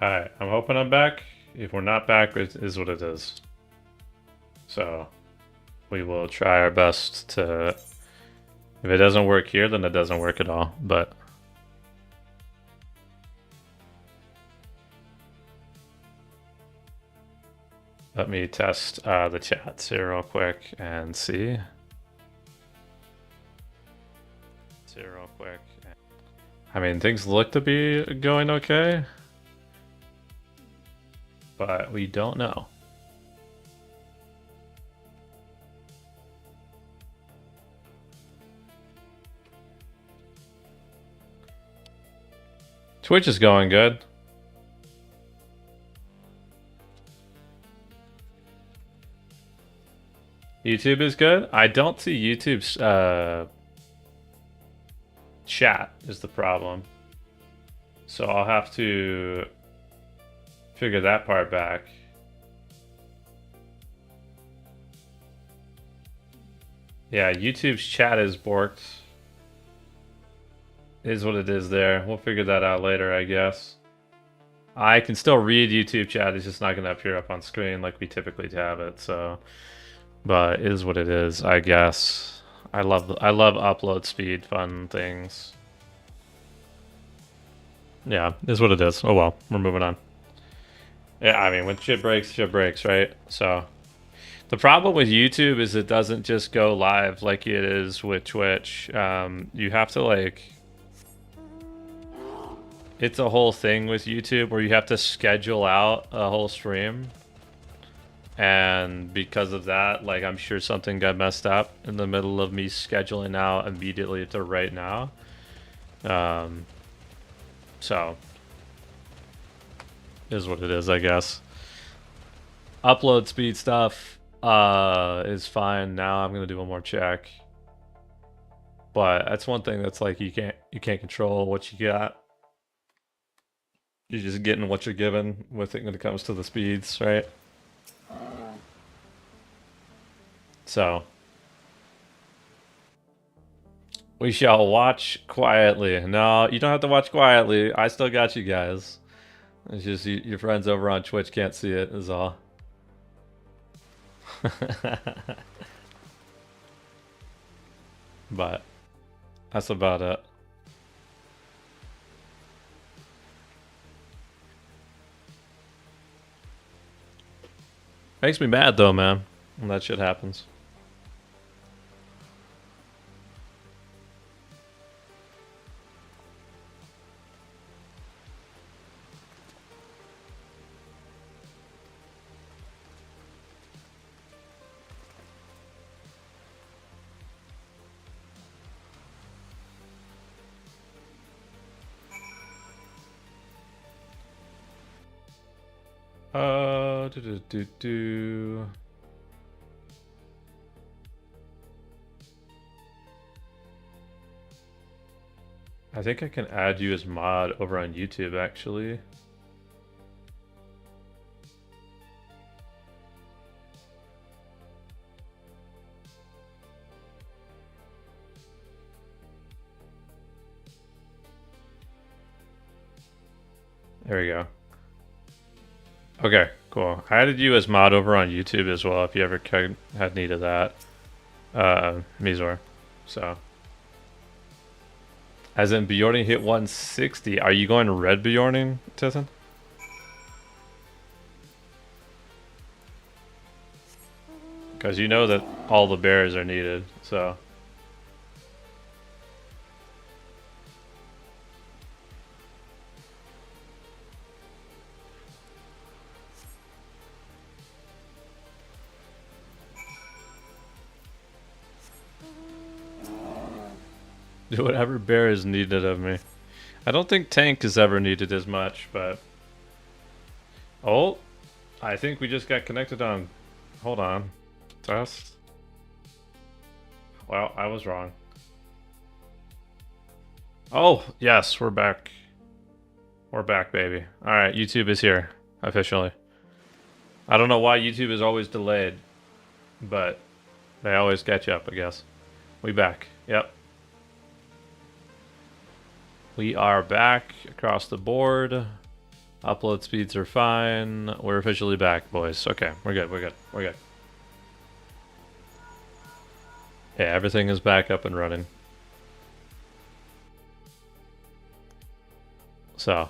Alright, I'm hoping I'm back. If we're not back, it is what it is. So, we will try our best to... If it doesn't work here, then it doesn't work at all, but... Let me test the chats here real quick and see. I mean, things look to be going okay, but we don't know. Twitch is going good. YouTube is good. I don't see YouTube's chat is the problem. So I'll have to figure that part back. Yeah, YouTube's chat is borked. Is what it is there. We'll figure that out later, I guess. I can still read YouTube chat. It's just not going to appear up on screen like we typically have it. So, but it is what it is, I guess. I love upload speed, fun things. Yeah, is what it is. Oh well, we're moving on. Yeah, I mean, when shit breaks, right? So, the problem with YouTube is it doesn't just go live like it is with Twitch. You have to like... It's a whole thing with YouTube where you have to schedule out a whole stream. And because of that, like, I'm sure something got messed up in the middle of me scheduling out immediately to right now. So, is what it is, I guess. Upload speed stuff is fine. Now I'm gonna do one more check. But that's one thing that's like you can't control what you got. You're just getting what you're given with it when it comes to the speeds, right? So, we shall watch quietly. No, you don't have to watch quietly. I still got you guys. It's just your friends over on Twitch can't see it, is all. But that's about it. Makes me mad though, man, when that shit happens. Do. I think I can add you as mod over on YouTube, actually. There we go. Okay, cool. I added you as mod over on YouTube as well if you ever had need of that. Mizor. So. As in Bjorning hit 160. Are you going red Bjorning, Titan? Because you know that all the bears are needed, so. Do whatever bear is needed of me. I don't think tank is ever needed as much, but... Oh, I think we just got connected on... Hold on. Test. Well, I was wrong. Oh, yes, we're back. We're back, baby. Alright, YouTube is here, officially. I don't know why YouTube is always delayed, but they always catch up, I guess. We back. Yep. We are back across the board. Upload speeds are fine. We're officially back, boys. Okay, we're good. We're good. We're good. Yeah, everything is back up and running. So.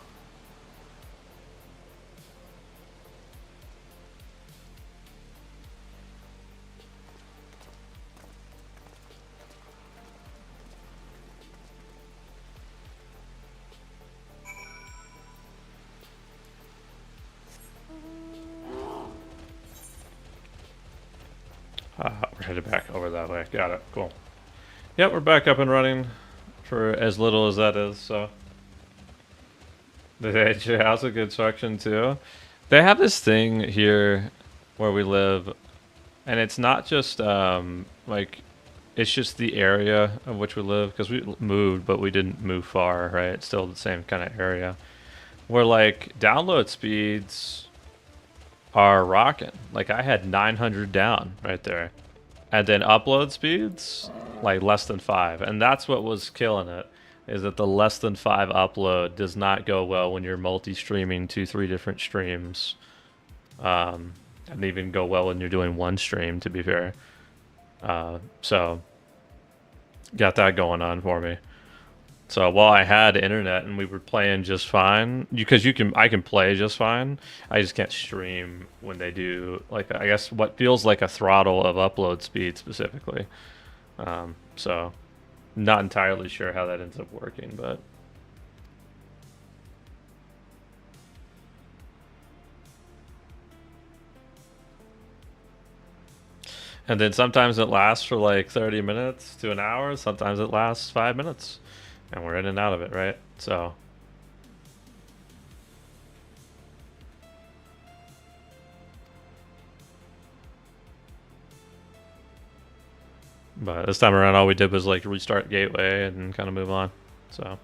We're headed back over that way. Got it. Cool. Yep, we're back up and running for as little as that is, so. They had your house a construction too. They have this thing here where we live, and it's not just like it's just the area of which we live because we moved, but we didn't move far, right? It's still the same kind of area. Where like download speeds are rocking. Like I had 900 down right there, and then upload speeds like less than 5, and that's what was killing it. Is that the less than 5 upload does not go well when you're multi-streaming 2-3 different streams, and even go well when you're doing one stream. To be fair, so got that going on for me. So while I had internet and we were playing just fine, because I can play just fine. I just can't stream when they do like I guess what feels like a throttle of upload speed specifically. So not entirely sure how that ends up working, but and then sometimes it lasts for like 30 minutes to an hour. Sometimes it lasts 5 minutes, and we're in and out of it, right? So. But this time around, all we did was like restart gateway and kind of move on. So.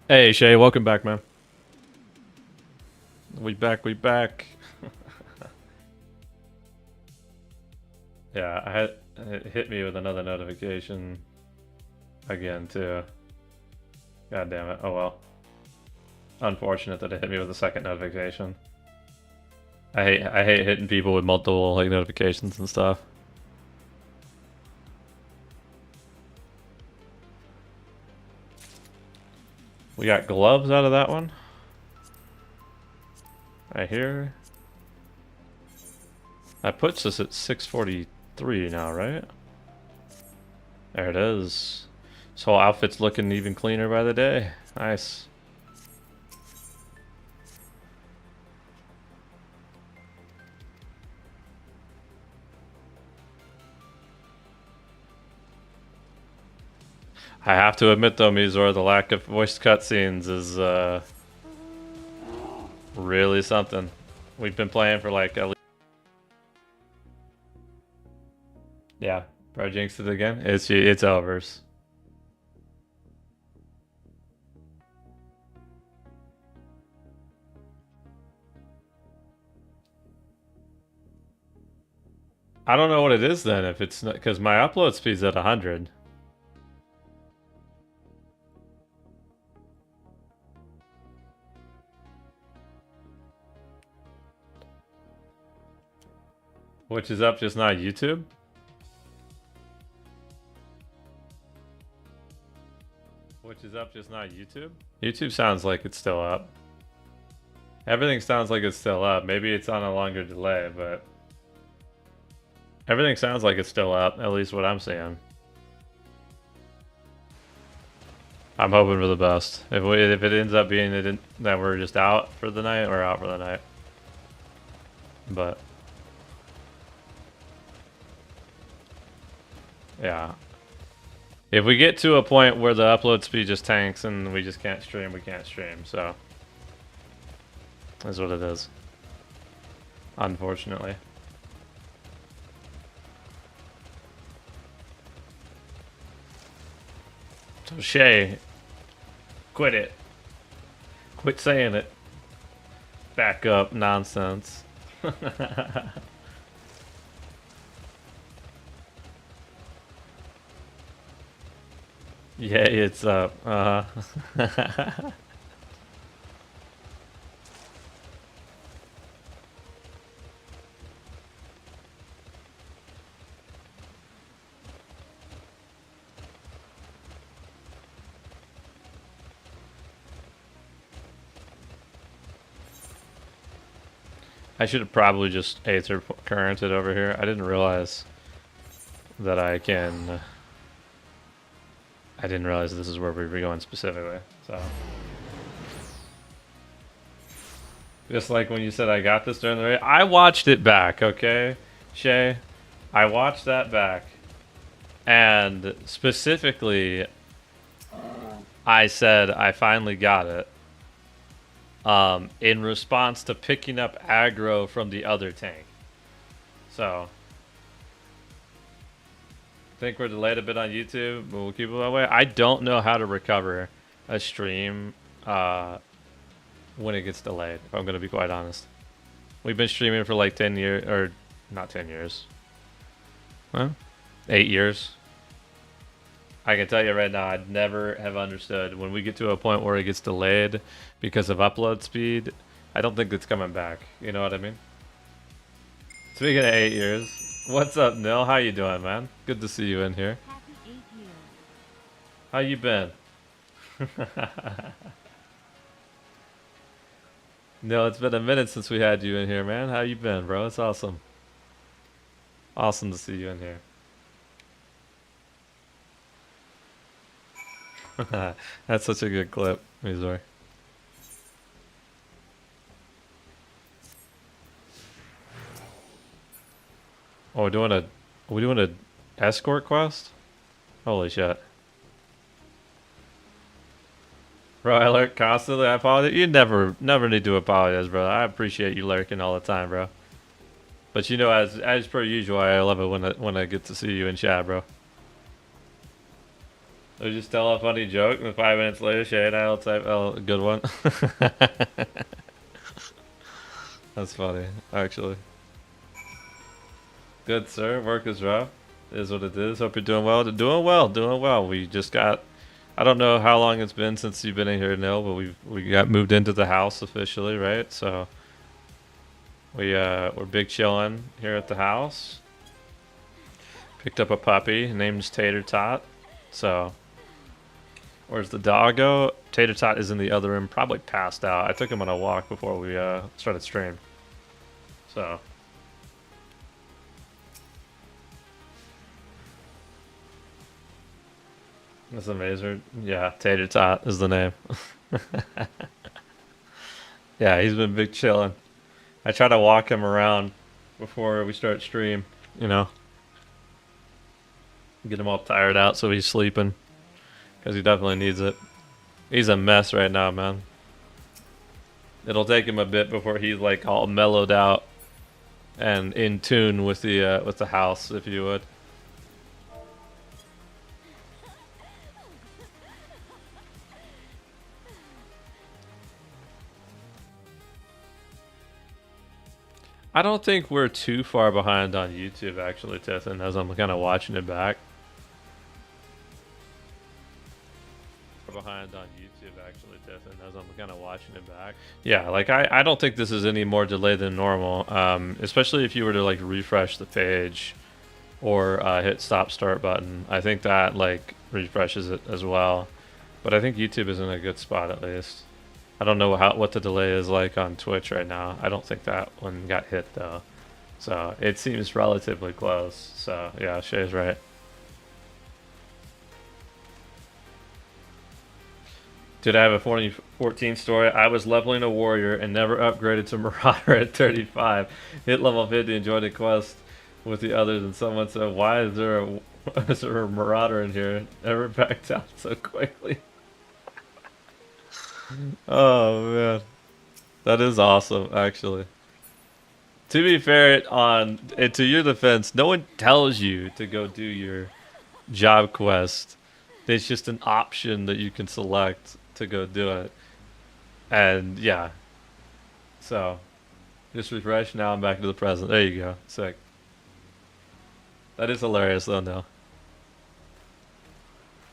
Hey Shay, welcome back, man. We back, we back. Yeah, it hit me with another notification again too. God damn it. Oh well. Unfortunate that it hit me with a second notification. I hate hitting people with multiple like notifications and stuff. We got gloves out of that one. Right here. That puts us at 643 now, right? There it is. This whole outfit's looking even cleaner by the day. Nice. I have to admit though, Mizor, the lack of voiced cutscenes is really something. We've been playing for like at least... Yeah, bro jinxed it again. It's overs. I don't know what it is then if it's not because my upload speed's at 100. Which is up, just not YouTube? Which is up, just not YouTube? YouTube sounds like it's still up. Everything sounds like it's still up. Maybe it's on a longer delay, but... Everything sounds like it's still up, at least what I'm seeing. I'm hoping for the best. If it ends up being that we're just out for the night, we're out for the night. But... Yeah. If we get to a point where the upload speed just tanks and we just can't stream, we can't stream, so... That's what it is. Unfortunately. So Shay, Quit it. Quit saying it. Back up nonsense. Yeah, it's up. Uh-huh. I should have probably just Aether Currented over here. I didn't realize that I can... I didn't realize this is where we were going specifically, so... Just like when you said I got this during the raid. I watched it back, okay, Shay? I watched that back. And specifically, I said I finally got it. In response to picking up aggro from the other tank. So, I think we're delayed a bit on YouTube, but we'll keep it that way. I don't know how to recover a stream when it gets delayed, if I'm going to be quite honest. We've been streaming for like 10 years, or not 10 years. Huh? 8 years. I can tell you right now, I'd never have understood when we get to a point where it gets delayed because of upload speed. I don't think it's coming back. You know what I mean? Speaking of 8 years, what's up, Nil? How you doing, man? Good to see you in here. Happy 8 years. How you been? No, it's been a minute since we had you in here, man. How you been, bro? It's awesome. Awesome to see you in here. That's such a good clip, Mizor. Oh, are we doing a escort quest? Holy shit. Bro, I lurk constantly. I apologize. You never need to apologize, bro. I appreciate you lurking all the time, bro. But you know, as per usual, I love it when I get to see you in chat, bro. I just tell a funny joke, and 5 minutes later, Shay and I'll type, oh, a good one. That's funny, actually. Good, sir. Work is rough. It is what it is. Hope you're doing well. Doing well, doing well. We just got... I don't know how long it's been since you've been in here, Neil, but we got moved into the house officially, right? So we're big chilling here at the house. Picked up a puppy, named Tater Tot. So where's the doggo? Tater Tot is in the other room, probably passed out. I took him on a walk before we started stream. So that's amazing. Yeah, Tater Tot is the name. Yeah, he's been big chilling. I try to walk him around before we start stream, you know. Get him all tired out so he's sleeping. Because he definitely needs it. He's a mess right now, man. It'll take him a bit before he's like all mellowed out and in tune with the house, if you would. I don't think we're too far behind on YouTube, actually, Tiffin, as I'm kind of watching it back. Behind on YouTube, actually, Tiffin, as I'm kind of watching it back. Yeah, like I don't think this is any more delayed than normal, especially if you were to like refresh the page or hit stop start button. I think that like refreshes it as well, but I think YouTube is in a good spot at least. I don't know what the delay is like on Twitch right now. I don't think that one got hit though, so it seems relatively close. So yeah, Shay's right. Did I have a 2014 story? I was leveling a warrior and never upgraded to Marauder at 35. Hit level 50, enjoyed the quest with the others, and someone said, "Why is there a Marauder in here?" Never backed down so quickly. Oh man, that is awesome, actually. To be fair, to your defense, no one tells you to go do your job quest. It's just an option that you can select to go do it. And yeah, so just refresh. Now I'm back to the present. There you go. Sick. That is hilarious though. No,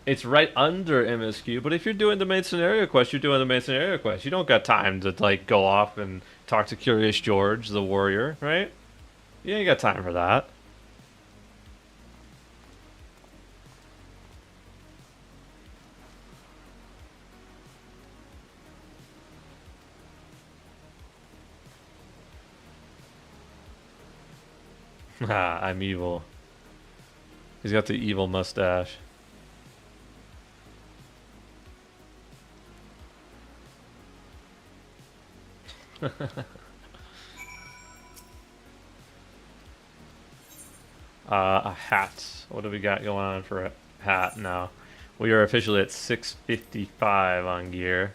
it's right under MSQ. But if you're doing the main scenario quest, you're doing the main scenario quest. You don't got time to like go off and talk to Curious George, the warrior, right? You ain't got time for that. Ah, I'm evil. He's got the evil mustache. A hat. What do we got going on for a hat now? We are officially at 655 on gear.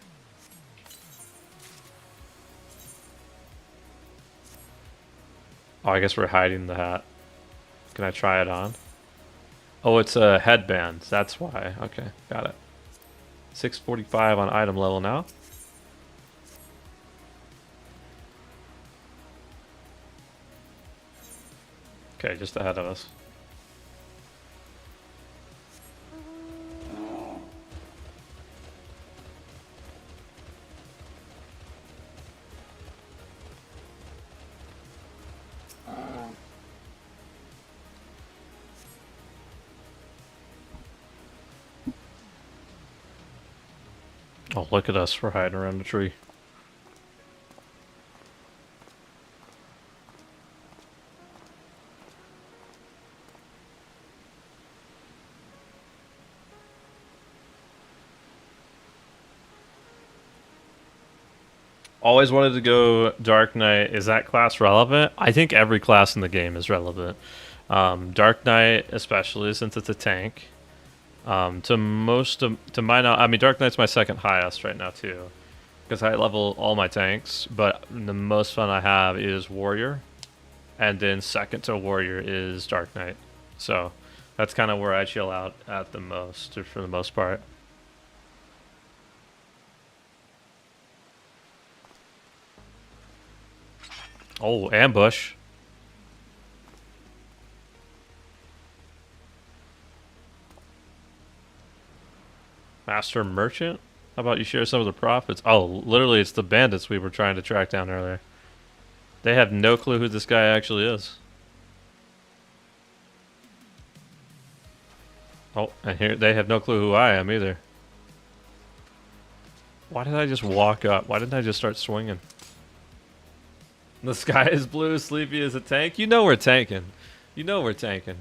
Oh, I guess we're hiding the hat. Can I try it on? Oh, it's a headband. That's why. Okay, got it. 645 on item level now. Okay, just ahead of us. Oh, look at us. We're hiding around the tree. Always wanted to go Dark Knight. Is that class relevant? I think every class in the game is relevant. Dark Knight, especially since it's a tank. To my knowledge, I mean, Dark Knight's my second highest right now too, because I level all my tanks. But the most fun I have is Warrior, and then second to Warrior is Dark Knight. So that's kind of where I chill out at the most, or for the most part. Oh, ambush. Master Merchant? How about you share some of the profits? Oh, literally, it's the bandits we were trying to track down earlier. They have no clue who this guy actually is. Oh, and here they have no clue who I am either. Why did I just walk up? Why didn't I just start swinging? The sky is blue, sleepy as a tank. You know we're tanking. You know we're tanking.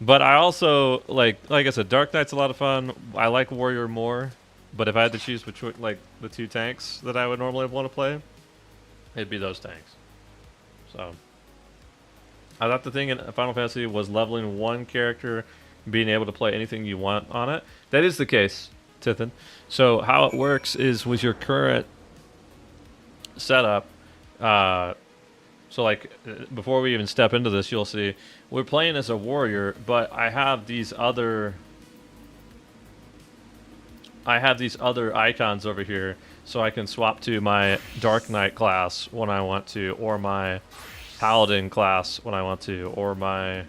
But I also like I said, Dark Knight's a lot of fun. I like Warrior more, but if I had to choose between like the two tanks that I would normally want to play, it'd be those tanks. So I thought the thing in Final Fantasy was leveling one character, being able to play anything you want on it. That is the case, Tithan. So how it works is with your current setup. So like before we even step into this, you'll see we're playing as a warrior, but I have these other icons over here, so I can swap to my Dark Knight class when I want to, or my Paladin class when I want to, or my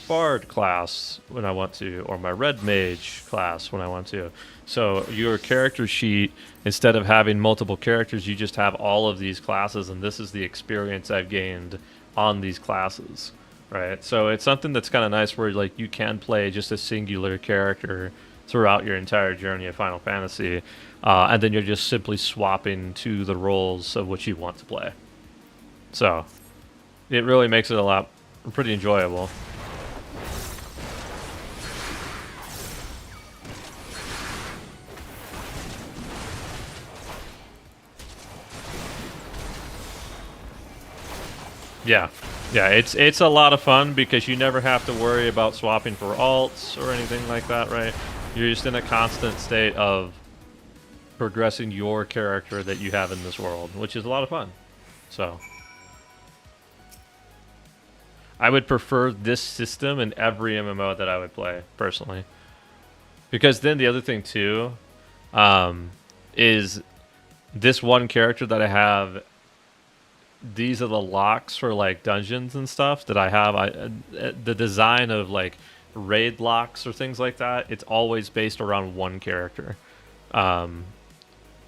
Bard class when I want to, or my Red Mage class when I want to. So your character sheet, instead of having multiple characters, you just have all of these classes, and this is the experience I've gained on these classes, right? So it's something that's kind of nice where like you can play just a singular character throughout your entire journey of Final Fantasy, and then you're just simply swapping to the roles of which you want to play. So it really makes it a lot pretty enjoyable. Yeah, yeah, it's a lot of fun because you never have to worry about swapping for alts or anything like that, right? You're just in a constant state of progressing your character that you have in this world, which is a lot of fun. So I would prefer this system in every MMO that I would play, personally. Because then the other thing too is this one character that I have. These are the locks for like dungeons and stuff that I have. The design of like raid locks or things like that. It's always based around one character. Um,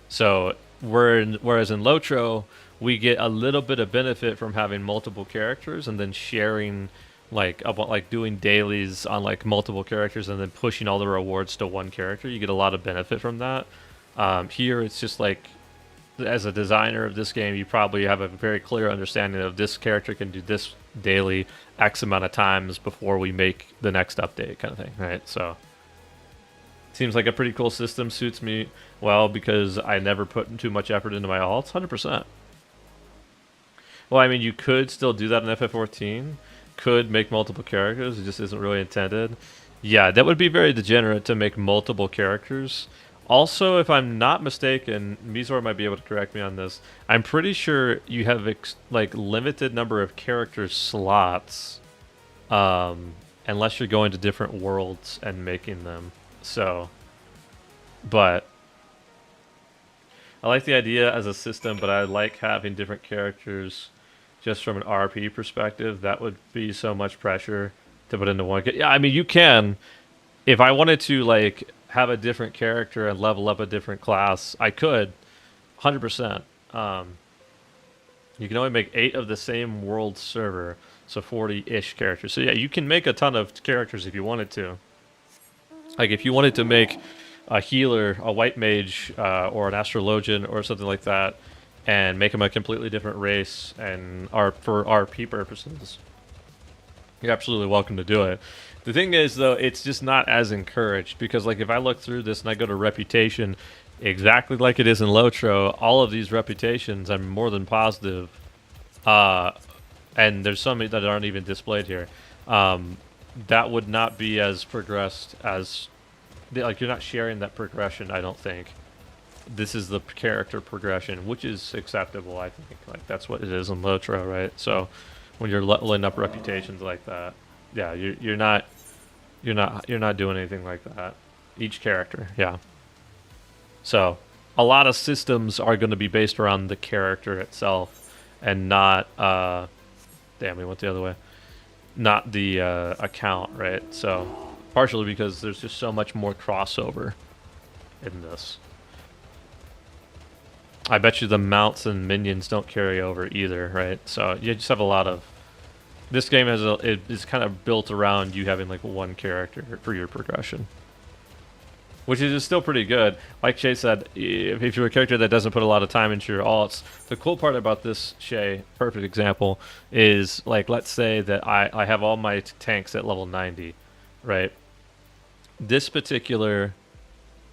so whereas in Lotro, we get a little bit of benefit from having multiple characters and then sharing like about like doing dailies on like multiple characters and then pushing all the rewards to one character. You get a lot of benefit from that. Here it's just like as a designer of this game, you probably have a very clear understanding of this character can do this daily X amount of times before we make the next update, kind of thing, right? So seems like a pretty cool system. Suits me well because I never put too much effort into my alts. 100%. Well, I mean, you could still do that in FF14. Could make multiple characters. It just isn't really intended. Yeah, that would be very degenerate to make multiple characters. Also, if I'm not mistaken, Mizor might be able to correct me on this. I'm pretty sure you have like limited number of character slots, unless you're going to different worlds and making them. So, but I like the idea as a system, but I like having different characters just from an RP perspective. That would be so much pressure to put into one. Yeah, I mean, you can. If I wanted to, like, have a different character and level up a different class, I could. 100%. You can only make 8 of the same world server, so 40-ish characters. So yeah, you can make a ton of characters if you wanted to. Like, if you wanted to make a healer, a white mage, or an astrologian, or something like that, and make them a completely different race, and for RP purposes, you're absolutely welcome to do it. The thing is, though, it's just not as encouraged, because, like, if I look through this and I go to reputation, exactly like it is in Lotro, all of these reputations, I'm more than positive, and there's some that aren't even displayed here, that would not be as progressed as, like, you're not sharing that progression, I don't think. This is the character progression, which is acceptable, I think. Like, that's what it is in Lotro, right? So when you're leveling up reputations like that, yeah, you're not doing anything like that. Each character, yeah. So a lot of systems are going to be based around the character itself, and not damn, we went the other way. Not the account, right? So partially because there's just so much more crossover in this. I bet you the mounts and minions don't carry over either, right? So you just have a lot of. This game is kind of built around you having like one character for your progression, which is still pretty good. Like Shay said, if you're a character that doesn't put a lot of time into your alts, the cool part about this, Shay, perfect example, is like, let's say that I have all my tanks at level 90, right? This particular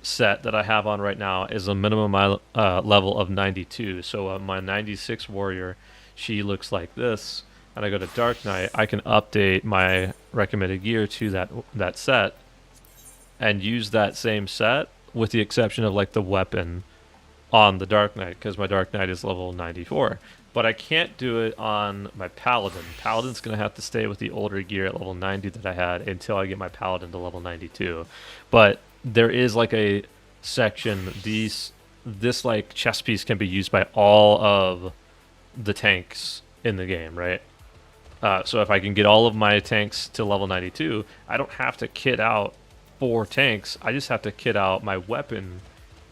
set that I have on right now is a minimum level of 92. So my 96 warrior, she looks like this. And I go to Dark Knight, I can update my recommended gear to that set and use that same set with the exception of like the weapon on the Dark Knight, because my Dark Knight is level 94. But I can't do it on my Paladin. Paladin's going to have to stay with the older gear at level 90 that I had until I get my Paladin to level 92. But there is like a section, this like chess piece can be used by all of the tanks in the game, right? So if I can get all of my tanks to level 92, I don't have to kit out 4 tanks. I just have to kit out my weapon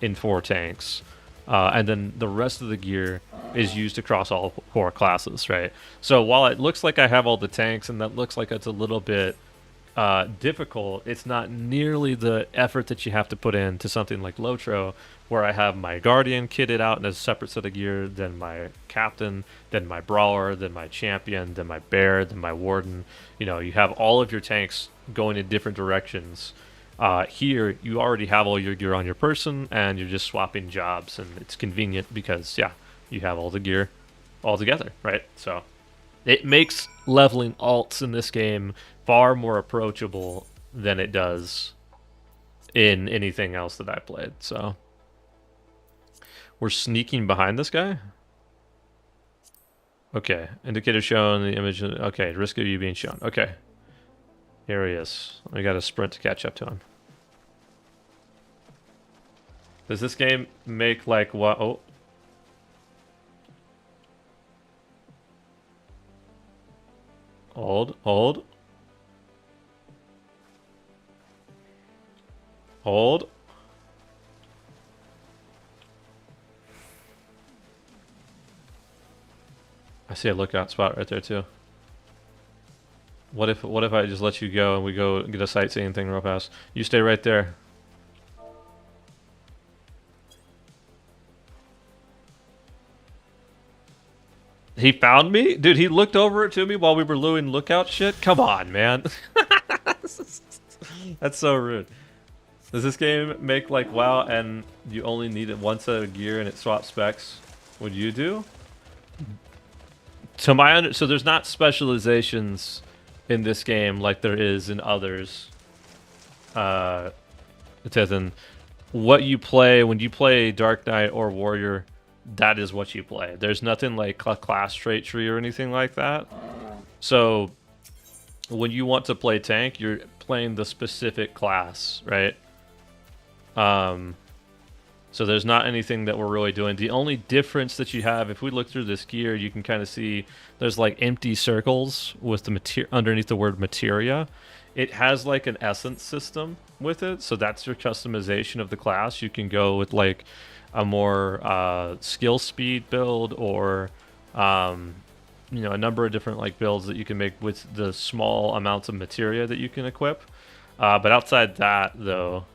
in 4 tanks. And then the rest of the gear is used across all 4 classes, right? So while it looks like I have all the tanks and that looks like it's a little bit difficult, it's not nearly the effort that you have to put into something like Lotro, where I have my Guardian kitted out in a separate set of gear, then my Captain, then my Brawler, then my Champion, then my Bear, then my Warden. You know, you have all of your tanks going in different directions. Here, you already have all your gear on your person, and you're just swapping jobs, and it's convenient because, yeah, you have all the gear all together, right? So it makes leveling alts in this game far more approachable than it does in anything else that I played. So we're sneaking behind this guy. Okay, indicator shown, the image. Okay, risk of you being shown. Okay, here he is. We got to sprint to catch up to him. Does this game make like what? Oh. Hold, hold, hold. I see a lookout spot right there too. What if I just let you go and we go get a sightseeing thing real fast? You stay right there. He found me? Dude, he looked over to me while we were doing lookout shit? Come on, man. That's so rude. Does this game make like WoW and you only need it one set of gear and it swaps specs? Would you do? To my so there's not specializations in this game like there is in others. It says in what you play when you play Dark Knight or Warrior, that is what you play. There's nothing like class trait tree or anything like that. So when you want to play tank, you're playing the specific class, right? So there's not anything that we're really doing. The only difference that you have, if we look through this gear, you can kind of see there's like empty circles with the underneath the word materia. It has like an essence system with it, so that's your customization of the class. You can go with like a more skill speed build or you know, a number of different like builds that you can make with the small amounts of materia that you can equip. But outside that, though,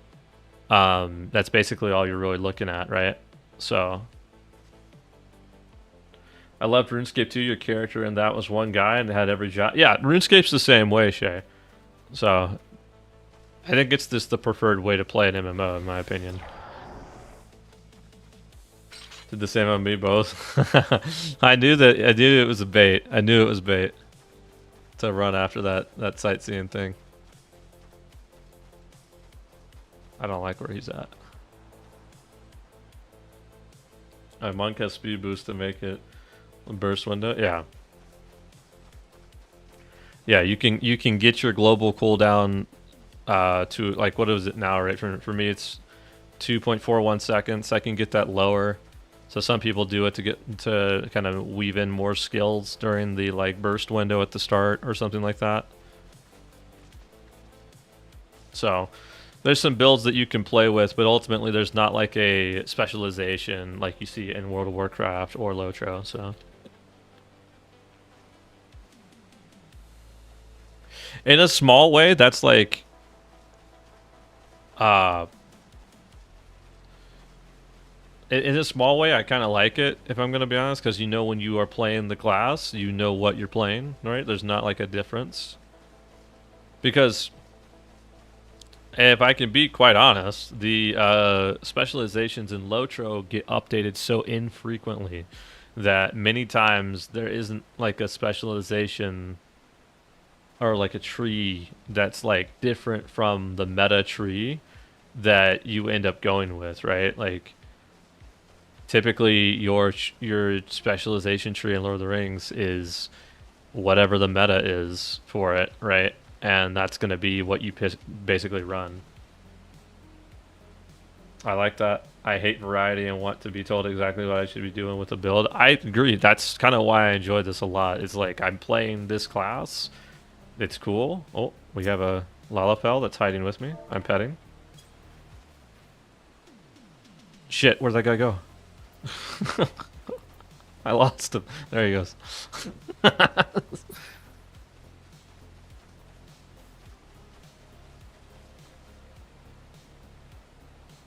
that's basically all you're really looking at, right? So I loved RuneScape 2. Your character in that was one guy and had every job. Yeah, RuneScape's the same way, Shay. So I think it's just the preferred way to play an MMO, in my opinion. Did the same on me both. I knew it was a bait. I knew it was bait to run after that sightseeing thing. I don't like where he's at. Monk has speed boost to make it a burst window. Yeah. Yeah, you can get your global cooldown to like, what is it now, right? For me it's 2.41 seconds. I can get that lower. So some people do it to kind of weave in more skills during the like burst window at the start or something like that. So there's some builds that you can play with, but ultimately there's not like a specialization like you see in World of Warcraft or Lotro. So in a small way, that's like in a small way, I kind of like it, if I'm going to be honest, because you know when you are playing the class, you know what you're playing, right? There's not like a difference. Because if I can be quite honest, the specializations in Lotro get updated so infrequently that many times there isn't like a specialization or like a tree that's like different from the meta tree that you end up going with, right? Like typically your specialization tree in Lord of the Rings is whatever the meta is for it, right? And that's going to be what you basically run. I like that. I hate variety and want to be told exactly what I should be doing with a build. I agree. That's kind of why I enjoy this a lot. It's like I'm playing this class. It's cool. Oh, we have a Lalafell that's hiding with me. I'm petting. Shit, where'd that guy go? I lost him. There he goes.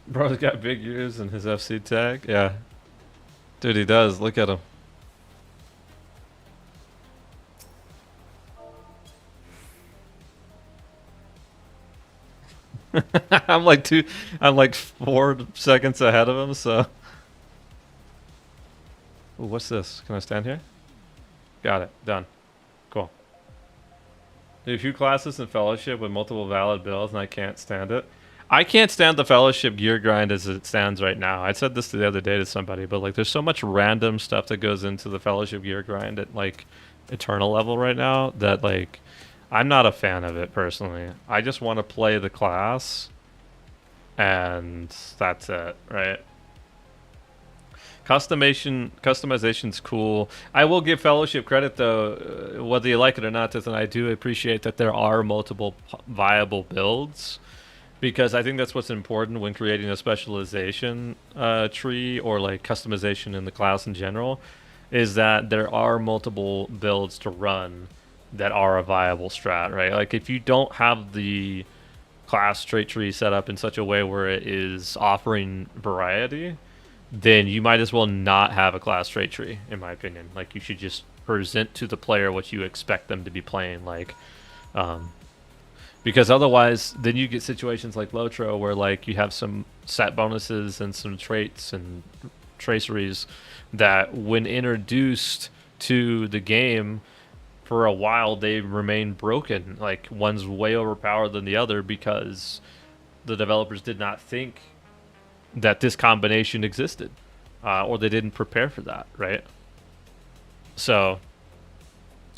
Bro's got big ears in his FC tag. Yeah. Dude, he does. Look at him. I'm like 4 seconds ahead of him, so. Ooh, what's this? Can I stand here? Got it. Done. Cool. Do a few classes in Fellowship with multiple valid builds, and I can't stand it. I can't stand the Fellowship gear grind as it stands right now. I said this the other day to somebody, but like there's so much random stuff that goes into the Fellowship gear grind at like Eternal level right now that like I'm not a fan of it personally. I just want to play the class and that's it, right? Customization's cool. I will give Fellowship credit though, whether you like it or not. And I do appreciate that there are multiple viable builds, because I think that's what's important when creating a specialization tree or like customization in the class in general, is that there are multiple builds to run that are a viable strat, right? Like if you don't have the class trait tree set up in such a way where it is offering variety, then you might as well not have a class trait tree, in my opinion. Like you should just present to the player what you expect them to be playing, like, because otherwise, then you get situations like Lotro where like you have some set bonuses and some traits and traceries that, when introduced to the game, for a while they remain broken. Like one's way overpowered than the other because the developers did not think that this combination existed, or they didn't prepare for that, right? So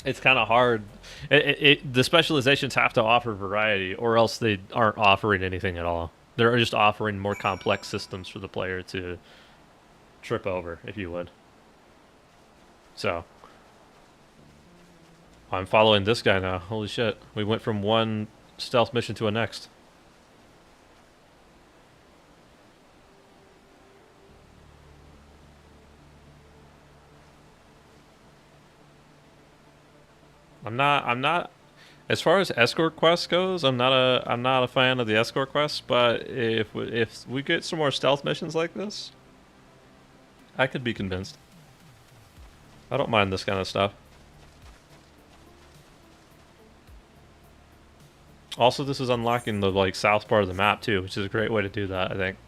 it's kind of hard. The specializations have to offer variety, or else they aren't offering anything at all. They're just offering more complex systems for the player to trip over, if you would. So I'm following this guy now. Holy shit. We went from one stealth mission to a next. I'm not as far as escort quests goes, I'm not a fan of the escort quests, but if we get some more stealth missions like this, I could be convinced. I don't mind this kind of stuff. Also, this is unlocking the like south part of the map too, which is a great way to do that, I think.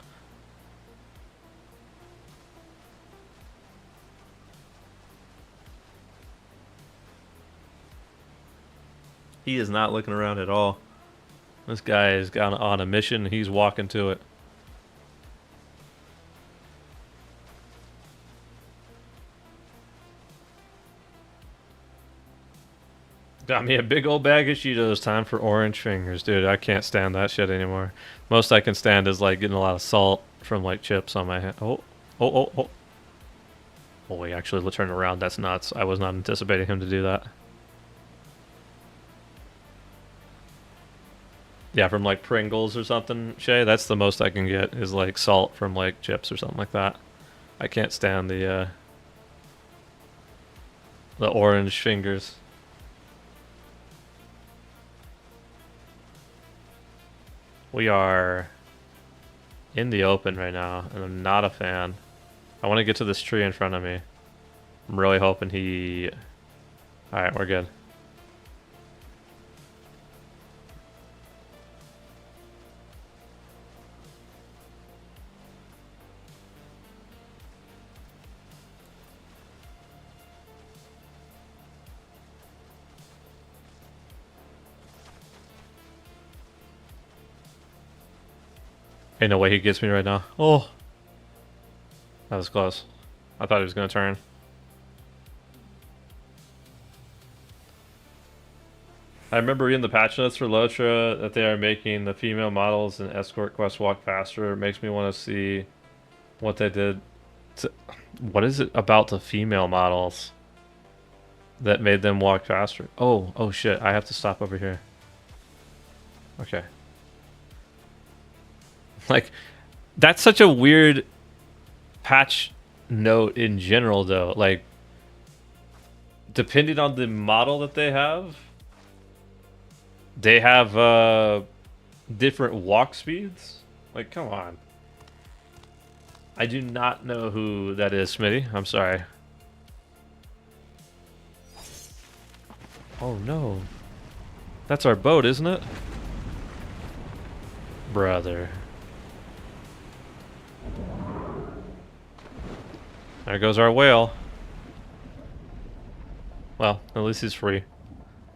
He is not looking around at all. This guy is on a mission. He's walking to it. Got me a big old bag of Cheetos. Time for orange fingers, dude. I can't stand that shit anymore. Most I can stand is like getting a lot of salt from like chips on my hand. Oh. Oh, he actually turned around. That's nuts. I was not anticipating him to do that. Yeah, from like Pringles or something, Shay. That's the most I can get is like salt from like chips or something like that. I can't stand the orange fingers. We are in the open right now, and I'm not a fan. I want to get to this tree in front of me. I'm really hoping he... Alright, we're good. Ain't no way he gets me right now. Oh! That was close. I thought he was going to turn. I remember reading the patch notes for Lotra that they are making the female models and escort quests walk faster. It makes me want to see what they did to... What is it about the female models that made them walk faster? Oh shit, I have to stop over here. Okay. Like, that's such a weird patch note in general, though. Like, depending on the model that they have different walk speeds. Like, come on. I do not know who that is, Smitty. I'm sorry. Oh no. That's our boat, isn't it? Brother. There goes our whale. Well, at least he's free.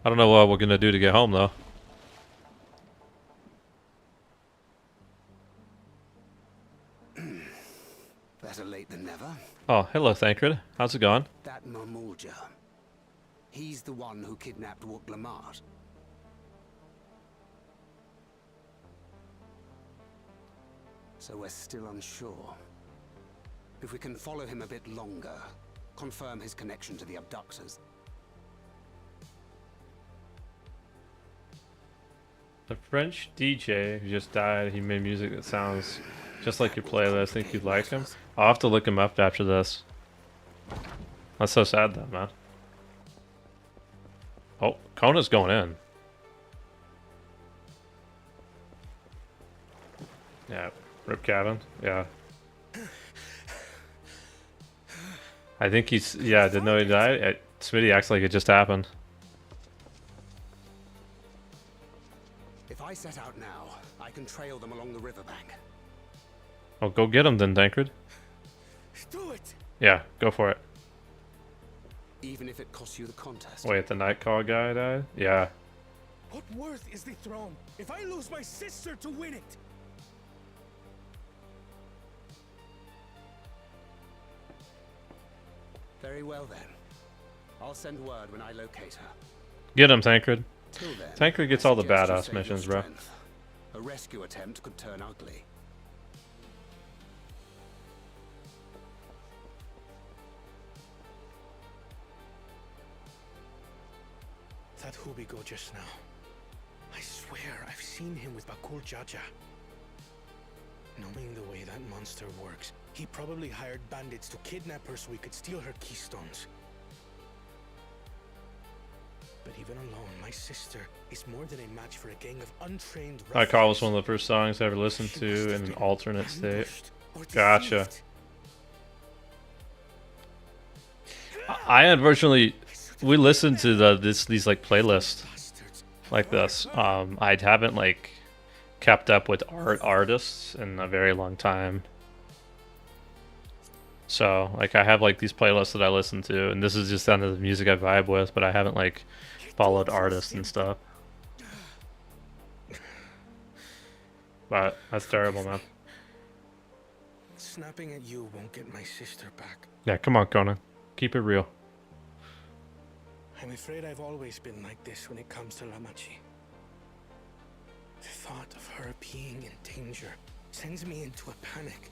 I don't know what we're gonna do to get home, though. Better late than never. Oh, hello, Thancred. How's it going? That Marmorja. He's the one who kidnapped Wook Lamart. So we're still unsure. If we can follow him a bit longer, confirm his connection to the abductors. The French DJ who just died, he made music that sounds just like your playlist. Think you'd like him? I'll have to look him up after this. That's so sad though, man. Oh, Kona's going in. Yeah, Rip Cabin. Yeah. I think he's, yeah, didn't know he died. Smitty acts like it just happened. If I set out now, I can trail them along the riverbank. Oh, go get him then, Dankred. Do it! Yeah, go for it. Even if it costs you the contest. Wait, the Nightcall guy died? Yeah. What worth is the throne if I lose my sister to win it? Very well then. I'll send word when I locate her. Get him, Tancred. Till then, Tancred gets I all the suggest you badass save missions, your bro. strength. A rescue attempt could turn ugly. That Hubigo just now. I swear I've seen him with Bakul Jaja. Knowing the way that monster works, he probably hired bandits to kidnap her so he could steal her keystones. But even alone, my sister is more than a match for a gang of untrained Nightcall was one of the first songs I ever listened to in an alternate state. Gotcha. I unfortunately, we listened to these like playlists like this. I haven't like kept up with artists in a very long time. So like I have like these playlists that I listen to, and this is just kind of the music I vibe with, but I haven't like followed artists and stuff. But that's terrible, man. Snapping at you won't get my sister back. Yeah, come on, Conan. Keep it real. I'm afraid I've always been like this when it comes to Lamachi. The thought of her being in danger sends me into a panic.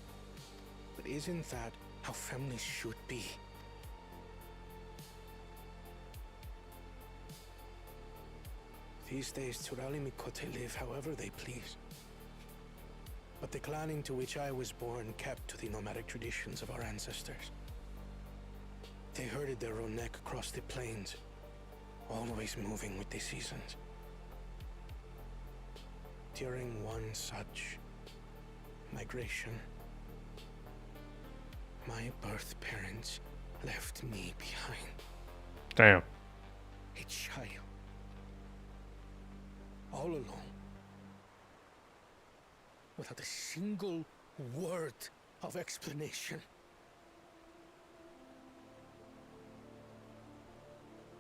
But isn't that how families should be? These days, Turali Mikote live however they please. But the clan into which I was born kept to the nomadic traditions of our ancestors. They herded their own neck across the plains, always moving with the seasons. During one such migration, my birth parents left me behind. Damn. A child. All alone. Without a single word of explanation.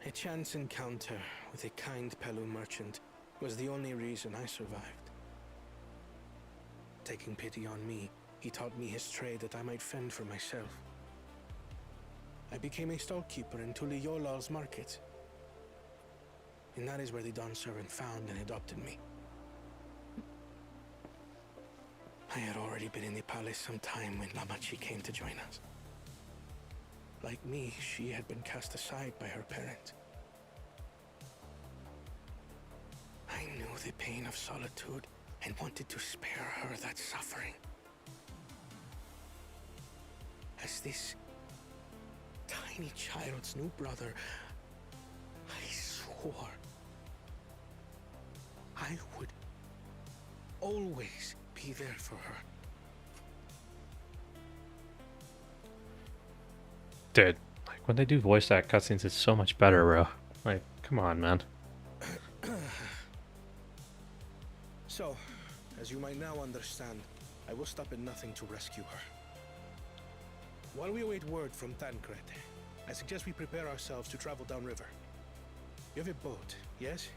A chance encounter with a kind Pelu merchant was the only reason I survived. Taking pity on me, he taught me his trade that I might fend for myself. I became a stallkeeper in Tuliyolal's market. And that is where the Dawn servant found and adopted me. I had already been in the palace some time when Lamachi came to join us. Like me, she had been cast aside by her parents. I knew the pain of solitude and wanted to spare her that suffering. As this tiny child's new brother, I swore I would always be there for her. Dude, like when they do voice act cutscenes, it's so much better, bro. Like, come on, man. So, as you might now understand, I will stop at nothing to rescue her. While we await word from Tancred, I suggest we prepare ourselves to travel downriver. You have a boat, yes?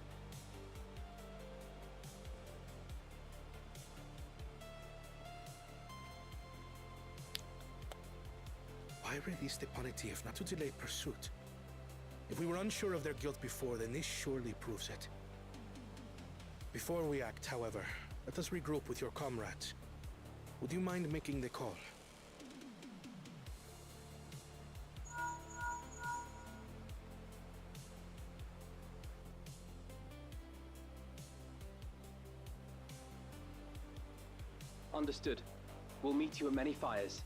Why release the polity if not to delay pursuit? If we were unsure of their guilt before, then this surely proves it. Before we act, however, let us regroup with your comrades. Would you mind making the call? Understood. We'll meet you at many fires.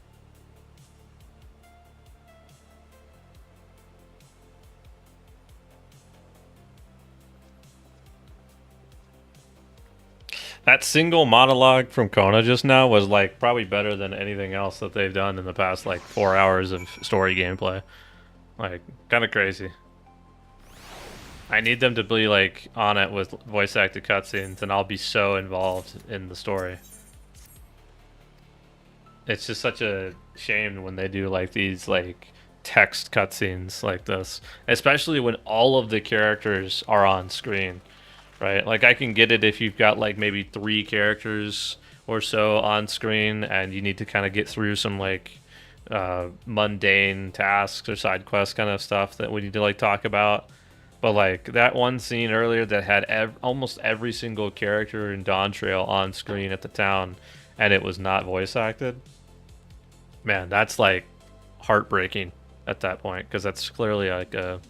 That single monologue from Kona just now was like probably better than anything else that they've done in the past like 4 hours of story gameplay. Like, kind of crazy. I need them to be like on it with voice acted cutscenes, and I'll be so involved in the story. It's just such a shame when they do like these like text cutscenes like this, especially when all of the characters are on screen. Right, like I can get it if you've got like maybe 3 characters or so on screen and you need to kind of get through some like mundane tasks or side quest kind of stuff that we need to like talk about. But like that one scene earlier that had almost every single character in Dawntrail on screen at the town and it was not voice acted. Man, that's like heartbreaking at that point, because that's clearly like a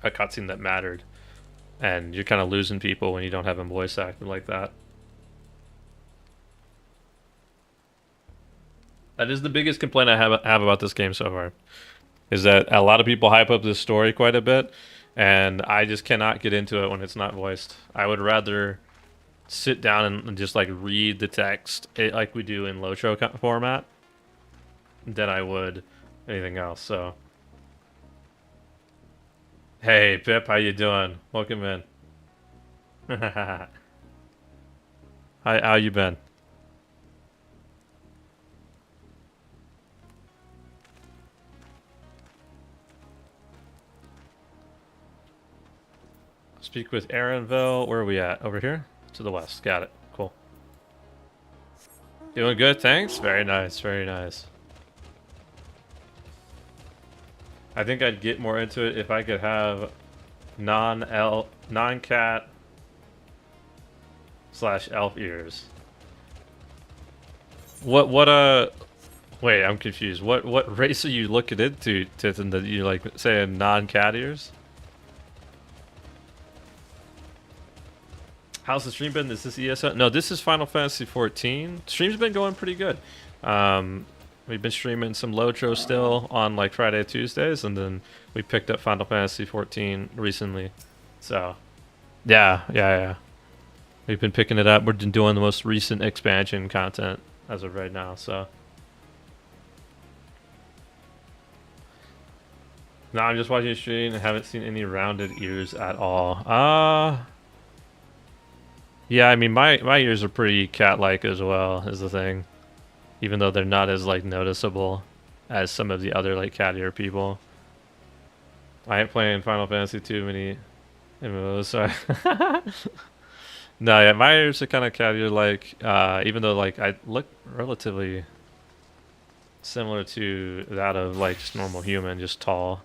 cutscene that mattered. And you're kind of losing people when you don't have them voice acted like that. That is the biggest complaint I have about this game so far. Is that a lot of people hype up this story quite a bit, and I just cannot get into it when it's not voiced. I would rather sit down and just like read the text like we do in Lotro format than I would anything else. So. Hey, Pip, how you doing? Welcome in. Hi, how you been? Speak with Aaronville. Where are we at? Over here? To the west. Got it. Cool. Doing good, thanks. Very nice, very nice. I think I'd get more into it if I could have non-cat / elf ears. Wait, I'm confused. What race are you looking into, Tithan, that you like saying non-cat ears? How's the stream been? Is this ESO? No, this is Final Fantasy 14. Stream's been going pretty good. We've been streaming some Lotro still on like Friday, Tuesdays, and then we picked up Final Fantasy 14 recently. So, yeah. We've been picking it up. We're doing the most recent expansion content as of right now, so. No, I'm just watching the stream and haven't seen any rounded ears at all. Yeah, I mean, my ears are pretty cat-like as well, is the thing. Even though they're not as like noticeable as some of the other like cat ear people. I ain't playing Final Fantasy too many MMOs, sorry. No, yeah, my ears are kind of cat ear like, even though like I look relatively similar to that of like just normal human, just tall.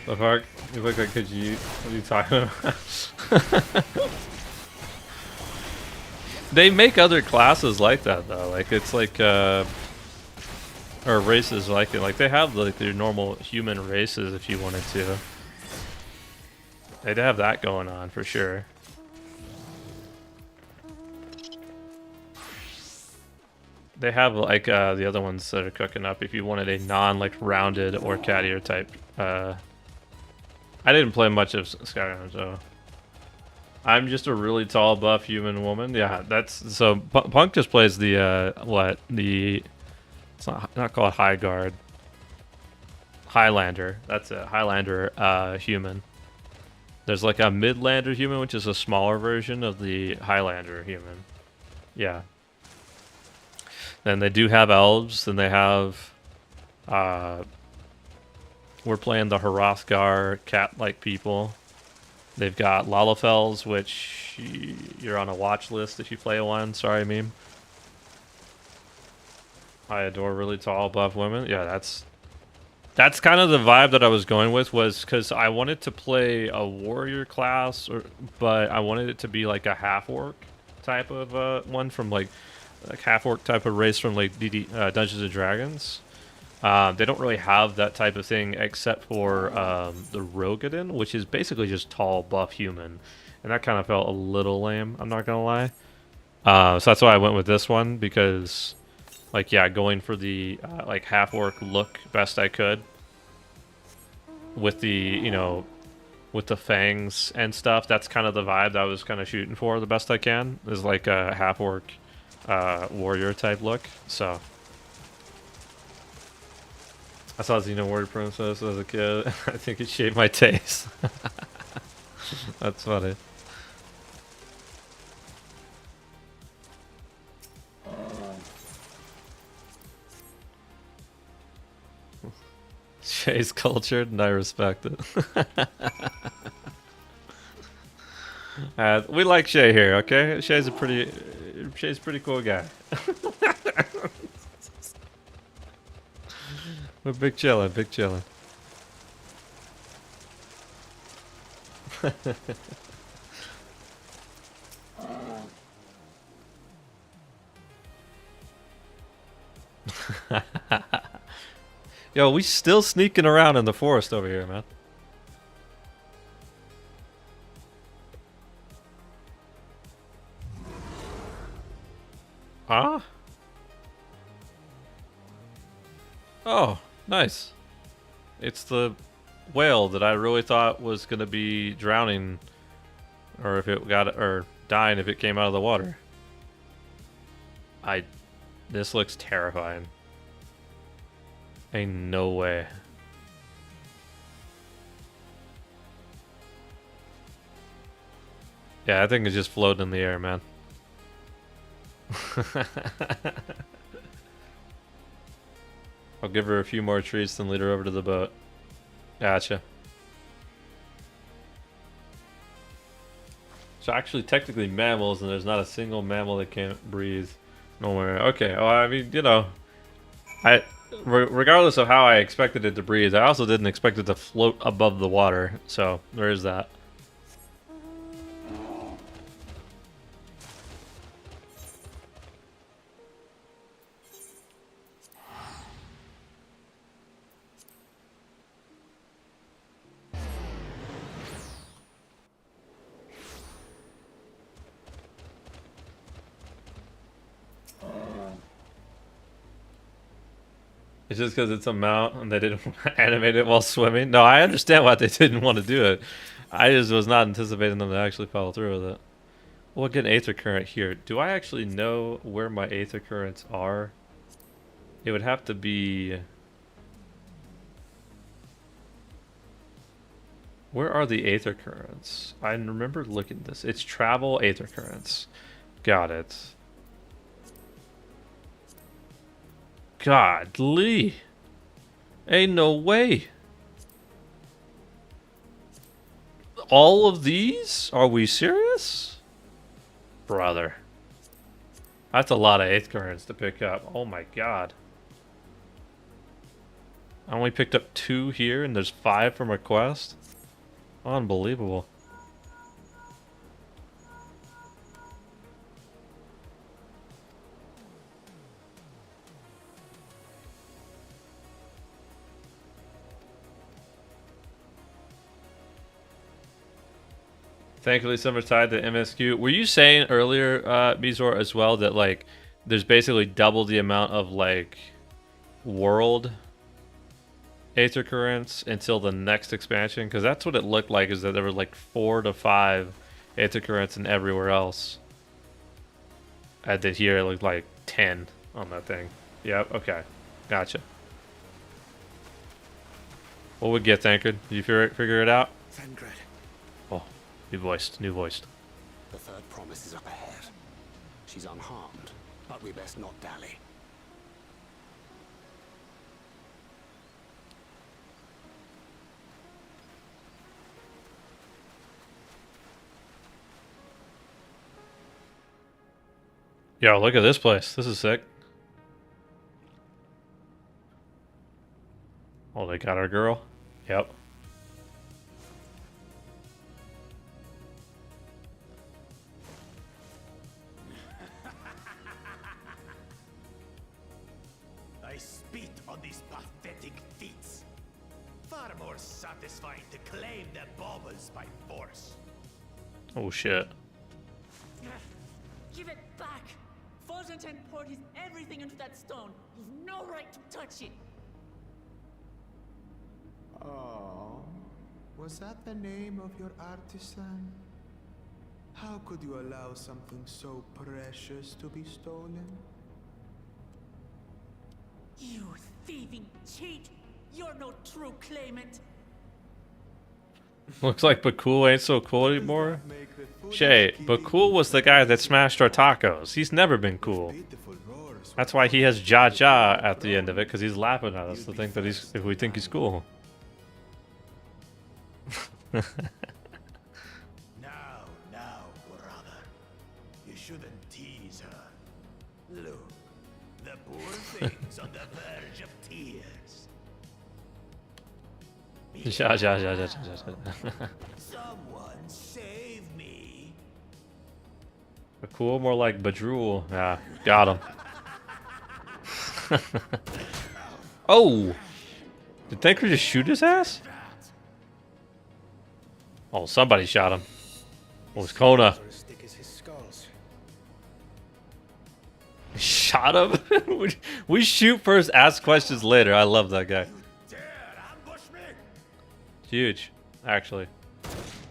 The fuck? You look like Khajiit. What are you talking about? They make other classes like that though. Like it's like or races like it. Like they have like their normal human races if you wanted to. They'd have that going on for sure. They have like the other ones that are cooking up if you wanted a non like rounded or cat ear type. I didn't play much of Skyrim, so I'm just a really tall, buff human woman. Yeah, that's so. Punk just plays the it's not called High Guard. Highlander. That's it. Highlander human. There's like a Midlander human, which is a smaller version of the Highlander human. Yeah. Then they do have elves. Then they have We're playing the Hrothgar cat-like people. They've got Lalafels, which you're on a watch list if you play one. Sorry, meme. I adore really tall, buff women. Yeah, that's kind of the vibe that I was going with, was because I wanted to play a warrior class, but I wanted it to be like a half-orc type of one from like half-orc type of race from like Dungeons and Dragons. They don't really have that type of thing except for the Rogadin, which is basically just tall, buff human. And that kind of felt a little lame, I'm not going to lie. So that's why I went with this one, because, like, yeah, going for the, like, half-orc look best I could. With the, you know, with the fangs and stuff, that's kind of the vibe that I was kind of shooting for the best I can. Is like a half-orc warrior type look, so... I saw Xenowarrior Princess as a kid. I think it shaped my taste. That's funny. Shay's cultured and I respect it. We like Shay here, okay? Shay's a pretty cool guy. We're big chillin', big chillin'. Yo, we still sneaking around in the forest over here, man. Ah? Oh, nice. It's the whale that I really thought was gonna be drowning, or if it got, or dying if it came out of the water. This looks terrifying. Ain't no way. Yeah, I think it's just floating in the air, man. I'll give her a few more treats, then lead her over to the boat. Gotcha. So actually, technically mammals, and there's not a single mammal that can't breathe. Nowhere. Okay, well, I mean, you know, regardless of how I expected it to breathe, I also didn't expect it to float above the water, so there is that. It's just because it's a mount and they didn't animate it while swimming. No, I understand why they didn't want to do it. I just was not anticipating them to actually follow through with it. We'll get an Aether Current here. Do I actually know where my Aether Currents are? It would have to be... Where are the Aether Currents? I remember looking at this. It's travel Aether Currents. Got it. Godly. Ain't no way. All of these? Are we serious? Brother. That's a lot of Aether Currents to pick up. Oh my god. I only picked up 2 here and there's 5 from a quest? Unbelievable. Thankfully, summer's tied to MSQ. Were you saying earlier, Mizor, as well, that like there's basically double the amount of like world Aether Currents until the next expansion? Because that's what it looked like, is that there were like 4 to 5 Aether Currents and everywhere else. I did here it looked like 10 on that thing. Yep, okay. Gotcha. What would get Tankard? Did you figure it out? Thangred. Oh, new voiced, new voiced. The third promise is up ahead. She's unharmed, but we best not dally. Yo, look at this place. This is sick. Oh, they got our girl. Yep. I spit on these pathetic feats. Far more satisfying to claim their baubles by force. Oh shit. Give it back! Forzenten poured his everything into that stone. You've no right to touch it. Oh, was that the name of your artisan? How could you allow something so precious to be stolen? You thieving cheat! You're no true claimant. Looks like Bakul ain't so cool anymore. Shay, Bakul was the guy that smashed our tacos. He's never been cool. That's why he has Ja Ja at the end of it, because he's laughing at us to think that if we think he's cool. Now, brother. You shouldn't tease her. Look, the poor thing's on the verge of tears. Ja Ja Ja Ja Ja. Someone save me. Bakul, more like Badrul. Yeah, got him. Oh! Did Thanker just shoot his ass? Oh, somebody shot him. Oh, it was Kona. Shot him? We shoot first, ask questions later. I love that guy. Dare ambush me? Huge, actually.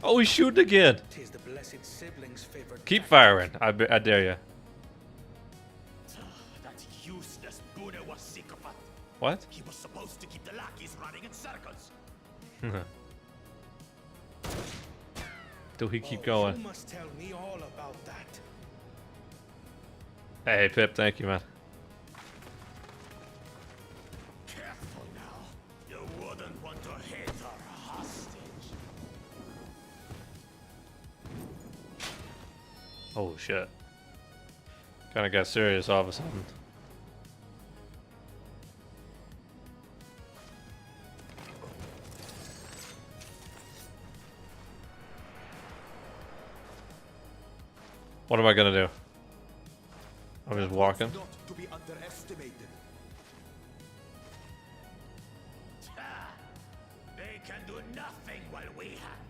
Oh, he's shooting again. Tis the blessed siblings' favorite. Keep firing. I dare you. That useless Buddha was psychopath. What? He was supposed to keep the lackeys running in circles. Do he keep You going? must tell me all about that. Hey, Pip, thank you, man. Careful now. You wouldn't want to hit our hostage. Oh, shit. Kinda got serious all of a sudden. What am I gonna do? I'm just walking. Not to be underestimated. They can do nothing while we have.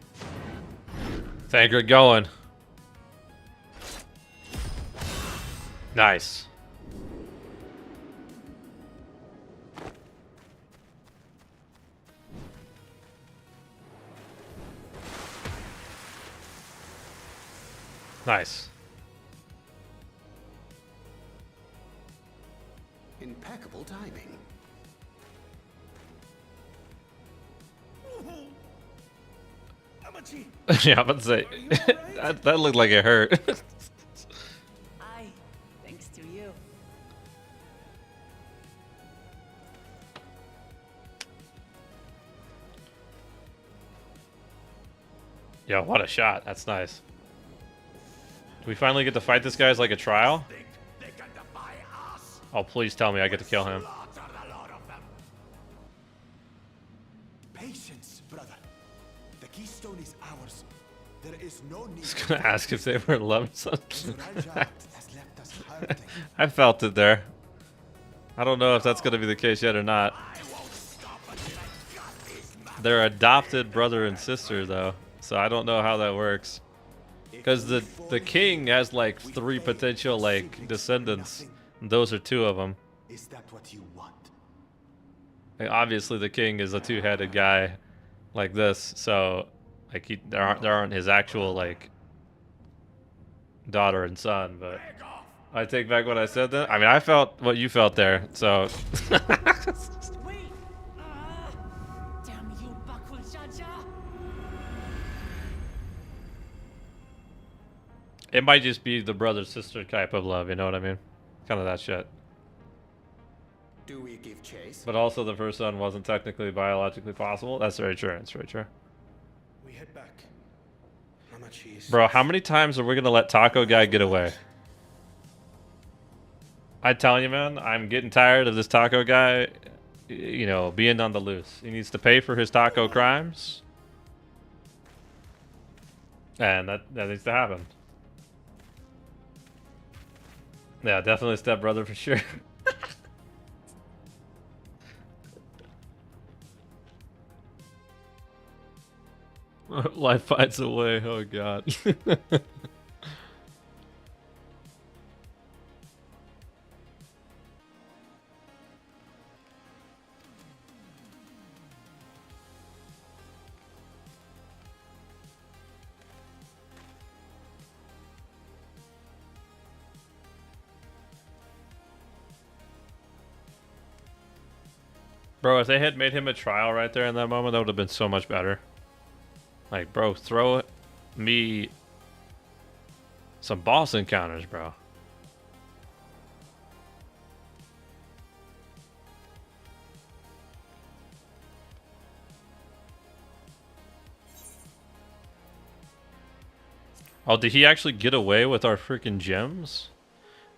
Thanker going. Nice. Nice. Impeccable timing. Amachi, Yeah, I'm about to say that looked like it hurt. Aye, thanks to you. Yo, what a shot. That's nice. Do we finally get to fight this guy as like a trial? Think they can defy us? Oh, please tell me I get to kill him. Slaughter the lot of them. Patience, brother. The keystone is ours. There is no need. I was gonna ask if they were in love or something. Surajat has left us hurting. I felt it there. I don't know if that's gonna be the case yet or not. I won't stop until I got this man. They're adopted brother and sister though, so I don't know how that works. Because the king has like 3 potential like descendants, and those are 2 of them. Is that what you want? Like, obviously, the king is a 2-headed guy, like this. So, like there aren't his actual like daughter and son. But I take back what I said then. I mean, I felt what you felt there. So. Wait! Damn you, Bakul Jaja! It might just be the brother-sister type of love, you know what I mean? Kind of that shit. Do we give chase? But also the first son wasn't technically biologically possible. That's very true, that's very true. we head back. Amachi is Bro, how many times are we gonna let Taco Guy get away? I tell you, man, I'm getting tired of this taco guy, you know, being on the loose. He needs to pay for his taco crimes. And that needs to happen. Yeah, definitely stepbrother for sure. Life finds a way, oh god. Bro, if they had made him a trial right there in that moment, that would have been so much better. Like, bro, throw me some boss encounters, bro. Oh, did he actually get away with our freaking gems?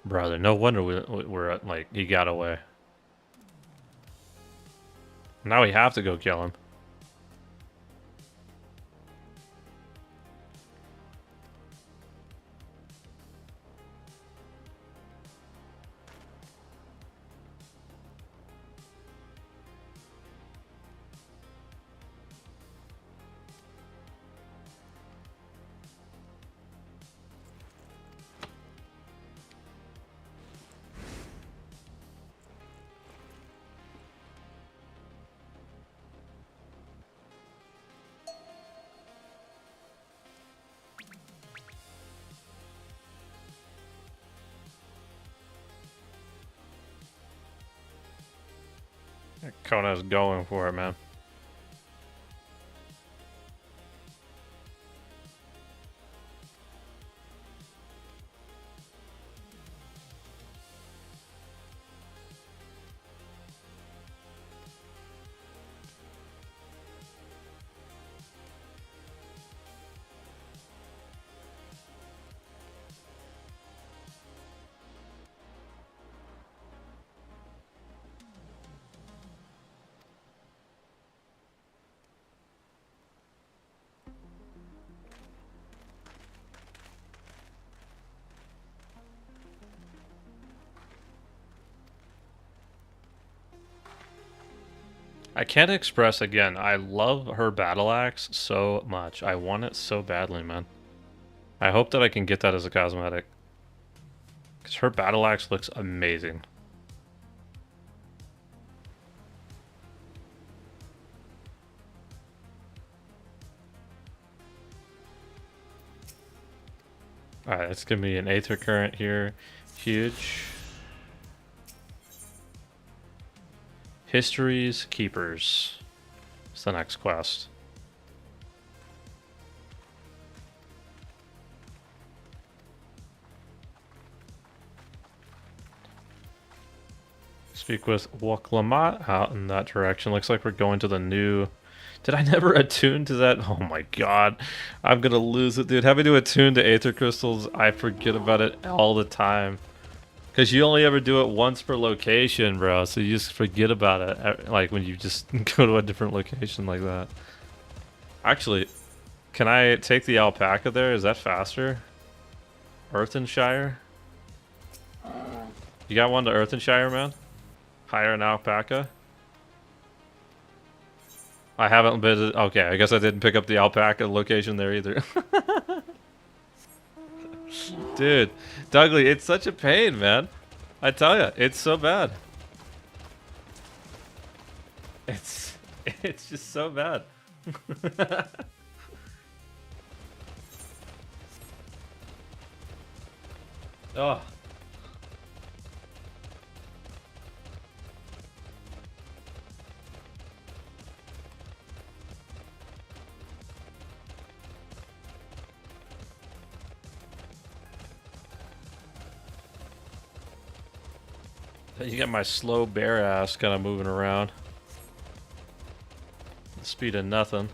Brother, no wonder we're like, he got away. Now we have to go kill him. Kona's going for it, man. I can't express again. I love her battle axe so much. I want it so badly, man. I hope that I can get that as a cosmetic. Because her battle axe looks amazing. Alright, it's going to be an Aether Current here. Huge. History's Keepers. It's the next quest. Speak with Waklamat out in that direction. Looks like we're going to the new... Did I never attune to that? Oh my god. I'm gonna lose it, dude. Having to attune to Aether Crystals, I forget about it all the time. Because you only ever do it once per location, bro. So you just forget about it. Like when you just go to a different location like that. Actually, can I take the alpaca there? Is that faster? Earthenshire? You got one to Earthenshire, man? Hire an alpaca? I haven't been... Okay, I guess I didn't pick up the alpaca location there either. Dude, Dougley, it's such a pain, man. I tell you, it's so bad. It's just so bad. Oh. You got my slow bear ass kind of moving around. The speed of nothing.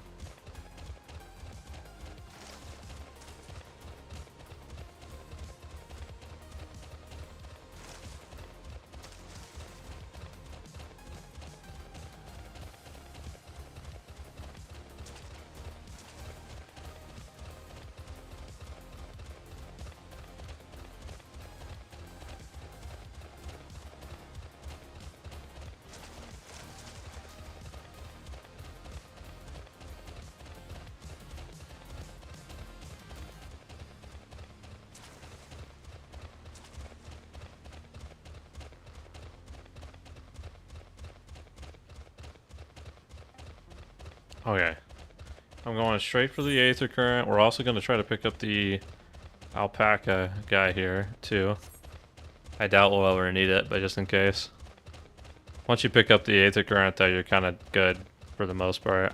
Okay. I'm going straight for the Aether Current. We're also going to try to pick up the Alpaca guy here, too. I doubt we'll ever need it, but just in case. Once you pick up the Aether Current, though, you're kind of good for the most part.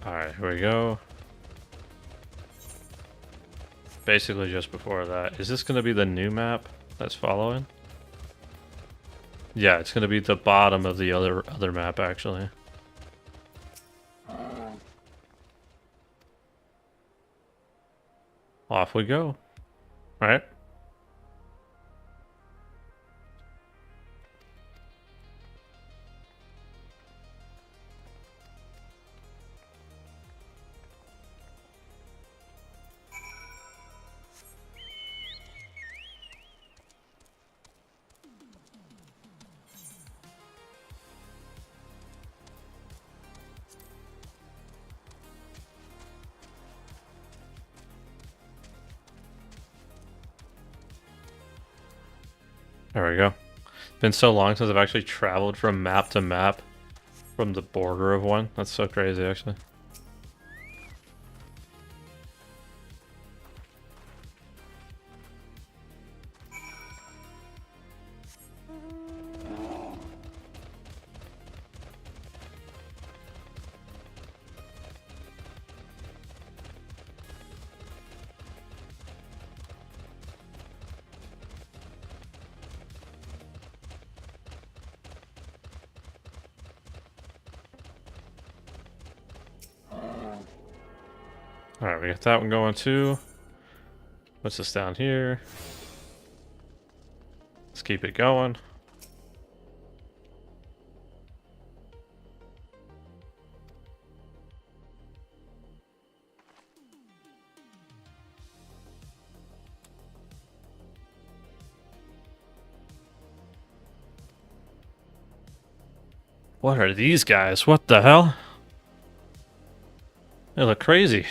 Alright, here we go. Basically just before that. Is this going to be the new map that's following? Yeah, it's going to be the bottom of the other map, actually. Off we go. Alright. There we go. Been so long since I've actually traveled from map to map from the border of one. That's so crazy, actually. Alright, we got that one going too. What's this down here? Let's keep it going. What are these guys? What the hell? They look crazy.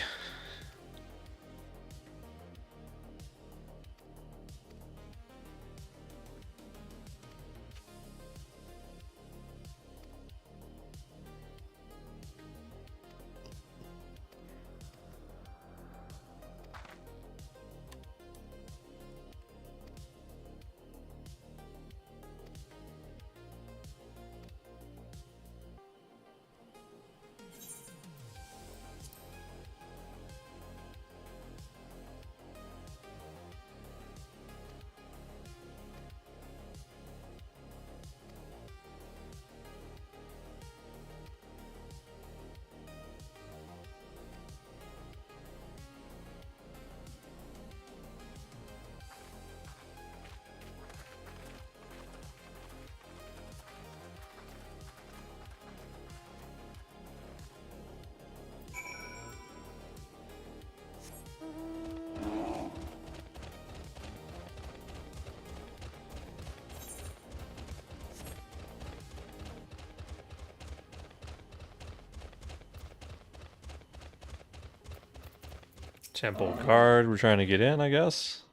Temple guard, we're trying to get in, I guess.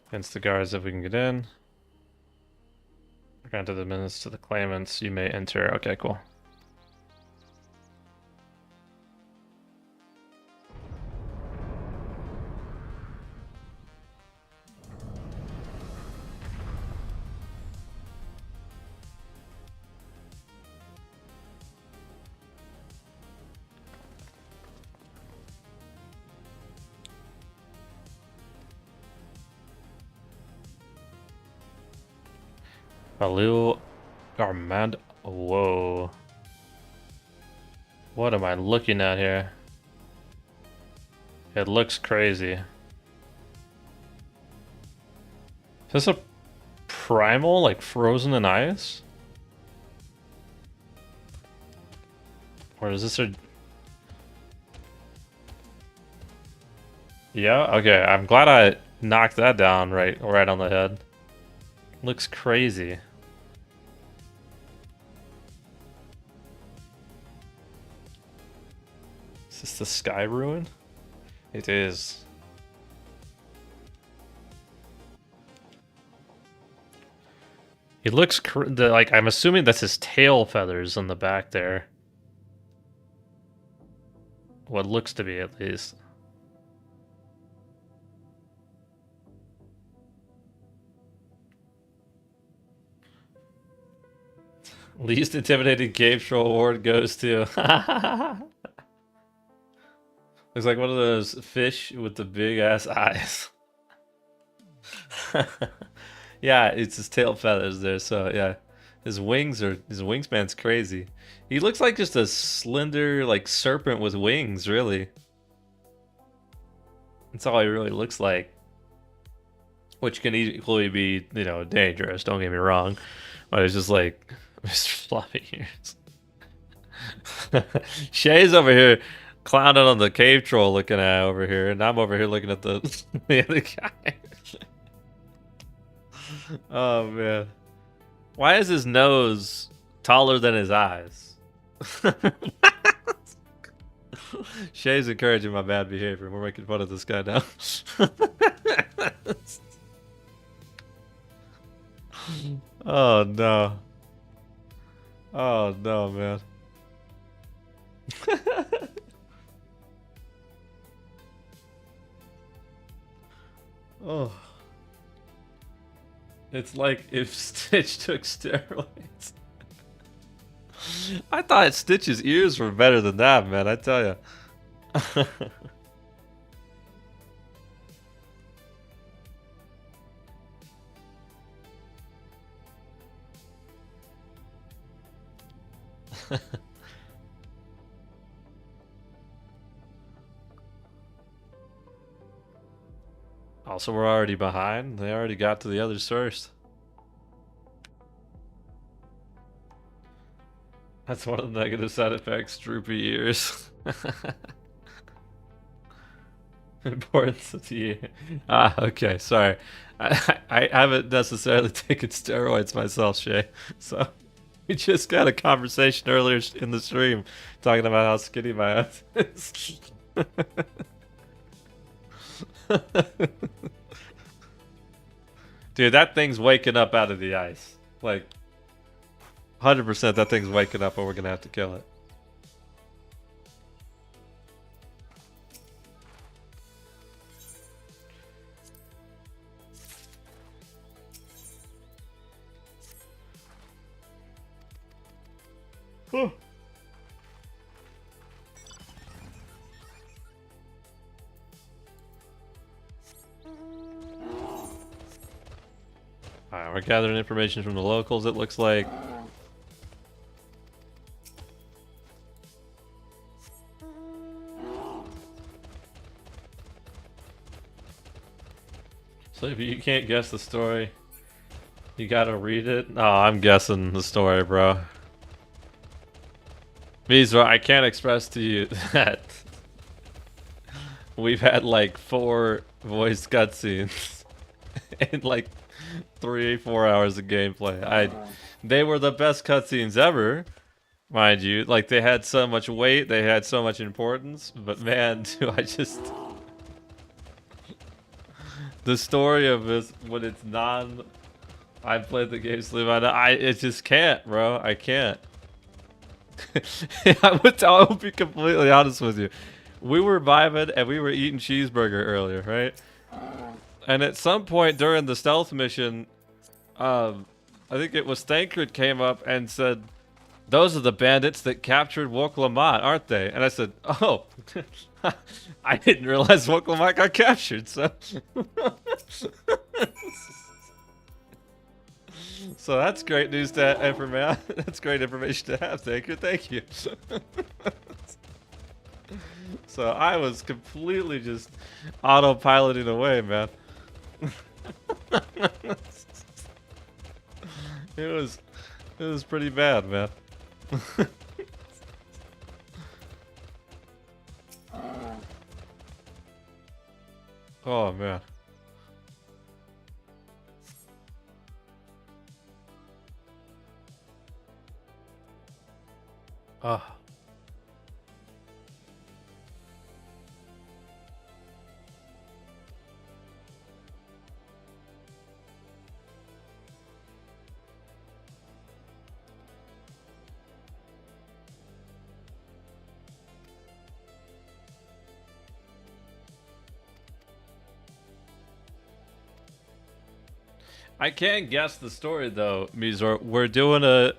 Against the guards if we can get in. Granted the minutes to the claimants, you may enter. Okay, cool. Palu Armand. Whoa. What am I looking at here? It looks crazy. Is this a primal, like frozen in ice? Or is this a... Yeah, okay. I'm glad I knocked that down right on the head. Looks crazy. Is this the Sky Ruin? It is. He looks like, I'm assuming that's his tail feathers on the back there. What looks to be, at least. Least intimidating cave troll award goes to... Looks like one of those fish with the big ass eyes. Yeah, it's his tail feathers there, so yeah. His wingspan's crazy. He looks like just a slender, like, serpent with wings, really. That's all he really looks like. Which can equally be, you know, dangerous, don't get me wrong. But it's just like Mr. Floppy Ears. Shay's over here clowning on the cave troll looking at over here, and I'm over here looking at the, the other guy. Oh man. Why is his nose taller than his eyes? Shay's encouraging my bad behavior. We're making fun of this guy now. Oh no. Oh no, man. Oh. It's like if Stitch took steroids. I thought Stitch's ears were better than that, man, I tell ya. Also, we're already behind. They already got to the others first. That's one of the negative side effects, droopy ears. Importance of the ear. Ah, okay, sorry. I haven't necessarily taken steroids myself, Shay. So, we just got a conversation earlier in the stream talking about how skinny my ass is. Dude, that thing's waking up out of the ice. Like, 100% that thing's waking up and we're gonna have to kill it. Alright, we're gathering information from the locals, it looks like. So if you can't guess the story, you gotta read it. Oh, I'm guessing the story, bro. Mizra, I can't express to you that we've had like 4 voice cutscenes in like 3-4 hours of gameplay. They were the best cutscenes ever, mind you. Like, they had so much weight, they had so much importance, but man, do I just... The story of this, when it's I played the game sleep, it just can't, bro. I can't. I will be completely honest with you. We were vibing and we were eating cheeseburger earlier, right? And at some point during the stealth mission, I think it was Thancred came up and said, "Those are the bandits that captured Woklamat, aren't they?" And I said, "Oh, I didn't realize Woklamat got captured." So, So that's great news to information. That's great information to have, Tanker. Thank you. So I was completely just autopiloting away, man. It was pretty bad, man. Oh man. Ah. I can't guess the story though, Mizor. We're doing a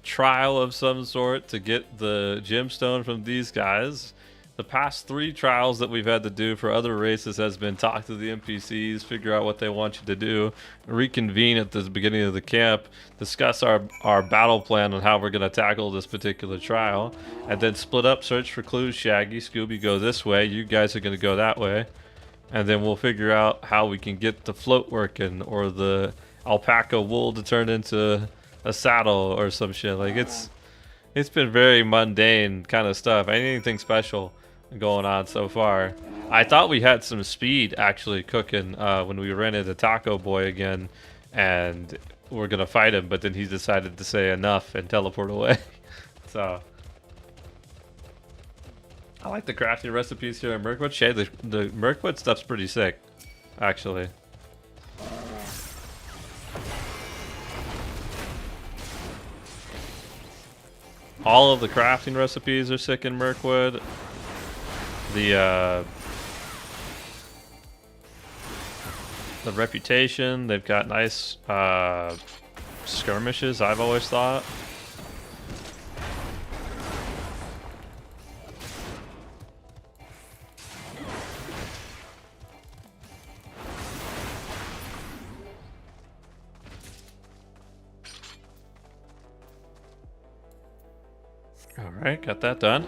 trial of some sort to get the gemstone from these guys. The past 3 trials that we've had to do for other races has been talk to the NPCs, figure out what they want you to do, reconvene at the beginning of the camp, discuss our battle plan on how we're going to tackle this particular trial, and then split up, search for clues. Shaggy, Scooby go this way, you guys are going to go that way, and then we'll figure out how we can get the float working or the alpaca wool to turn into a saddle or some shit. Like it's been very mundane kind of stuff. Ain't anything special going on so far. I thought we had some speed actually cooking when we ran into Taco Boy again, and we're gonna fight him, but then he decided to say enough and teleport away. So I like the crafting recipes here in Mirkwood. Shay, the Mirkwood stuff's pretty sick, actually. All of the crafting recipes are sick in Mirkwood. The reputation, they've got nice skirmishes, I've always thought. Alright, got that done.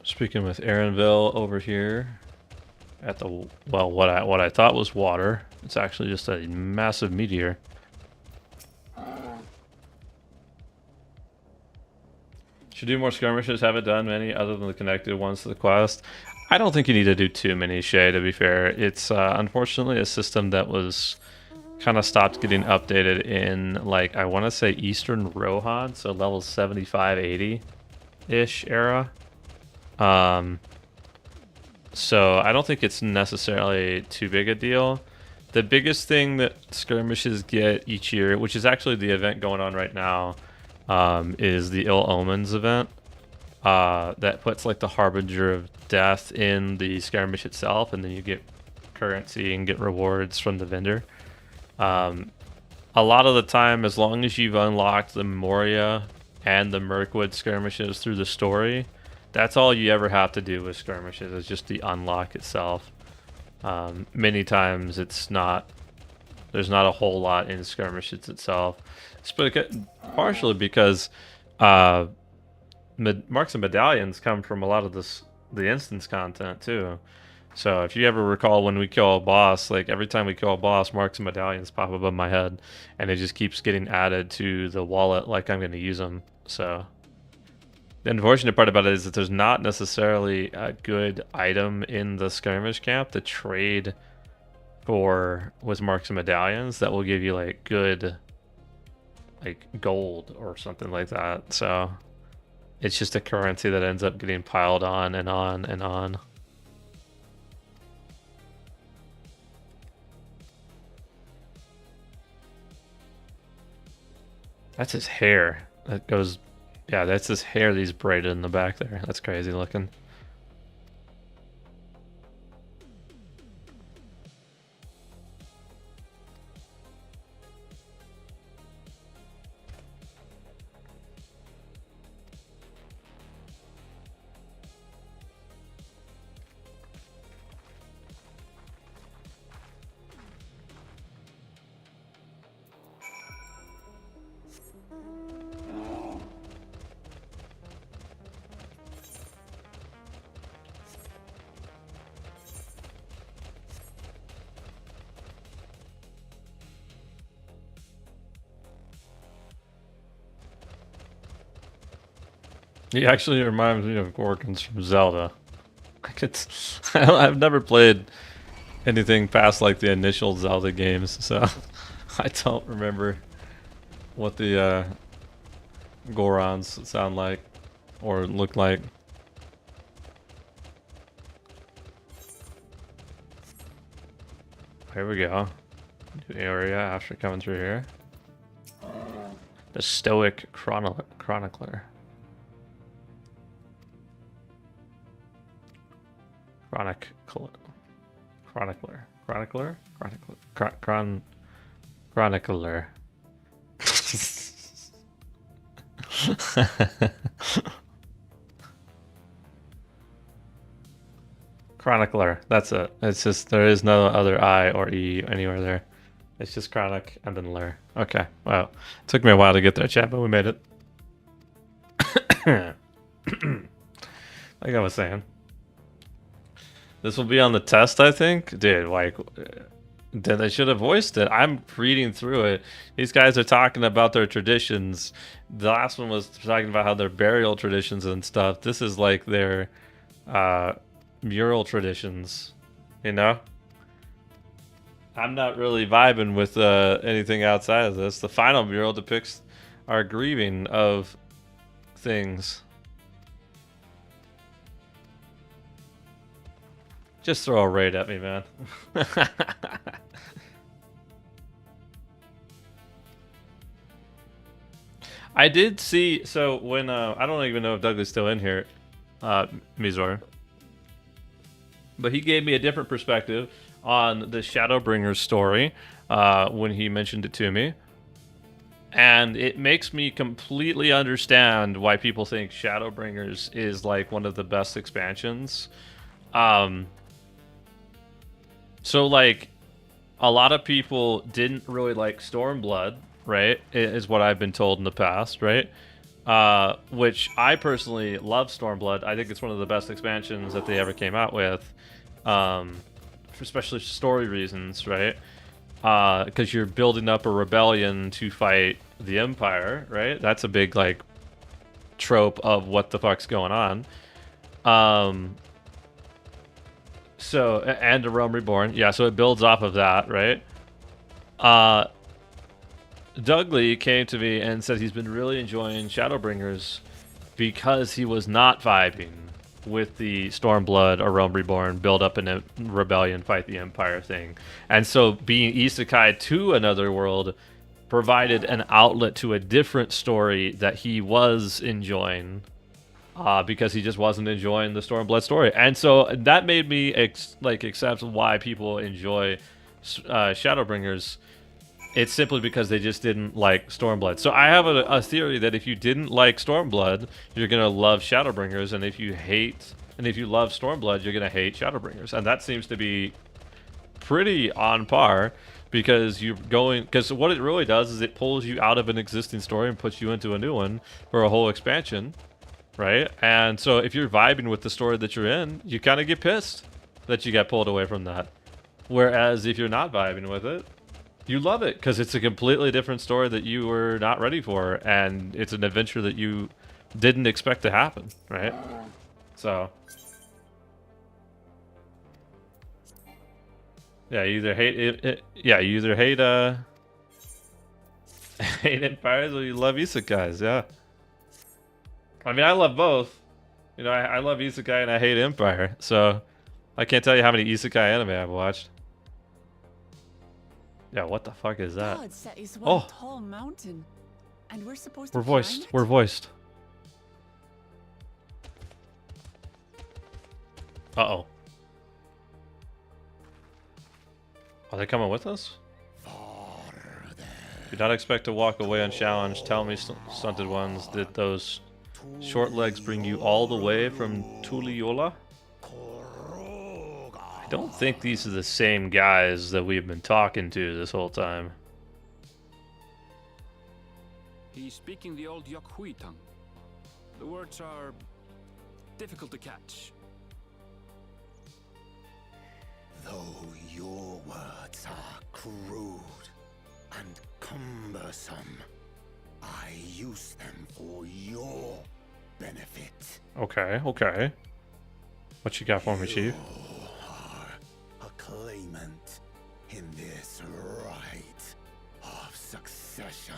Speaking with Aaronville over here at the, well, what I thought was water. It's actually just a massive meteor. Should do more skirmishes. Haven't done many other than the connected ones to the quest. I don't think you need to do too many, Shay, to be fair. It's unfortunately a system that was kind of stopped getting updated in, like, I want to say Eastern Rohan, so level 75-80-ish era. So I don't think it's necessarily too big a deal. The biggest thing that skirmishes get each year, which is actually the event going on right now, is the Ill Omens event. That puts like the Harbinger of Death in the skirmish itself, and then you get currency and get rewards from the vendor. A lot of the time, as long as you've unlocked the Moria and the Mirkwood skirmishes through the story, that's all you ever have to do with skirmishes, is just the unlock itself. Many times it's not, there's not a whole lot in skirmishes itself. It's partially because marks and medallions come from a lot of the instance content too. So if you ever recall, when we kill a boss, like every time we kill a boss, marks and medallions pop above my head, and it just keeps getting added to the wallet like I'm going to use them. So the unfortunate part about it is that there's not necessarily a good item in the skirmish camp to trade for with marks and medallions that will give you like good, like gold or something like that. So it's just a currency that ends up getting piled on and on and on. That's his hair. That goes, yeah, that's his hair that he's braided in the back there. That's crazy looking. He actually reminds me of Gorkins from Zelda. Like I've never played anything past like the initial Zelda games, so I don't remember what the Gorons sound like or look like. Here we go. New area after coming through here. The Stoic Chronicler. Chronicler. Chronicler. That's it. It's just there is no other I or E anywhere there. It's just chronic and then lure. Okay. Wow. It took me a while to get there, chat, but we made it. Like I was saying. This will be on the test, I think. Dude, like, then they should have voiced it. I'm reading through it. These guys are talking about their traditions. The last one was talking about how their burial traditions and stuff. This is like their mural traditions, you know? I'm not really vibing with anything outside of this. The final mural depicts our grieving of things. Just throw a raid at me, man. I did see, so when, I don't even know if Doug is still in here, Mizor. But he gave me a different perspective on the Shadowbringers story when he mentioned it to me. And it makes me completely understand why people think Shadowbringers is like one of the best expansions. So, like, a lot of people didn't really like Stormblood, right? Is what I've been told in the past, right? Which I personally love Stormblood. I think it's one of the best expansions that they ever came out with, for especially story reasons, right? Because you're building up a rebellion to fight the Empire, right? That's a big, like, trope of what the fuck's going on. So, and a Realm Reborn. Yeah, so it builds off of that, right? Dougley came to me and said he's been really enjoying Shadowbringers because he was not vibing with the Stormblood or Realm Reborn, build up in a rebellion, fight the Empire thing. And so being isekai to another world provided an outlet to a different story that he was enjoying. Because he just wasn't enjoying the Stormblood story. And so that made me accept why people enjoy Shadowbringers. It's simply because they just didn't like Stormblood. So I have a theory that if you didn't like Stormblood, you're going to love Shadowbringers. And if you love Stormblood, you're going to hate Shadowbringers. And that seems to be pretty on par. Because what it really does is it pulls you out of an existing story and puts you into a new one for a whole expansion. Right? And so if you're vibing with the story that you're in, you kind of get pissed that you got pulled away from that. Whereas if you're not vibing with it, you love it because it's a completely different story that you were not ready for, and it's an adventure that you didn't expect to happen, right? So yeah, you either hate it, you either hate hate Empires or you love Isekais, yeah. I mean, I love both. You know, I love Isekai and I hate Empire. So, I can't tell you how many Isekai anime I've watched. Yeah, what the fuck is that? God set is one tall mountain, and we're supposed to climb it? We're voiced. Uh-oh. Are they coming with us? Do not expect to walk away unchallenged. Tell me, stunted ones, did those short legs bring you all the way from Tuliola? I don't think these are the same guys that we've been talking to this whole time. He's speaking the old Yokhui tongue. The words are difficult to catch. Though your words are crude and cumbersome, I use them for your benefit. Okay, okay. What you got for me, Chief? A claimant in this right of succession.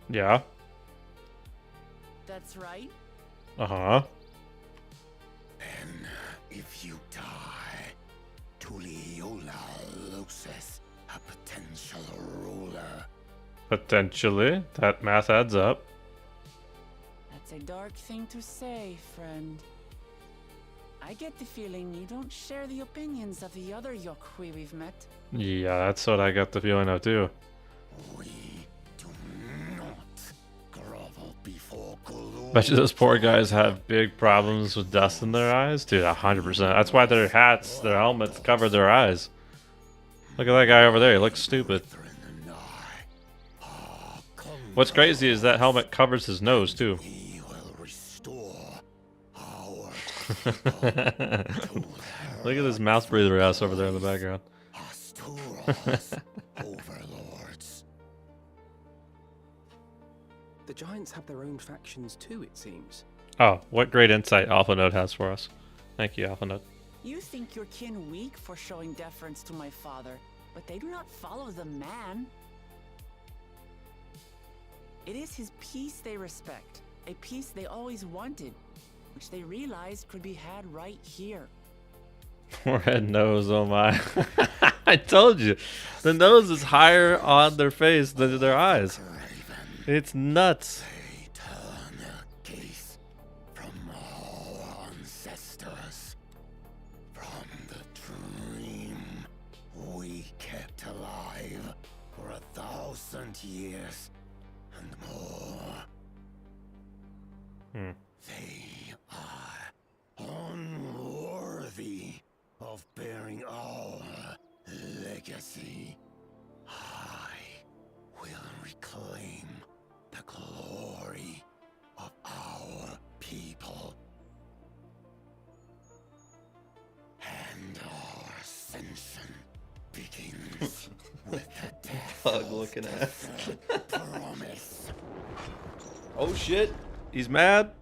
Yeah. That's right. Uh-huh. Then, if you die, Tuliola loses a potential ruler. Potentially. That math adds up. That's a dark thing to say, friend. I get the feeling you don't share the opinions of the other Yokhui we've met. Yeah, that's what I got the feeling of too. We do not grovel before glory. Bet you those poor guys have big problems with dust in their eyes. Dude, 100%. That's why their hats, their helmets cover their eyes. Look at that guy over there. He looks stupid. What's crazy is that helmet covers his nose too. We will restore our Look at this mouse breather ass over there in the background. Astura's overlords. The giants have their own factions too, it seems. Oh, what great insight Alpha Node has for us. Thank you, Alpha Node. You think your kin weak for showing deference to my father, but they do not follow the man. It is his peace they respect, a peace they always wanted, which they realized could be had right here. Forehead, nose, oh my. I told you. The nose is higher on their face than their eyes. It's nuts. They turn their gaze from our ancestors, from the dream we kept alive for 1,000 years and more. They are unworthy of bearing our legacy. I will reclaim the glory of our people and our ascension begins with the death Bug looking ass. promise. Oh shit. He's mad.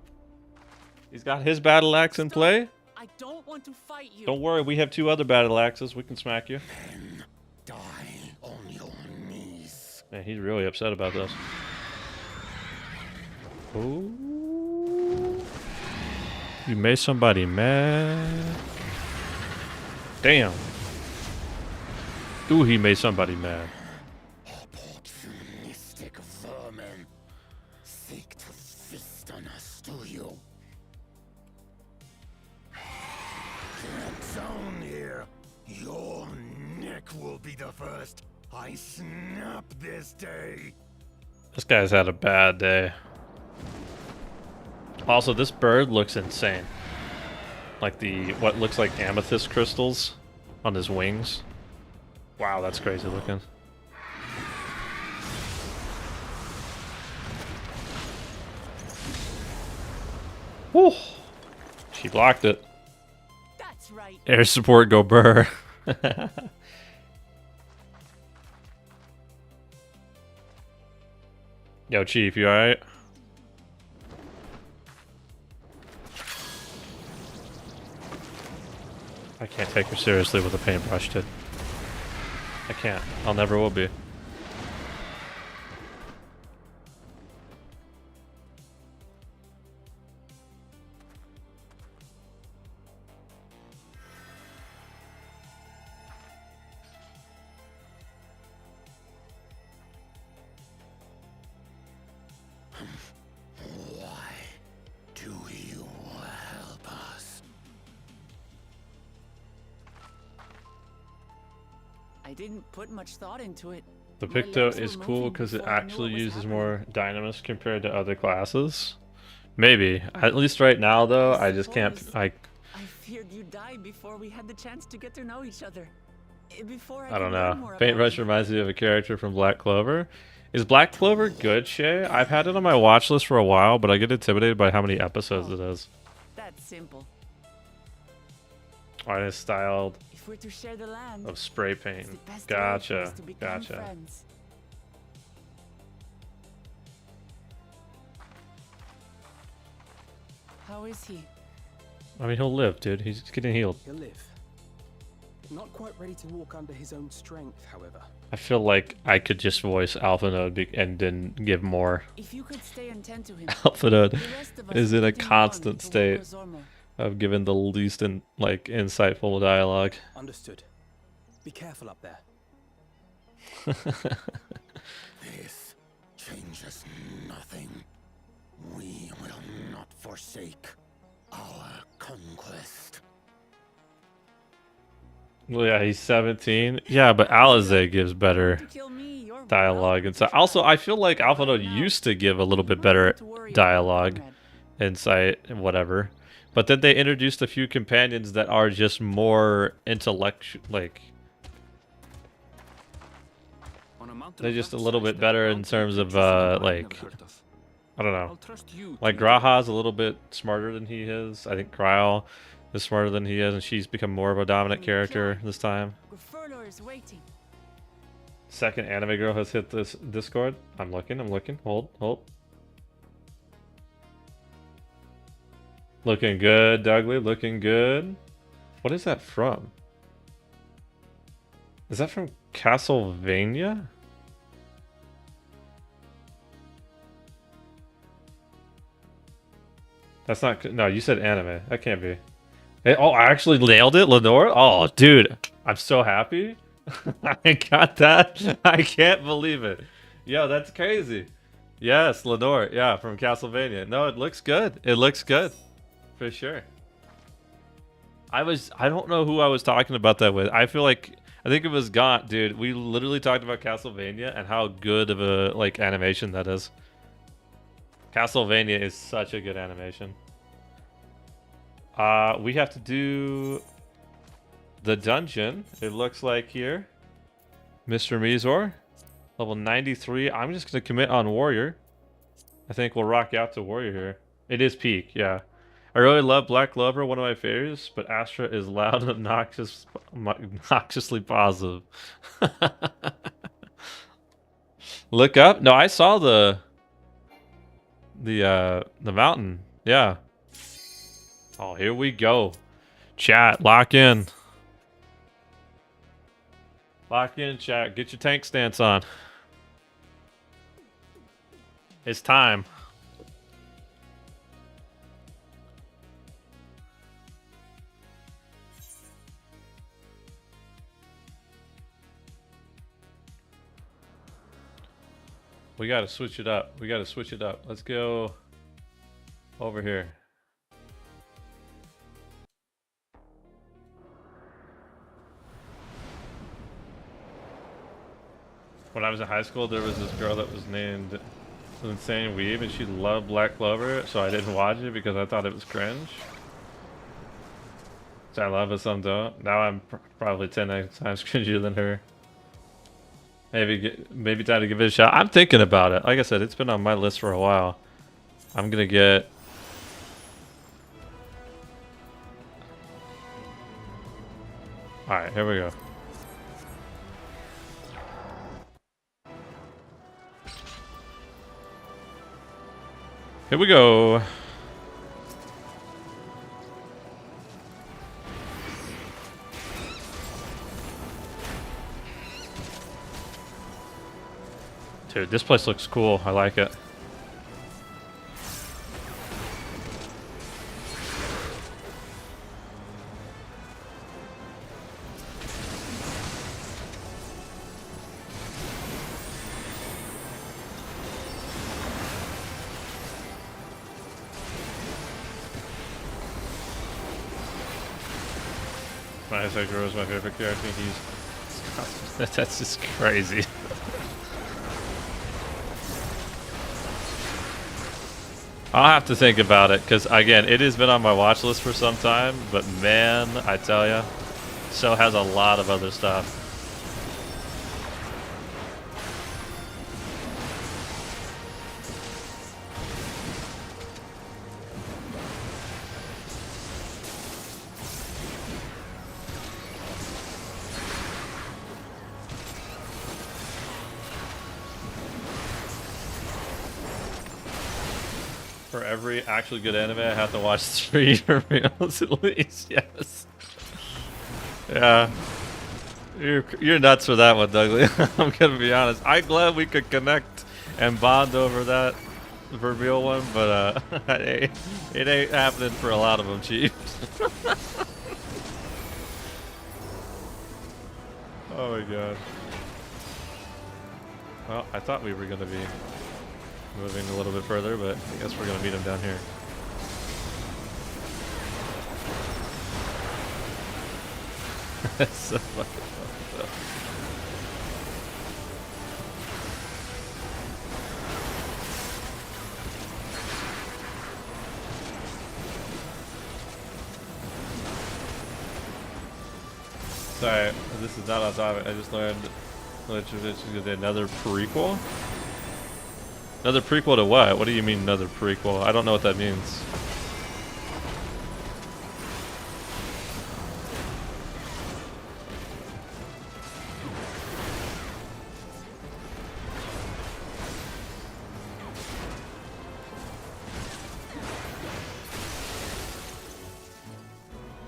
He's got his battle axe in play. I don't want to fight you. Don't worry, we have 2 other battle axes. We can smack you. Then die on your knees. Man, he's really upset about this. Ooh. You made somebody mad. Damn. Ooh, he made somebody mad. Opportunistic vermin seek to feast on us, do you? Get down here. Your neck will be the first I snap this day. This guy's had a bad day. Also, this bird looks insane. Like what looks like amethyst crystals on his wings. Wow, that's crazy looking. Whew. She blocked it. That's right. Air support, go burr. Yo, Chief, you alright? I can't take her seriously with a paintbrush, dude. I can't. I'll never will be. Why do you help us? I didn't put much thought into it. The My Picto legs were is cool moving because it before I knew actually what was uses happening. more dynamis compared to other classes. Maybe. At least right now, though, I just can't. I feared you died before we had the chance to get to know each other. Before I could don't learn know. more about Paintbrush you. reminds me of a character from Black Clover. Is Black Clover good, Shay? I've had it on my watch list for a while, but I get intimidated by how many episodes it is. That's simple. Artist styled If we're to share the land, of spray it's paint. the best way for us Gotcha. to become Gotcha. friends. How is he? I mean, he'll live, dude. He's getting healed. He'll live. Not quite ready to walk under his own strength, however. I feel like I could just voice Alpha Node and then give more. If you could stay and tend to him, Alpha Node the rest of us is in a could continue on constant to state Eorzea. of giving the least insightful dialogue. Understood. Be careful up there. This changes nothing. We will not forsake our conquest. Well, yeah, he's 17. Yeah, but Eorzea gives better To kill me, you're dialogue and stuff. Also, I feel like Alpha Node used to give a little bit better dialogue, insight, and whatever. But then they introduced a few companions that are just more intellectual, like On a mountain they're of just a that little size, bit there are better in mountain terms of creatures that I've like, never heard of. I don't I'll know. trust you to Like make it Graha's a little bit smarter than he is. I think Kryl is smarter than he is, and she's become more of a dominant character this time. Furlough is waiting. Second anime girl has hit this Discord. I'm looking. Hold. Looking good, Dougley. Looking good. What is that from? Is that from Castlevania? That's not. No, you said anime. That can't be. Hey, oh, I actually nailed it, Lenore. Oh, dude, I'm so happy. I got that. I can't believe it. Yo, that's crazy. Yes, Lenore. Yeah, from Castlevania. No, it looks good. It looks good. For sure. I don't know who I was talking about that with. I think it was Gaunt, dude. We literally talked about Castlevania and how good of a animation that is. Castlevania is such a good animation. We have to do the dungeon, it looks like here. Mr. Mizor, level 93. I'm just going to commit on Warrior. I think we'll rock out to Warrior here. It is peak, yeah. I really love Black Clover, one of my favorites, but Astra is loud and obnoxiously positive. Look up? No, I saw the mountain. Yeah. Oh, here we go. Chat, lock in. Lock in, chat. Get your tank stance on. It's time. We gotta switch it up. Let's go over here. When I was in high school, there was this girl that was named Insane Weeb, and she loved Black Clover, so I didn't watch it because I thought it was cringe. Which I love, but some don't. Now I'm probably 10 times cringier than her. Maybe time to give it a shot. I'm thinking about it. Like I said, it's been on my list for a while. I'm gonna get... Alright, here we go. Here we go. Dude, this place looks cool. I like it. Isaac is my favorite character. That's just crazy. I'll have to think about it, because again, it has been on my watch list for some time, but man, I tell ya, so has a lot of other stuff. For every actually good anime, I have to watch 3 reels at least. Yes. Yeah. You're nuts for that one, Dougley. I'm gonna be honest. I'm glad we could connect and bond over that reveal one, but it ain't happening for a lot of them, Chief. Oh my god. Well, I thought we were gonna be moving a little bit further, but I guess we're gonna meet him down here. That's so fucking fucked up. Sorry, this is not on topic. I just learned another prequel? Another prequel to what? What do you mean another prequel? I don't know what that means.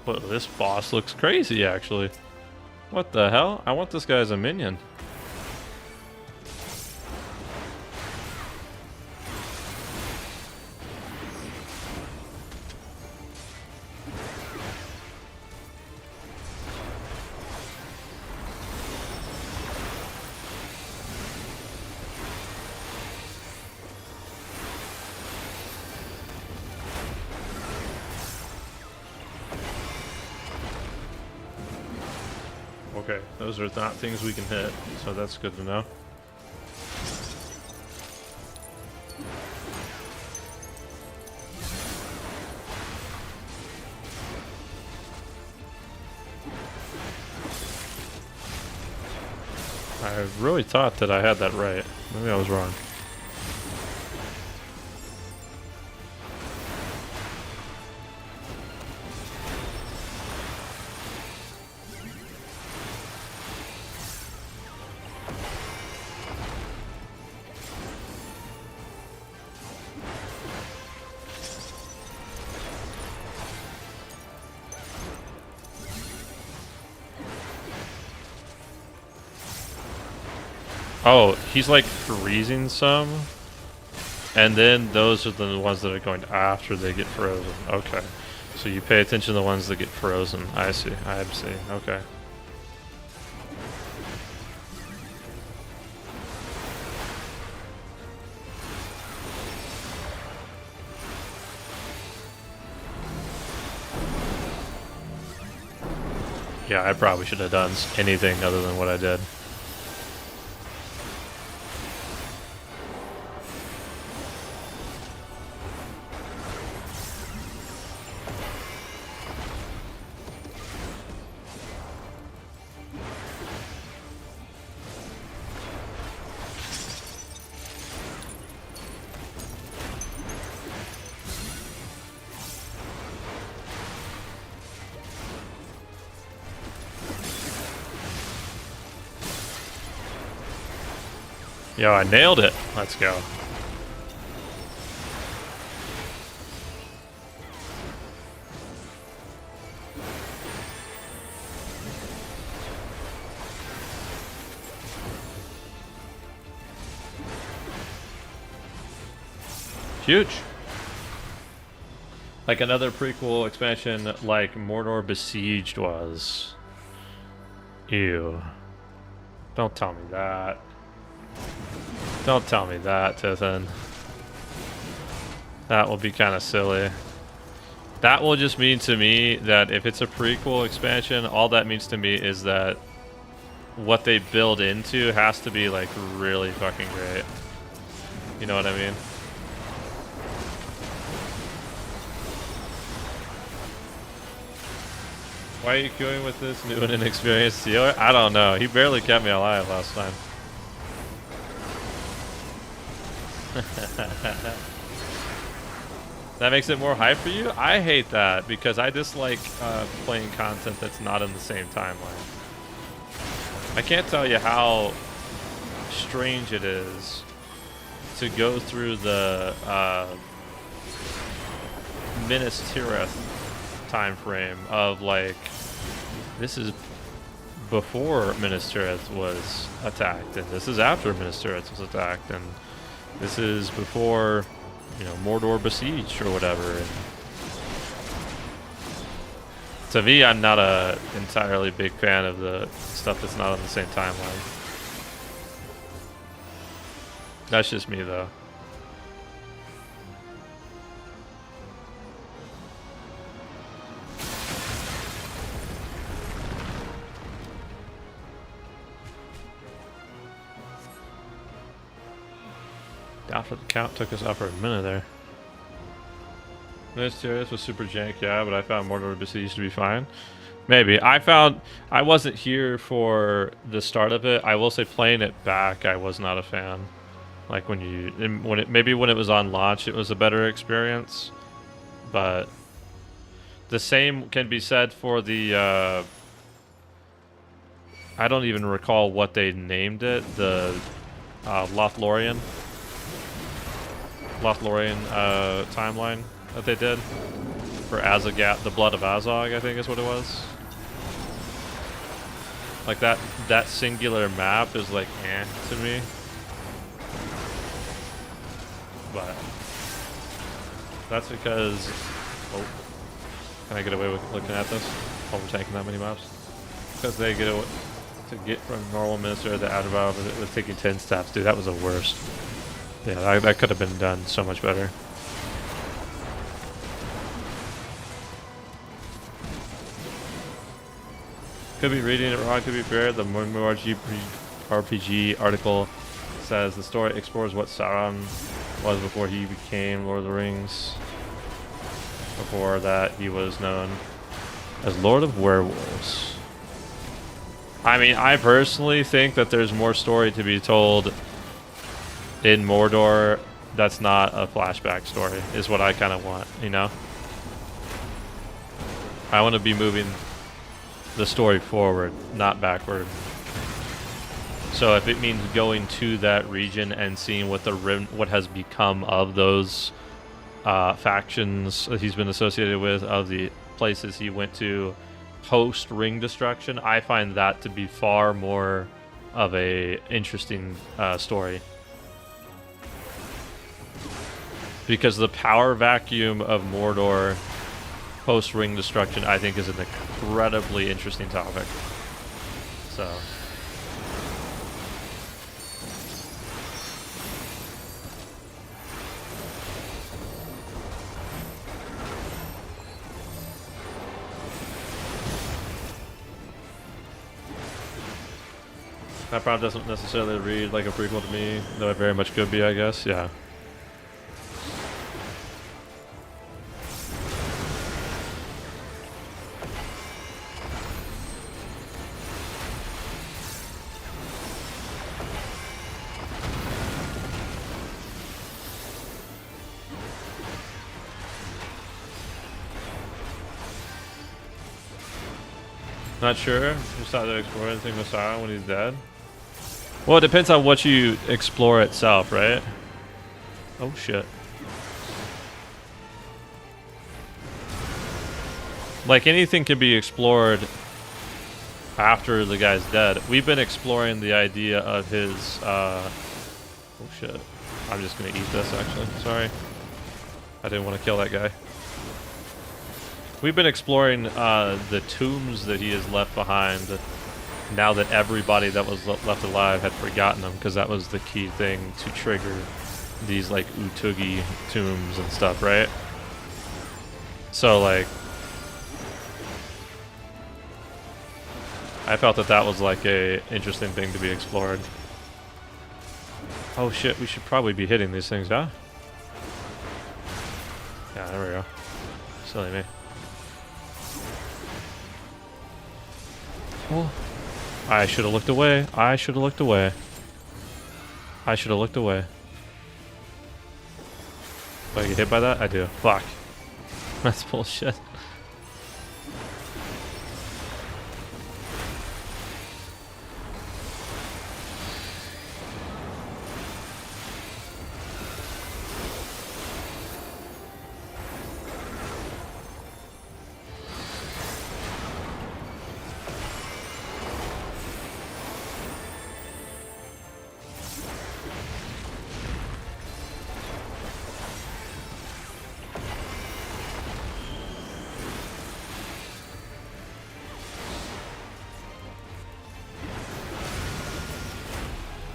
But this boss looks crazy, actually. What the hell? I want this guy as a minion. Okay, those are not things we can hit, so that's good to know. I really thought that I had that right. Maybe I was wrong. Oh, he's like freezing some, and then those are the ones that are going after they get frozen. Okay, so you pay attention to the ones that get frozen. I see. I see. Okay. Yeah, I probably should have done anything other than what I did. Yo, I nailed it. Let's go. Huge. Like another prequel expansion like Mordor Besieged was. Ew. Don't tell me that. Don't tell me that, Tithan. That will be kind of silly. That will just mean to me that if it's a prequel expansion, all that means to me is that what they build into has to be like really fucking great. You know what I mean? Why are you queuing with this new and inexperienced dealer? I don't know. He barely kept me alive last time. That makes it more hype for you? I hate that because I dislike playing content that's not in the same timeline. I can't tell you how strange it is to go through the Minas Tirith time frame of like, this is before Minas Tirith was attacked, and this is after Minas Tirith was attacked, and this is before, you know, Mordor besieged or whatever. And to me, I'm not a entirely big fan of the stuff that's not on the same timeline. That's just me, though. Down for the count took us out for a minute there. Minas Tirith was super jank, yeah, but I found Mordor Besieged to be fine. Maybe. I wasn't here for the start of it. I will say playing it back, I was not a fan. Like maybe when it was on launch, it was a better experience. But the same can be said for the, I don't even recall what they named it, the Lothlorien timeline that they did for Azagat, the Blood of Azog, I think is what it was. Like that singular map is like to me. But that's because, oh, can I get away with looking at this while we're taking that many maps? Because they get away, to get from normal Minister to Adabal with taking 10 steps. Dude, that was the worst. Yeah, that could have been done so much better. Could be reading it wrong, could be fair. The RPG article says the story explores what Sauron was before he became Lord of the Rings. Before that, he was known as Lord of Werewolves. I mean, I personally think that there's more story to be told in Mordor that's not a flashback story, is what I kind of want, you know? I want to be moving the story forward, not backward. So if it means going to that region and seeing what has become of those factions that he's been associated with, of the places he went to post Ring Destruction, I find that to be far more of a interesting story. Because the power vacuum of Mordor post Ring Destruction, I think, is an incredibly interesting topic. So that probably doesn't necessarily read like a prequel to me, though it very much could be, I guess. Yeah. Not sure. Just thought to explore anything with Sauron when he's dead. Well, it depends on what you explore itself, right? Oh shit. Like anything can be explored after the guy's dead. We've been exploring the idea of his oh shit. I'm just gonna eat this actually. Sorry. I didn't want to kill that guy. We've been exploring the tombs that he has left behind now that everybody that was left alive had forgotten them, because that was the key thing to trigger these like Utugi tombs and stuff, right? So like I felt that was like a interesting thing to be explored. Oh shit, we should probably be hitting these things, huh? Yeah, there we go. Silly me. Oh. I should have looked away. I should have looked away. I should have looked away. Do I get hit by that? I do. Fuck. That's bullshit.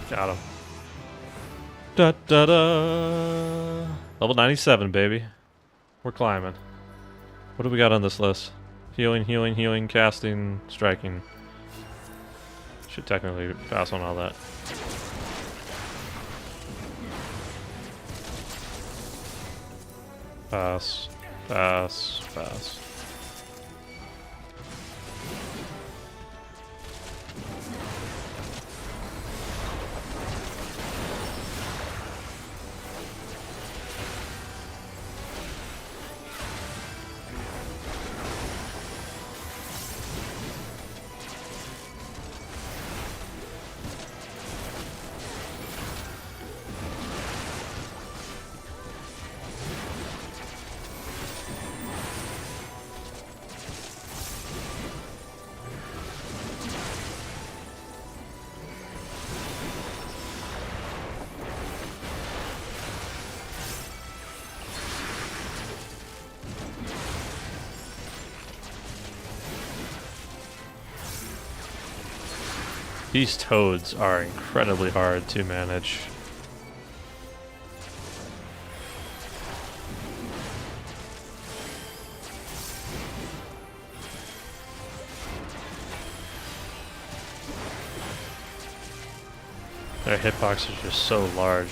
Got him. Da da da. Level 97, baby. We're climbing. What do we got on this list? Healing, healing, healing, casting, striking. Should technically pass on all that. Pass, pass, pass. These toads are incredibly hard to manage. Their hitbox is just so large.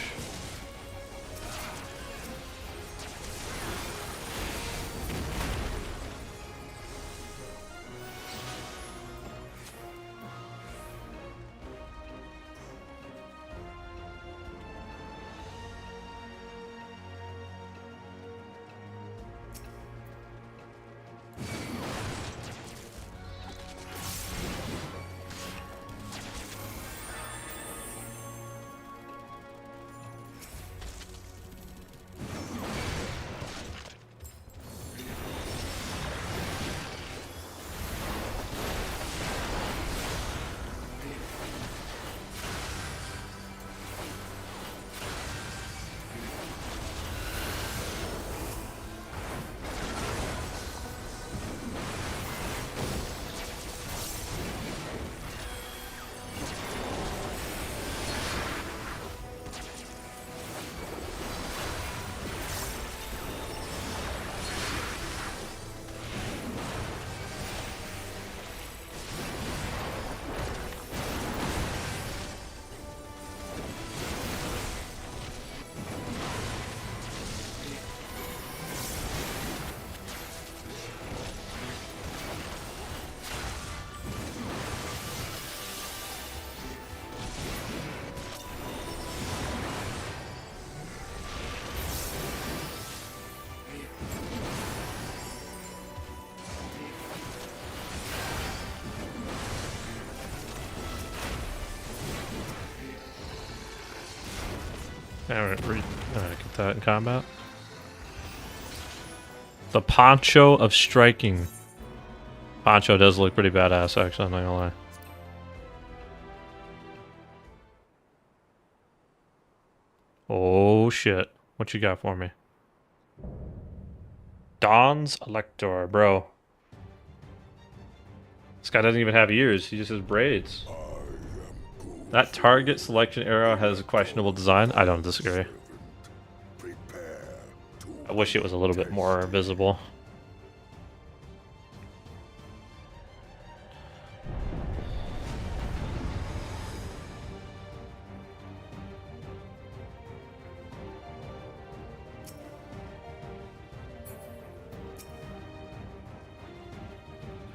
Alright, get that in combat. The Poncho of Striking. Poncho does look pretty badass, actually, I'm not gonna lie. Oh shit. What you got for me? Dawn's Elector, bro. This guy doesn't even have ears, he just has braids. That target selection arrow has a questionable design. I don't disagree. I wish it was a little bit more visible.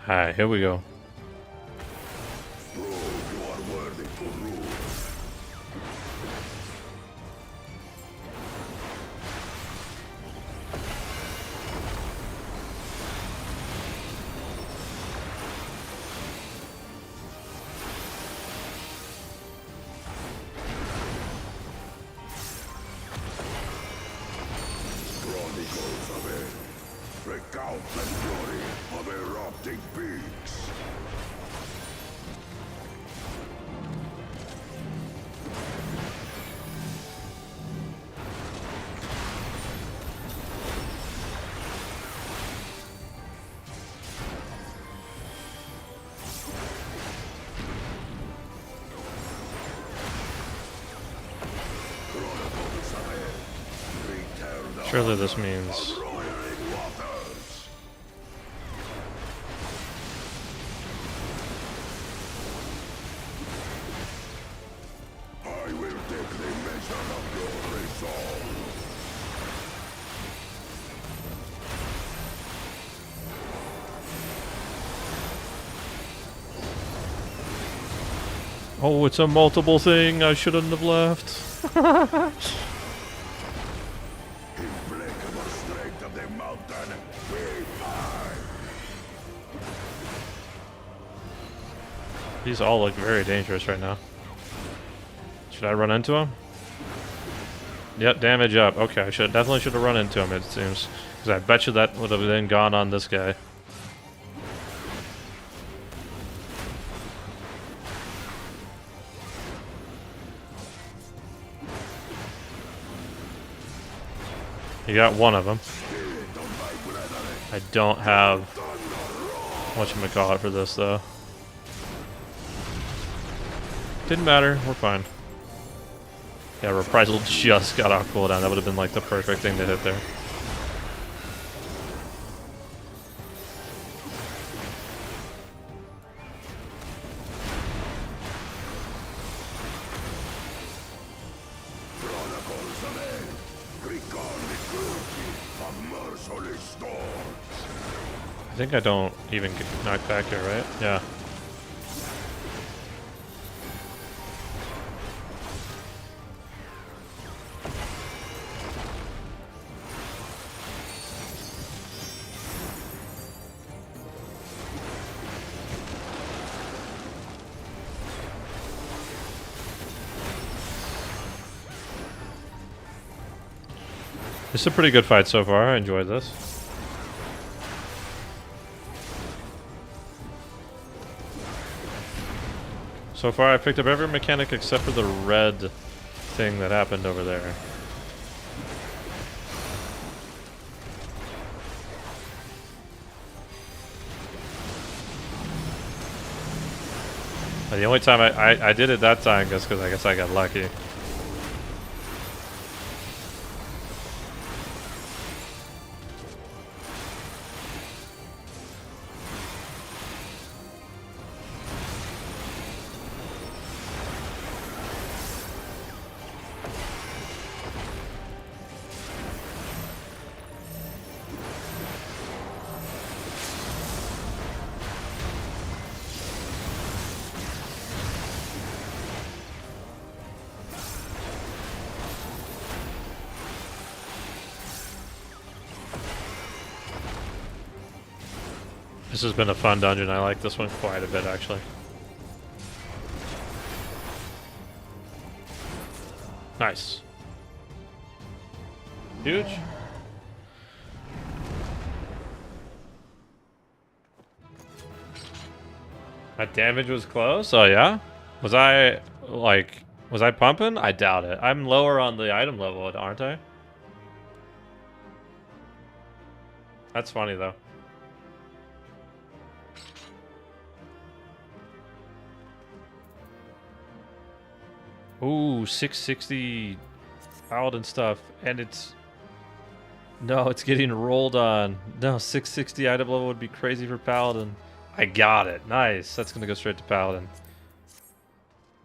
Alright, here we go. Recount the glory of erupting peaks. Surely this means... I will take the measure of your resolve. Oh, it's a multiple thing. I shouldn't have left. Implacable strength of the mountain, we fight. These all look very dangerous right now. Should I run into him? Yep, damage up. Okay, I definitely should have run into him, it seems. Because I bet you that would have then gone on this guy. You got one of them. I don't have whatchamacallit for this, though. Didn't matter. We're fine. Yeah, Reprisal just got off cooldown. That would have been like the perfect thing to hit there. I think I don't even get knocked back here, right? Yeah. This is a pretty good fight so far. I enjoyed this. So far, I picked up every mechanic except for the red thing that happened over there. The only time I did it that time just because I guess I got lucky. This has been a fun dungeon. I like this one quite a bit, actually. Nice. Huge. My damage was close? Oh, yeah? Was I pumping? I doubt it. I'm lower on the item level, aren't I? That's funny, though. Ooh, 660 paladin stuff, and it's... No, it's getting rolled on. No, 660 item level would be crazy for paladin. I got it. Nice. That's going to go straight to paladin.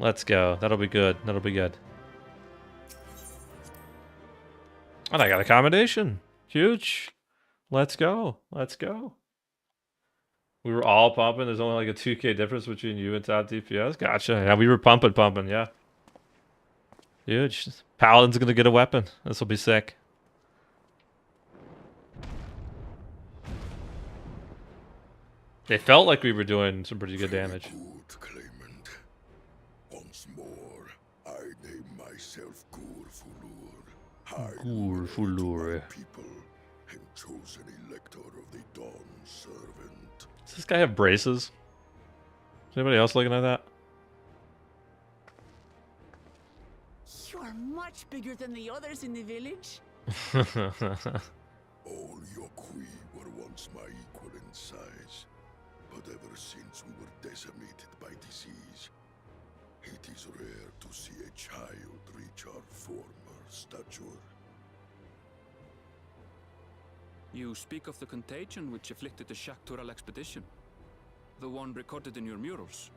Let's go. That'll be good. That'll be good. And I got accommodation. Huge. Let's go. Let's go. We were all pumping. There's only like a 2k difference between you and top DPS. Gotcha. Yeah, we were pumping, yeah. Huge. Paladin's gonna get a weapon. This will be sick. It felt like we were doing some pretty good damage. Good claimant. Once more, I name myself Gur Fulur. People and chosen elector of the Dawn Servant. Does this guy have braces? Is anybody else looking at that? You are much bigger than the others in the village. All Yokui were once my equal in size, but ever since we were decimated by disease, it is rare to see a child reach our former stature. You speak of the contagion which afflicted the Shaktural expedition. The one recorded in your murals.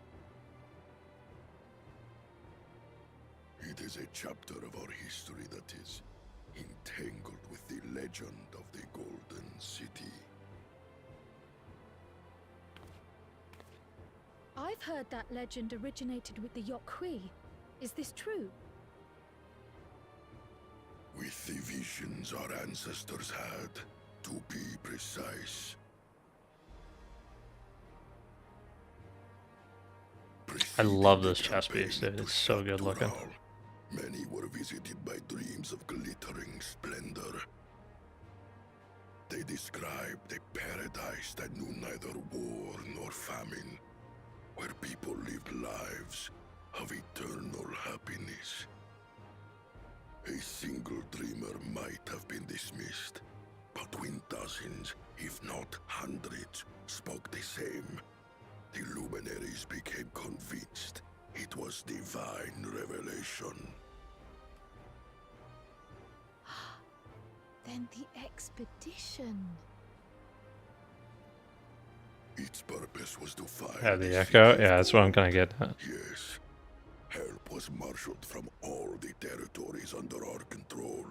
It is a chapter of our history that is entangled with the legend of the Golden City. I've heard that legend originated with the Yokhui. Is this true? With the visions our ancestors had, to be precise. I love this chess piece, dude. It's so good looking. Many were visited by dreams of glittering splendor. They described a paradise that knew neither war nor famine, where people lived lives of eternal happiness. A single dreamer might have been dismissed, but when dozens, if not hundreds, spoke the same, the luminaries became convinced it was divine revelation. Then the expedition. Its purpose was to find The echo? Yeah, that's what I'm gonna get at. Yes. Help was marshaled from all the territories under our control.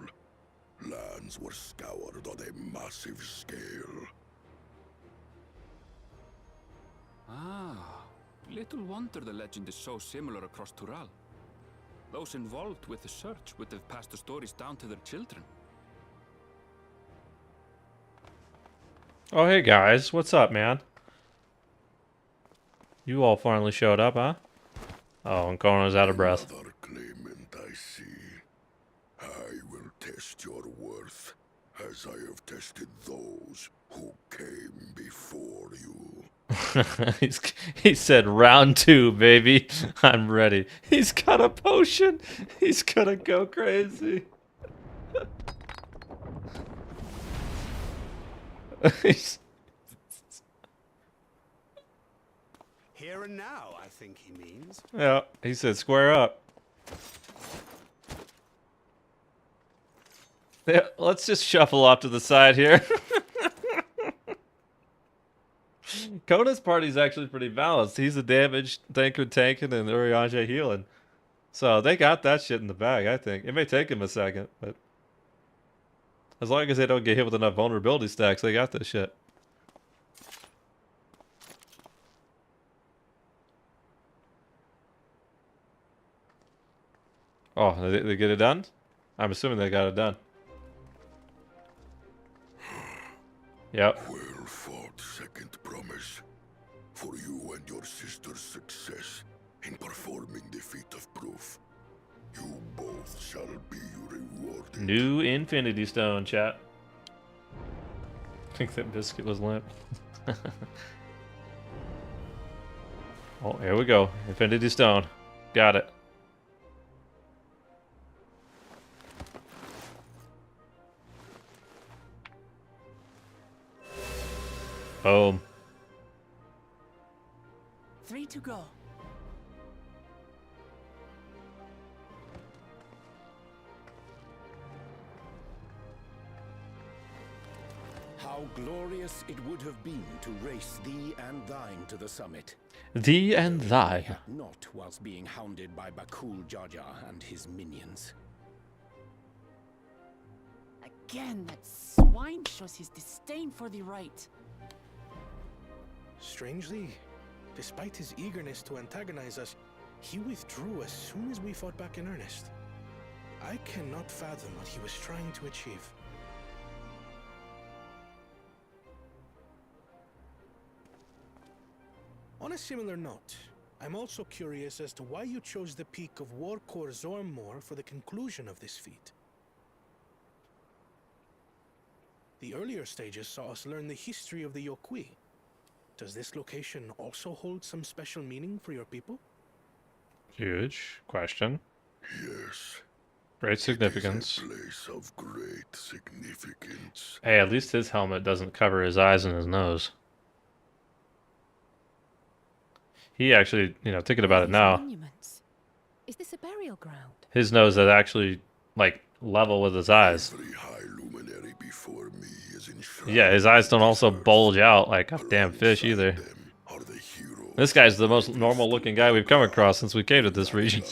Lands were scoured on a massive scale. Ah, little wonder the legend is so similar across Tural. Those involved with the search would have passed the stories down to their children. Oh, hey guys, what's up, man? You all finally showed up, huh? Oh, and Kono's out of breath. Another claimant, I see. I will test your worth, as I have tested those who came before you. He said, round 2, baby. I'm ready. He's got a potion. He's gonna go crazy. Here and now, I think he means. Yeah, he said square up. Yeah, let's just shuffle off to the side here. Kona's party's actually pretty balanced. He's a damaged tanker tanking and Eorzea healing. So they got that shit in the bag, I think. It may take him a second, but as long as they don't get hit with enough vulnerability stacks, they got this shit. Oh, they get it done? I'm assuming they got it done. Yep. Well fought, second promise. For you and your sister's success in performing the feat of proof. You both shall be rewarded. New Infinity Stone, chat. I think that biscuit was limp. Oh, here we go. Infinity Stone. Got it. Boom. 3 to go. How glorious it would have been to race thee and thine to the summit. Thee and thy. Not whilst being hounded by Bakul Jaja and his minions. Again, that swine shows his disdain for the right. Strangely, despite his eagerness to antagonize us, he withdrew as soon as we fought back in earnest. I cannot fathom what he was trying to achieve. On a similar note, I'm also curious as to why you chose the peak of Warkor Zormor for the conclusion of this feat. The earlier stages saw us learn the history of the Yokhui. Does this location also hold some special meaning for your people? Huge question. Yes. Great significance. It is a place of great significance. Hey, at least his helmet doesn't cover his eyes and his nose. He actually, thinking about it now, Monuments. Is this a burial ground? his nose is actually, like, level with his eyes. Every high luminary before me is enshrined Yeah, his eyes don't also bulge out like a damn fish either. This guy's the most normal looking guy we've come across since we came to this region.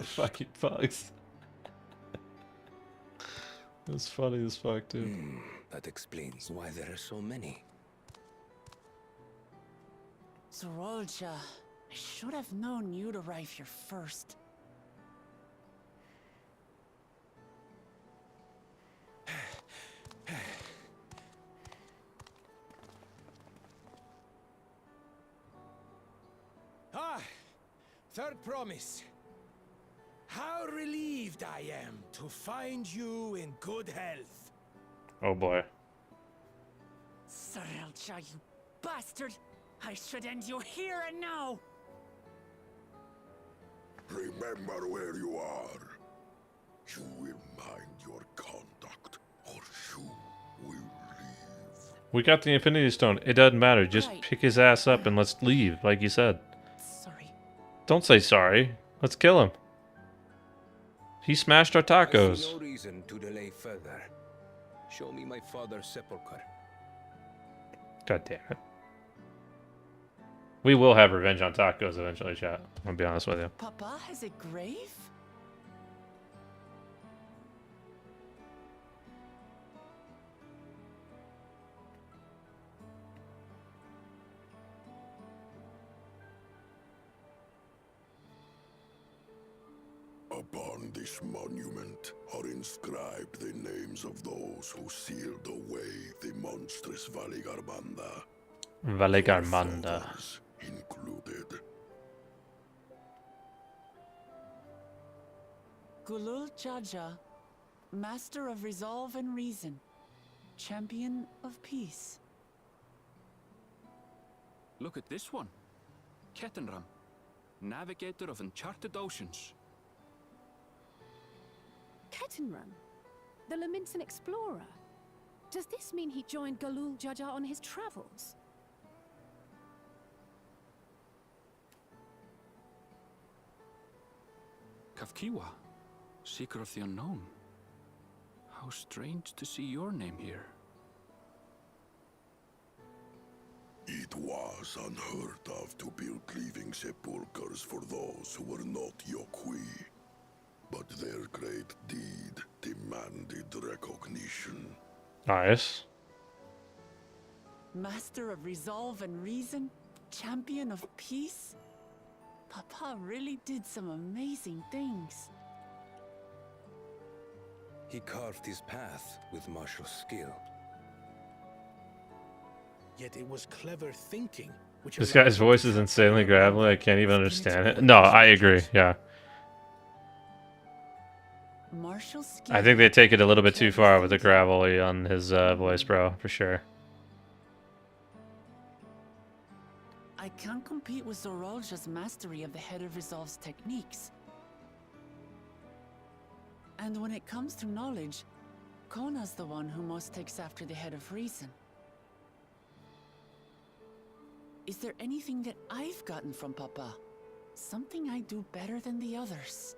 Fucking bugs. It's funny as fuck, too. That explains why there are so many. Eorzea, I should have known you'd arrive here first. Third promise. How relieved I am to find you in good health. Oh boy. Eorzea, you bastard! I should end you here and now! Remember where you are. You will mind your conduct, or you will leave. We got the Infinity Stone. It doesn't matter. Just pick his ass up and let's leave, like you said. Sorry. Don't say sorry. Let's kill him. He smashed our I see tacos. no reason to delay further. Show me my father's sepulcher. God damn it. We will have revenge on tacos eventually, chat. I'll be honest with you. Papa has a grave? Upon this monument are inscribed the names of those who sealed away the monstrous Valigarmanda. Valigarmanda. Included. Eorzea, Master of Resolve and Reason, Champion of Peace. Look at this one. Kettenram, Navigator of Uncharted Oceans. Kettenram, the Laminsan explorer. Does this mean he joined Eorzea on his travels? Kafkiwa, Seeker of the Unknown. How strange to see your name here. It was unheard of to build living sepulchres for those who were not Yokwi. But their great deed demanded recognition. Nice. Master of Resolve and Reason, Champion of Peace? Papa really did some amazing things. He carved his path with martial skill. Yet it was clever thinking, which This guy's voice is insanely gravelly. I can't even understand it. No, I agree. Yeah. Martial skill. I think they take it a little bit too far with the gravelly on his voice, bro, for sure. I can't compete with Eorzea's mastery of the Head of Resolve's techniques. And when it comes to knowledge, Kona's the one who most takes after the Head of Reason. Is there anything that I've gotten from Papa? Something I do better than the others?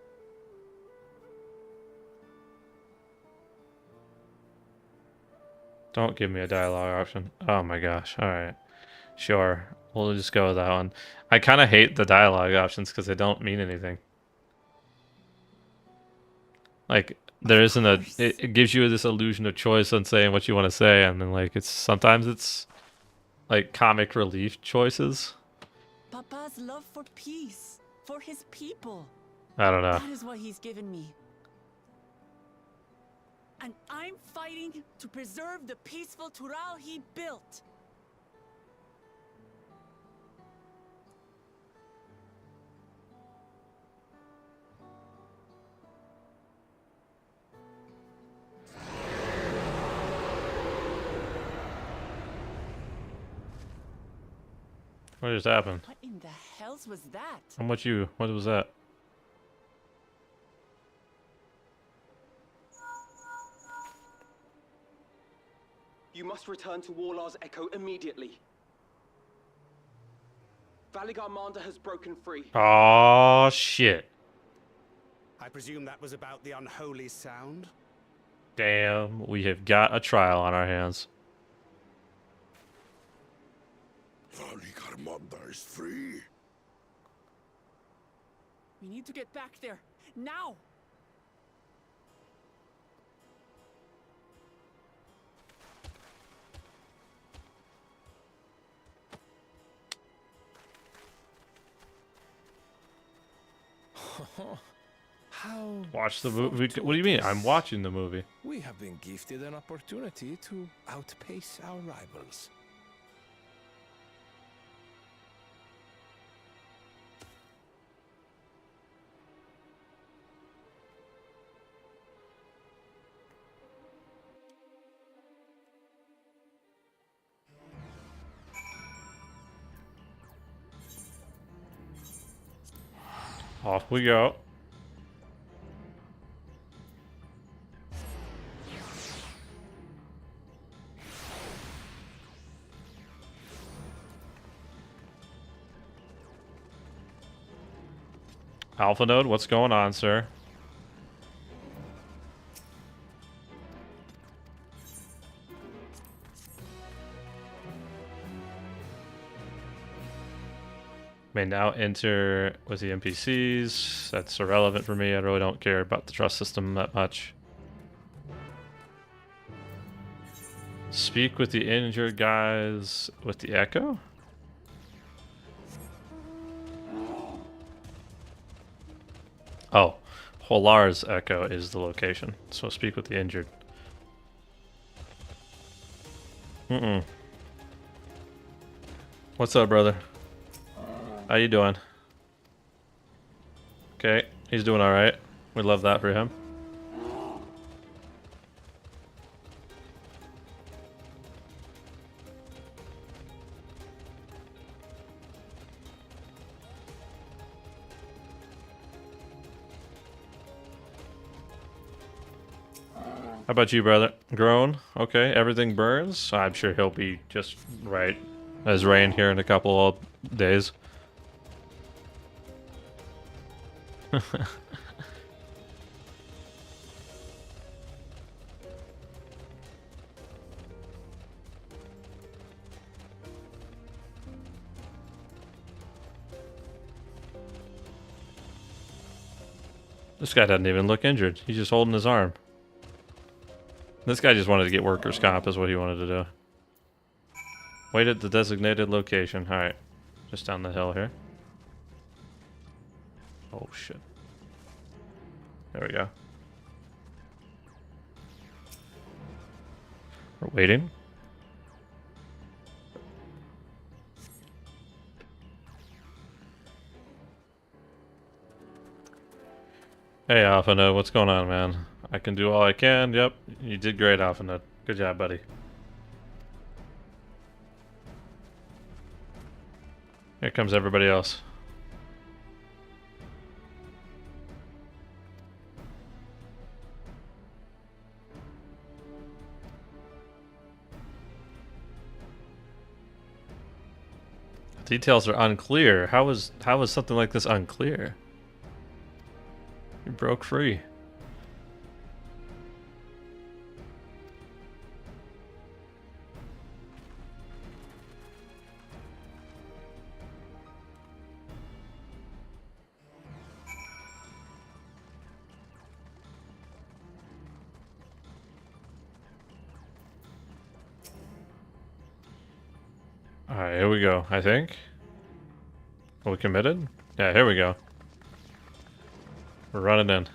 Don't give me a dialogue option. Oh my gosh. Alright. Sure. We'll just go with that one. I kind of hate the dialogue options because they don't mean anything. Like, there isn't a... It gives you this illusion of choice on saying what you want to say, and then, like, it's... Sometimes it's, like, comic relief choices. Papa's love for peace, for his people. I don't know. That is what he's given me. And I'm fighting to preserve the peaceful Tural he built. What just happened? What in the hells was that? How much you... What was that? You must return to Warlar's Echo immediately. Valigarmanda has broken free. Oh shit. I presume that was about the unholy sound? Damn, we have got a trial on our hands. Valikarmanda is free. We need to get back there now. How Watch the movie. What do you mean? I'm watching the movie. we have been gifted an opportunity to outpace our rivals. Off we go. Alpha Node, what's going on, sir? May now enter with the NPCs. That's irrelevant for me. I really don't care about the trust system that much. Speak with the injured guys with the echo? Oh, Holar's echo is the location. So speak with the injured. What's up, brother? How you doing? Okay, he's doing alright. We love that for him. How about you, brother? Grown? Okay, everything burns? I'm sure he'll be just right as rain here in a couple of days. This guy doesn't even look injured. He's just holding his arm. This guy just wanted to get workers' comp is what he wanted to do. Wait at the designated location. Alright. Just down the hill here. Oh shit. There we go. We're waiting. Hey Alpha, what's going on, man? I can do all I can. Yep, you did great, Alpha. Good job, buddy. Here comes everybody else. Details are unclear. How is something like this unclear? You broke free. Alright, here we go, I think. Are we committed? Yeah, here we go. We're running in.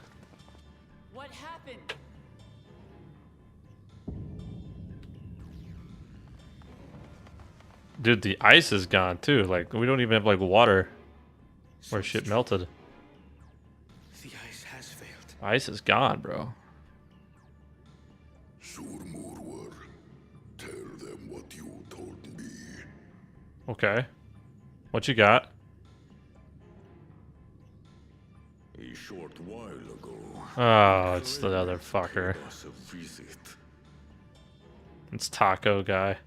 What happened? Dude, the ice is gone too. Like, we don't even have like water where shit melted. The ice has failed. Ice is gone, bro. Surmurwar, tell them what you told me. Okay. What you got? A short while ago. Oh, it's the other fucker. Us a visit. It's Taco guy.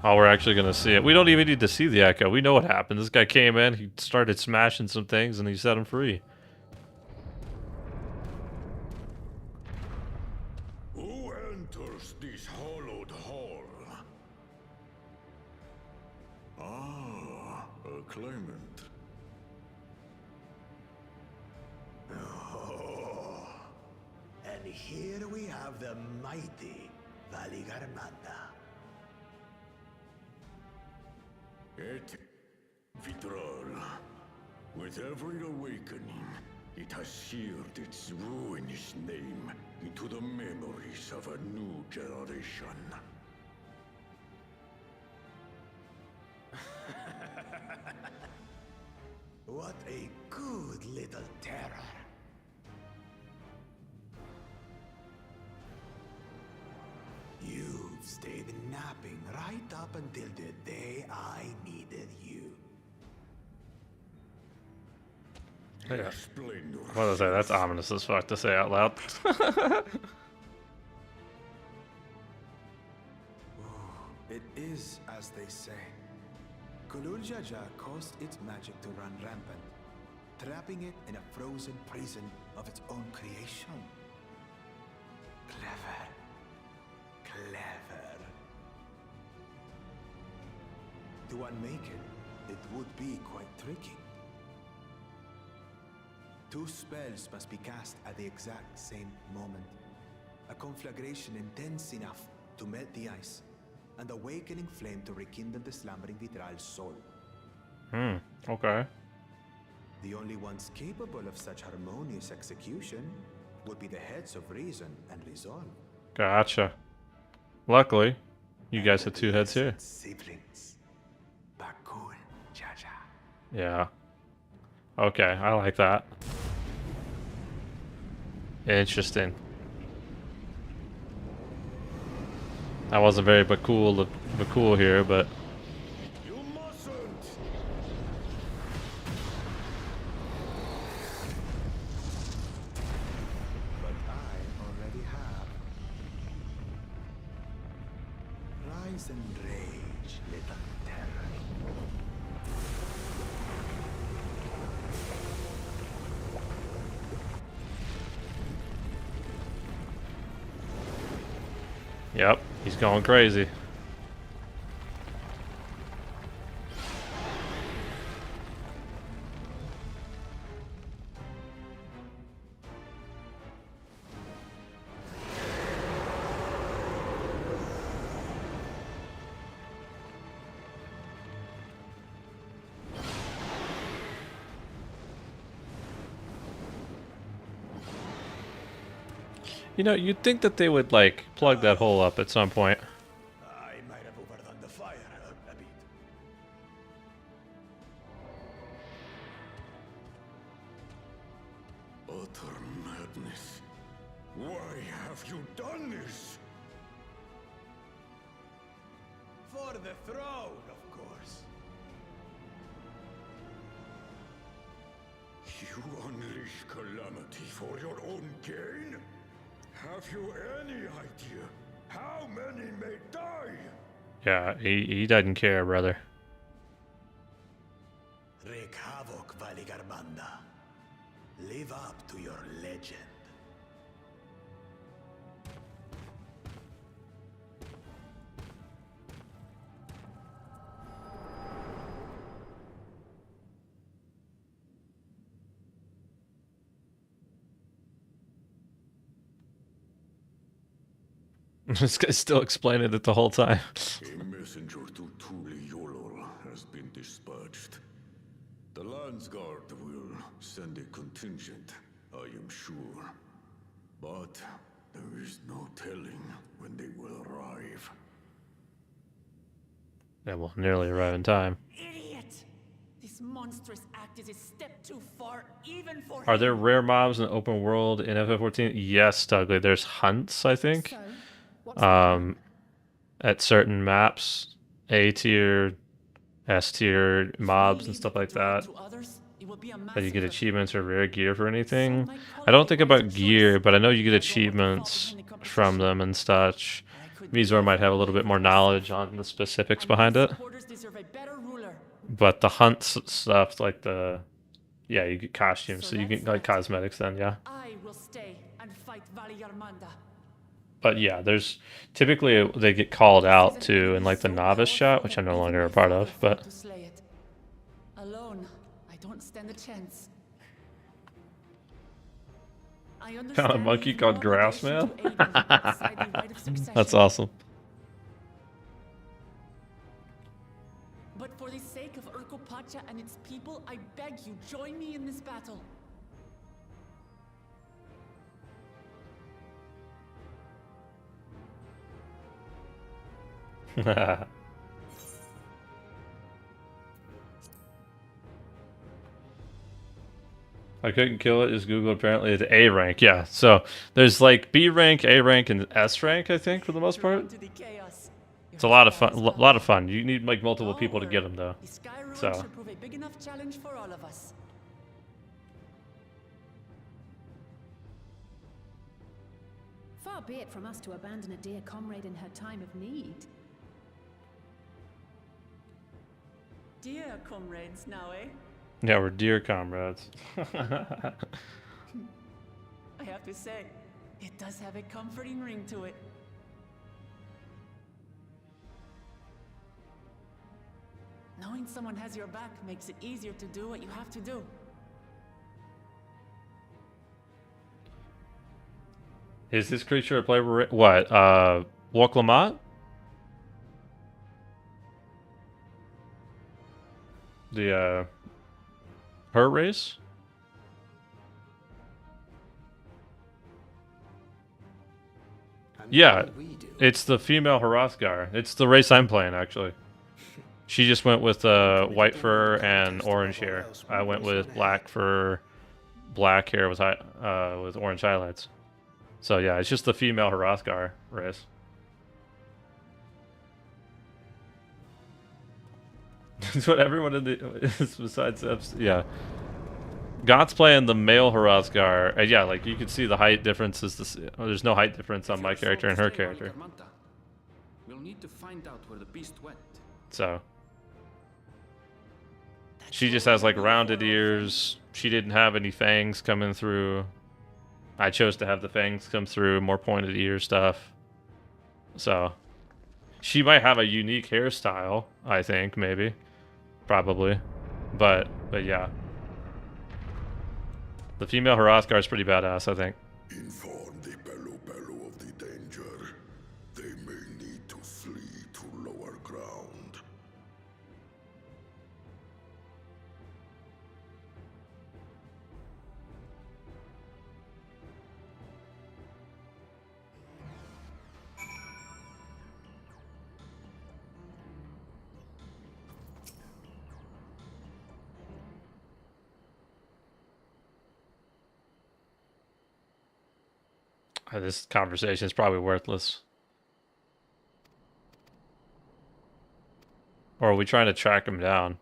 Oh, we're actually gonna see it. We don't even need to see the echo. We know what happened. This guy came in, he started smashing some things, and he set him free. Who enters this hollowed hall? Ah, a claimant. Oh, and here we have the mighty Valigarmanda. Et Vitral. With every awakening, it has seared its ruinous name into the memories of a new generation. What a good little terror. You've stayed napping right up until the day I needed you. Yeah. What was that? That's ominous as fuck to say out loud. It is as they say. Gulul Jaja caused its magic to run rampant, trapping it in a frozen prison of its own creation. Clever. Clever. To unmake it, it would be quite tricky. 2 spells must be cast at the exact same moment. A conflagration intense enough to melt the ice, and awakening flame to rekindle the slumbering Vitral's soul. Okay. The only ones capable of such harmonious execution would be the heads of reason and resolve. Gotcha. Luckily, you guys have 2 heads here. Siblings. Bakul Jaja. Yeah. Okay, I like that. Interesting. I wasn't very Bakul here, but You mustn't! But I already have. Rise and rage, little terror. yep, he's going crazy. You know, you'd think that they would, like, plug that hole up at some point. I might have overdone the fire a bit. Utter madness. Why have you done this? For the throne, of course. You unleash calamity for your own gain? Have you any idea how many may die? Yeah, he doesn't care, brother. Wreak havoc, Valigarmanda. Live up to your legend. This guy's still explaining it the whole time. A messenger to Tuli Yolol has been dispatched. The Landsguard will send a contingent, I am sure. But there is no telling when they will arrive. Yeah, well, nearly arrive in time. Idiot! This monstrous act is a step too far, even for Are there him. rare mobs in the open world in FF14? Yes, Tugly. There's hunts, I think. At certain maps, A tier, S tier mobs and stuff like that. That you get achievements or rare gear for anything. I don't think about gear, but I know you get achievements from them and such. Mizor might have a little bit more knowledge on the specifics behind it. Supporters deserve a better ruler. But the hunt stuff, like yeah, you get costumes, so you get like cosmetics then, yeah. I will stay and fight Valiarmanda. But yeah, there's typically they get called out to in like the novice shot, which I'm no longer a part of, but alone, I don't stand a chance. found a monkey called Grassman. That's awesome. But for the sake of Urkopacha and its people, I beg you, join me in this battle. I couldn't kill it. Is Google apparently at A rank? Yeah. So there's like B rank, A rank, and S rank. I think for the most part. It's a lot of fun. A lot of fun. You need like multiple people to get them though. So. Should prove a big enough challenge for all of us. Far be it from us to abandon a dear comrade in her time of need. Dear comrades now, eh? Yeah, we're dear comrades. I have to say, it does have a comforting ring to it. Knowing someone has your back makes it easier to do what you have to do. Is this creature a playable? What? Woklamot? The her race? Yeah, it's the female Hrothgar. It's the race I'm playing actually. She just went with white fur and orange hair. I went with black fur, black hair with orange highlights. So yeah, it's just the female Hrothgar race. That's what everyone in the besides yeah. Gott's playing the male Hrothgar. Yeah, like you can see the height differences. There's no height difference on my character and her character. We'll need to find out where the beast went. So she just has like rounded ears. She didn't have any fangs coming through. I chose to have the fangs come through, more pointed ear stuff. So she might have a unique hairstyle, I think, maybe. Probably. But yeah. The female Hrothgar is pretty badass, I think. Inform the Bello of the danger. They may need to flee to lower ground. This conversation is probably worthless. Or are we trying to track him down?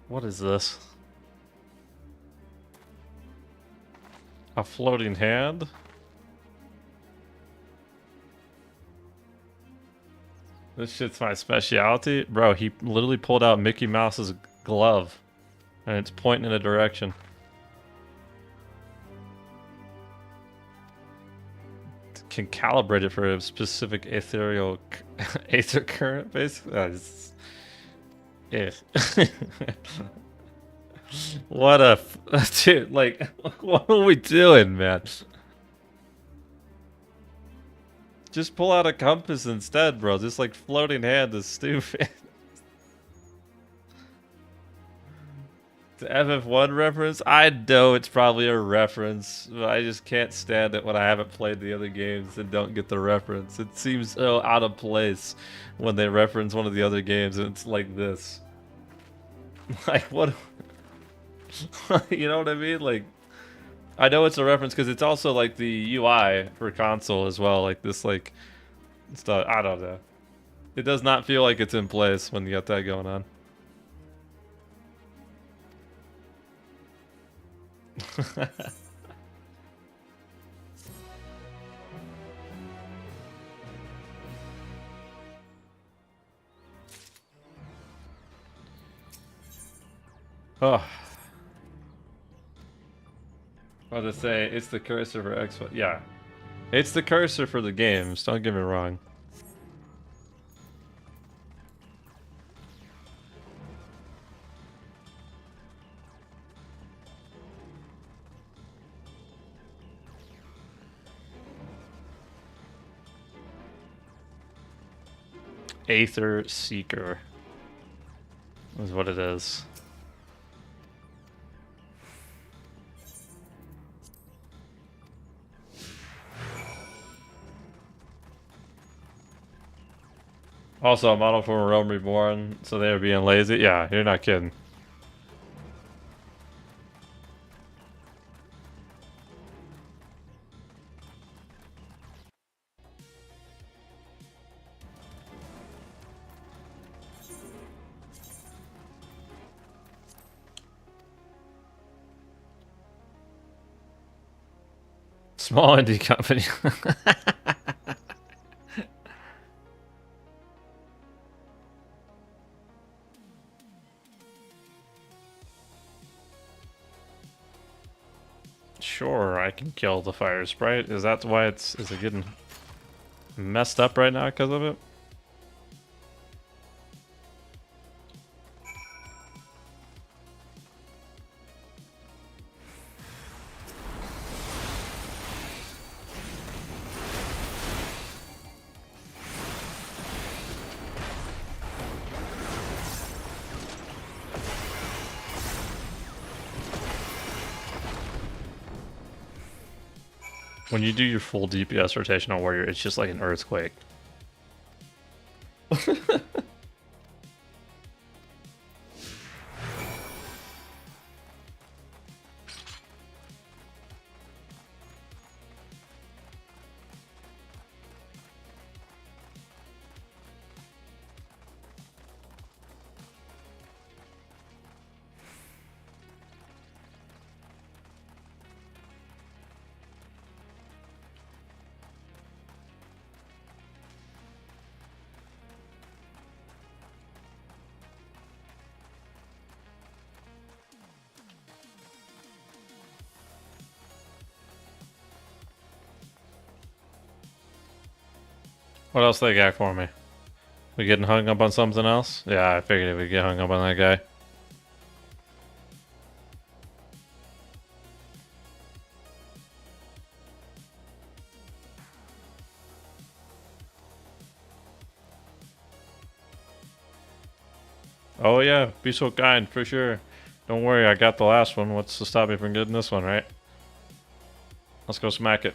What is this? A floating hand? This shit's my specialty. Bro, he literally pulled out Mickey Mouse's glove. And it's pointing in a direction. Can calibrate it for a specific ethereal aether current, basically. Yeah. What a... Dude, like, what are we doing, man? Just pull out a compass instead, bro. This like floating hand is stupid. The FF1 reference? I know it's probably a reference, but I just can't stand it when I haven't played the other games and don't get the reference. It seems so out of place when they reference one of the other games and it's like this. Like, what? You know what I mean? Like, I know it's a reference because it's also like the UI for console as well. Like this, like stuff. I don't know. It does not feel like it's in place when you got that going on. Oh. What to say? It's the cursor for Xbox. Yeah. It's the cursor for the games, don't get me wrong. Aether Seeker is what it is. Also, a model from Realm Reborn, so they were being lazy. Yeah, you're not kidding. Small indie company. Sure, I can kill the fire sprite. Is that why is it getting messed up right now because of it? When you do your full DPS rotational warrior, it's just like an earthquake. What else they got for me? We getting hung up on something else? Yeah, I figured we'd get hung up on that guy. Oh yeah, be so kind, for sure. Don't worry, I got the last one. What's to stop me from getting this one, right? Let's go smack it.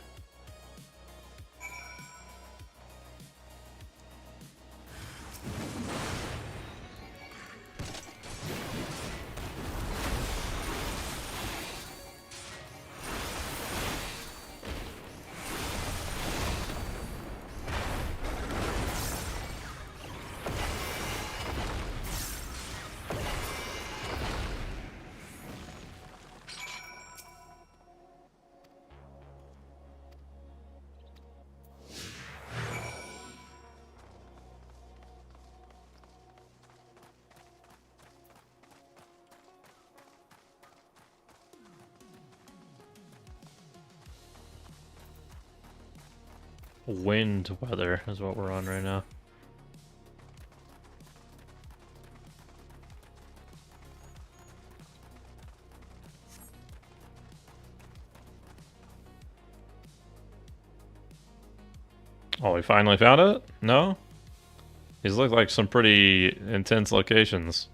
Wind weather is what we're on right now. Oh, we finally found it? No? These look like some pretty intense locations.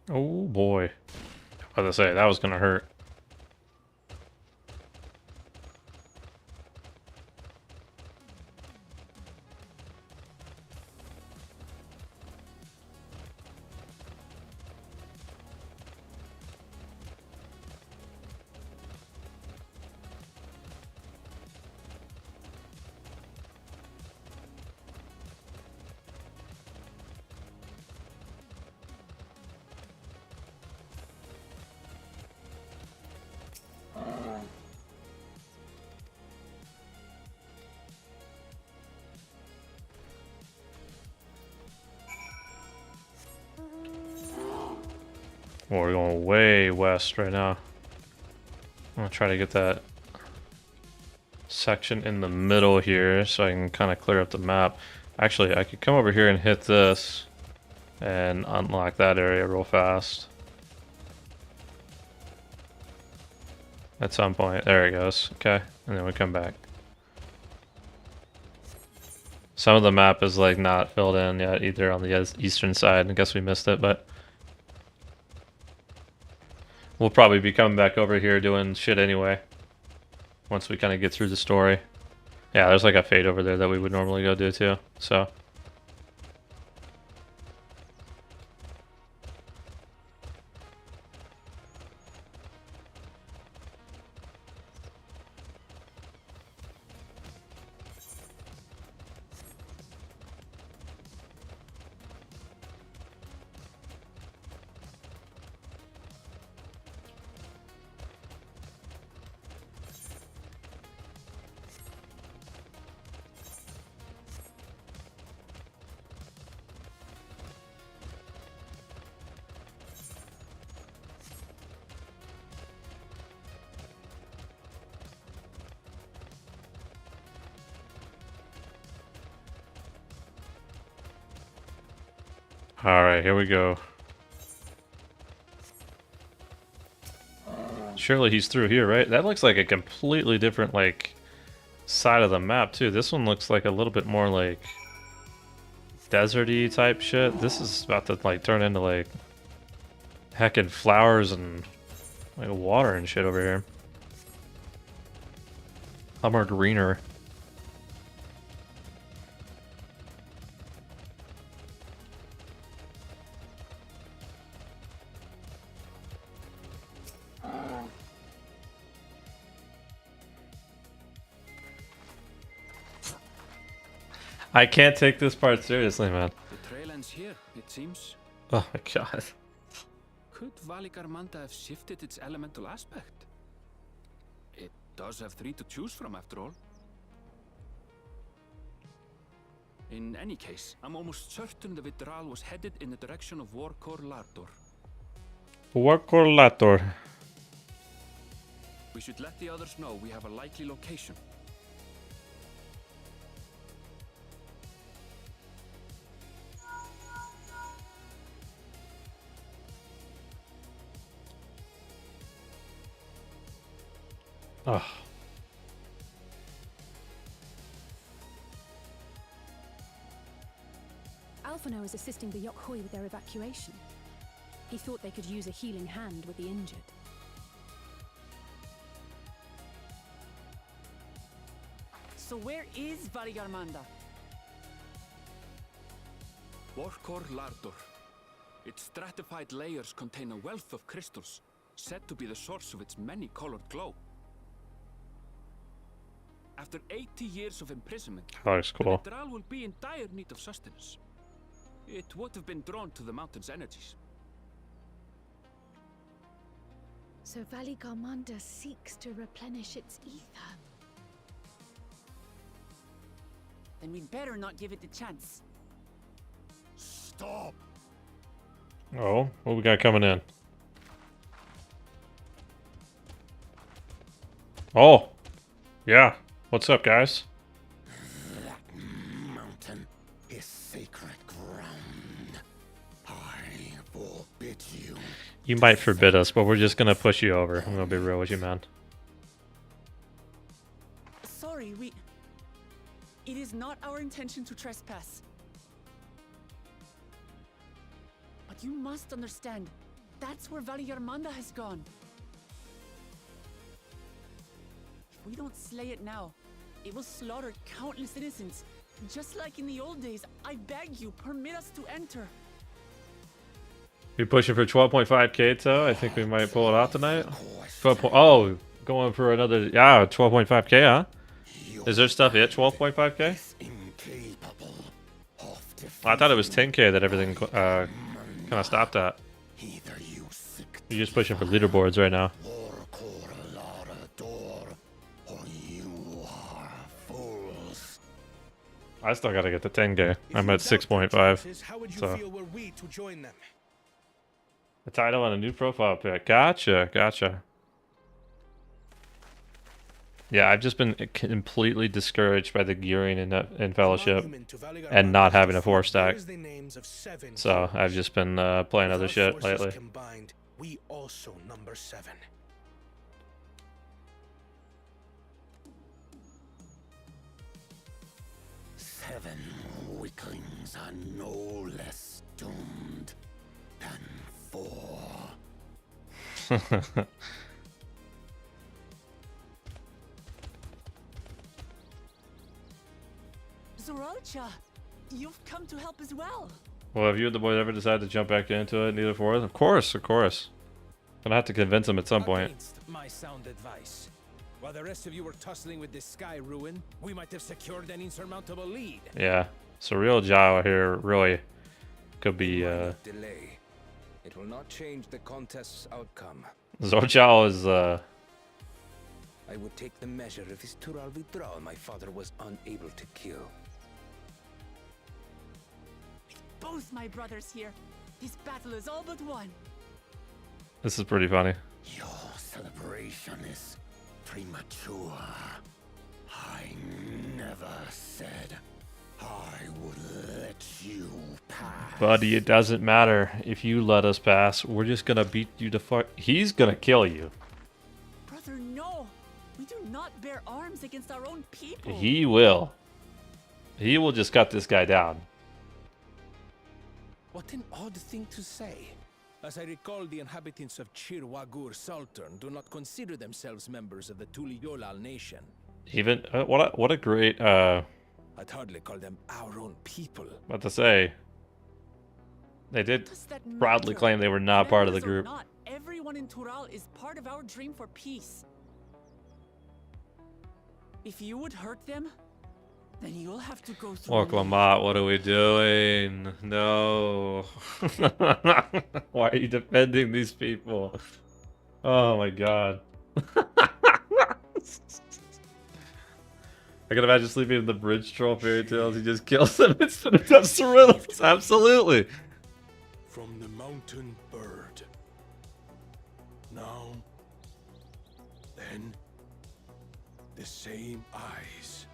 Oh boy. I was gonna say, that was gonna hurt. Well, we're going way west right now. I'm gonna try to get that section in the middle here so I can kind of clear up the map. Actually, I could come over here and hit this and unlock that area real fast. At some point. There it goes. Okay. And then we come back. Some of the map is like not filled in yet either on the eastern side. I guess we missed it, but we'll probably be coming back over here doing shit anyway. Once we kind of get through the story. Yeah, there's like a fade over there that we would normally go do too. So. Alright, here we go. Surely he's through here, right? That looks like a completely different, like, side of the map, too. This one looks like a little bit more, like, deserty type shit. This is about to, like, turn into, like, heckin' flowers and, like, water and shit over here. A lot more greener. I can't take this part seriously, man. The trail ends here, it seems. Oh my god. Could Valigarmanda have shifted its elemental aspect? It does have 3 to choose from, after all. In any case, I'm almost certain the Vitral was headed in the direction of Warkor Lardor. Warkor Lardor. We should let the others know we have a likely location. Oh. Alphino is assisting the Yokhoi with their evacuation. He thought they could use a healing hand with the injured. So where is Valigarmanda? Warkor Lardor. Its stratified layers contain a wealth of crystals, said to be the source of its many-colored glow. After 80 years of imprisonment, Oh, that's cool. the Vitral will be in dire need of sustenance. It would have been drawn to the mountain's energies. So Valigarmanda seeks to replenish its ether. Then we'd better not give it the chance. Stop! Oh, what we got coming in? Oh, yeah. What's up, guys? That mountain is sacred ground. I forbid you. You might forbid us, but we're just gonna push you over. I'm gonna be real with you, man. Sorry, it is not our intention to trespass. But you must understand, That's where Valley Armanda has gone. If we don't slay it now, it will slaughter countless innocents. Just like in the old days, I beg you, permit us to enter. You're pushing for 12.5k, so I think we might pull it off tonight. 12. Oh, going for another, yeah, 12.5k, huh? Is there stuff at 12.5k? I thought it was 10k that everything kind of stopped at. You're just pushing for leaderboards right now. I still gotta get to 10k. I'm at 6.5. So. A title and a new profile pic. Gotcha, gotcha. Yeah, I've just been completely discouraged by the gearing in Fellowship and not having a 4-stack. So I've just been playing other shit lately. We also number 7. Seven weaklings are no less doomed than 4. Eorzea, you've come to help as well. Well, have you and the boys ever decided to jump back into it, neither for us? Of course, of course. Gonna have to convince them at some point. Against my sound advice. While the rest of you were tussling with this sky ruin, we might have secured an insurmountable lead. Yeah, Surreal Jawa here really could be. Delay. It will not change the contest's outcome. Zorjao is. I would take the measure of his Tural withdrawal my father was unable to kill. Both my brothers here. This battle is all but won. This is pretty funny. Your celebration is premature. I never said I would let you pass. Buddy, it doesn't matter if you let us pass. We're just gonna beat you to fuck. He's gonna kill you. Brother, no. We do not bear arms against our own people. He will. He will just cut this guy down. What an odd thing to say. As I recall, the inhabitants of Chirwagur Sultan do not consider themselves members of the Tuliyolal nation. Even what a great I'd hardly call them our own people. About to say, they did proudly claim they were not part of the group. Not, everyone in Tural is part of our dream for peace. If you would hurt them, then you'll have to go through. Look, Lamont, what are we doing? No. Why are you defending these people? Oh my god. I can imagine sleeping in the bridge troll fairy tales. He just kills them instead of Dubserilis. Absolutely. From the mountain bird. Now, then, the same eyes.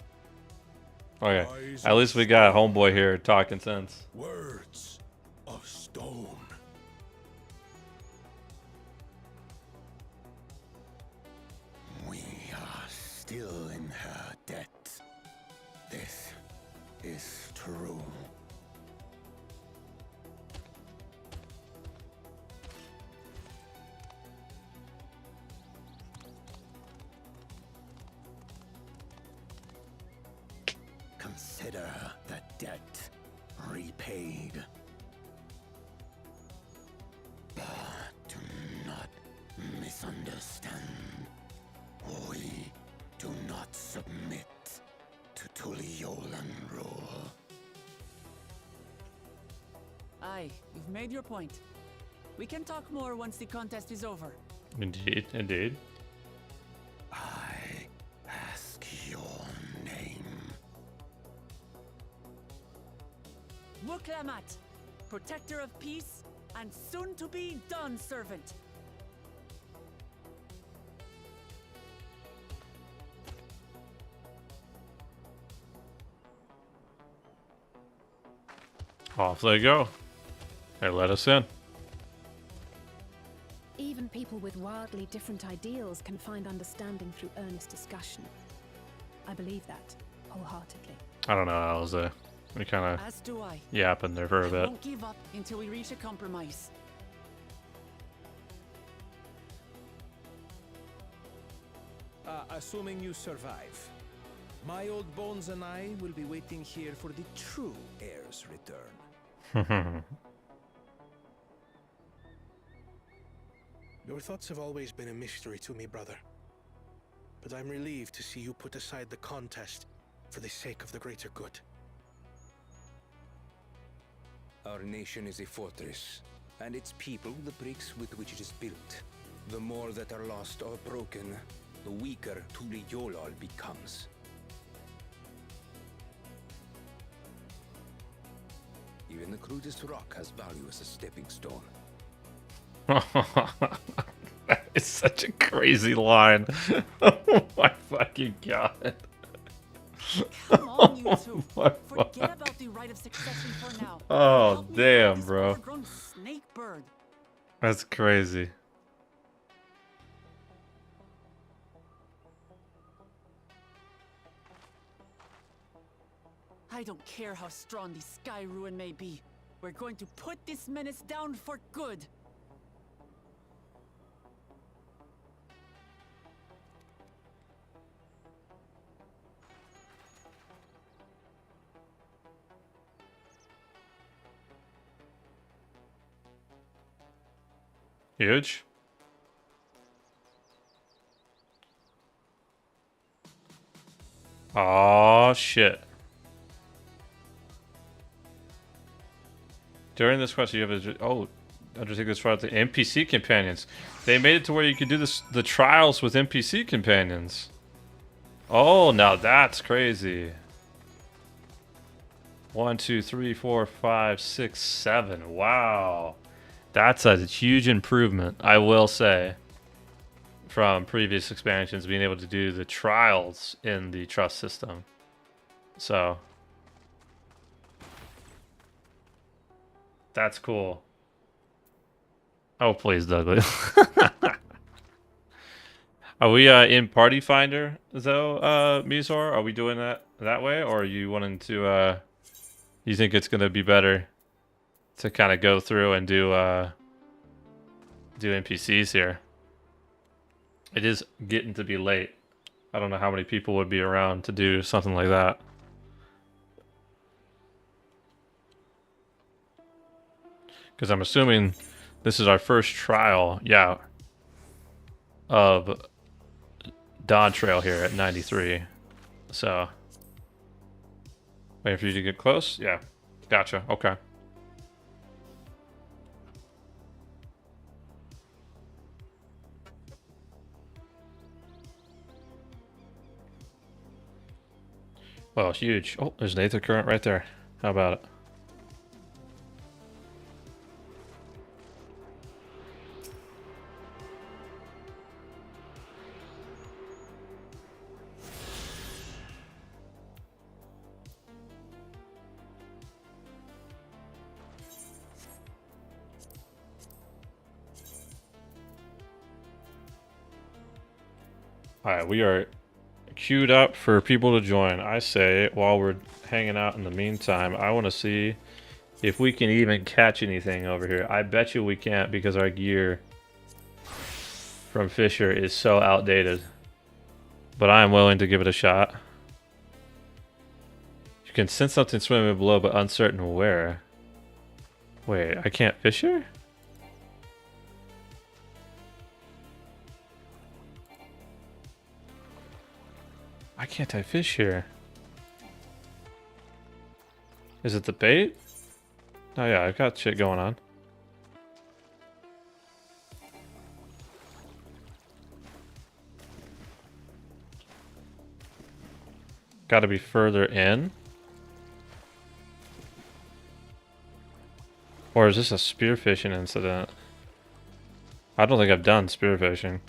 Okay, at least we got homeboy here talking sense. Words of stone. We are still in her debt. This is true. Consider the debt repaid. But do not misunderstand. We do not submit to Tuliolan rule. Aye, you've made your point. We can talk more once the contest is over. Indeed, indeed. I ask your name. Wuklamat, protector of peace and soon-to-be Dawn servant. Off they go. They let us in. Even people with wildly different ideals can find understanding through earnest discussion. I believe that wholeheartedly. I don't know, Eorzea. We kind of As do I. yapping there for a bit. Won't give up until we reach a compromise. assuming you survive. My old bones and I will be waiting here for the true heir's return. Your thoughts have always been a mystery to me, brother. But I'm relieved to see you put aside the contest for the sake of the greater good. Our nation is a fortress, and its people the bricks with which it is built. The more that are lost or broken, the weaker Tuli Yolal becomes. Even the crudest rock has value as a stepping stone. That is such a crazy line. Oh my fucking god. Come on, you two. Oh Forget about the right of succession for now. Oh, Help me damn, find this bro. overgrown snake bird. That's crazy. I don't care how strong the sky ruin may be. We're going to put this menace down for good. Huge. Oh shit. During this quest, you have to undertake this trial with the NPC companions. They made it to where you could do the trials with NPC companions. Oh, now that's crazy. 1, 2, 3, 4, 5, 6, 7. Wow. That's a huge improvement, I will say, from previous expansions, being able to do the trials in the trust system. So, that's cool. Oh, please, Douglas. Are we in Party Finder, though, Mizor? Are we doing that way? Or are you wanting to, you think it's going to be better to kind of go through and do NPCs here? It is getting to be late. I don't know how many people would be around to do something like that. Because I'm assuming this is our first trial, yeah, of Dawntrail here at 93. So, waiting for you to get close? Yeah, gotcha, okay. Well, huge. Oh, there's an Aether Current right there. How about it? Alright, we are queued up for people to join. I say, while we're hanging out in the meantime, I want to see if we can even catch anything over here. I bet you we can't because our gear from Fisher is so outdated. But I am willing to give it a shot. You can sense something swimming below, but uncertain where. Wait, I can't fish here? Why can't I fish here? Is it the bait? Oh yeah, I've got shit going on. Gotta be further in. Or is this a spearfishing incident? I don't think I've done spearfishing.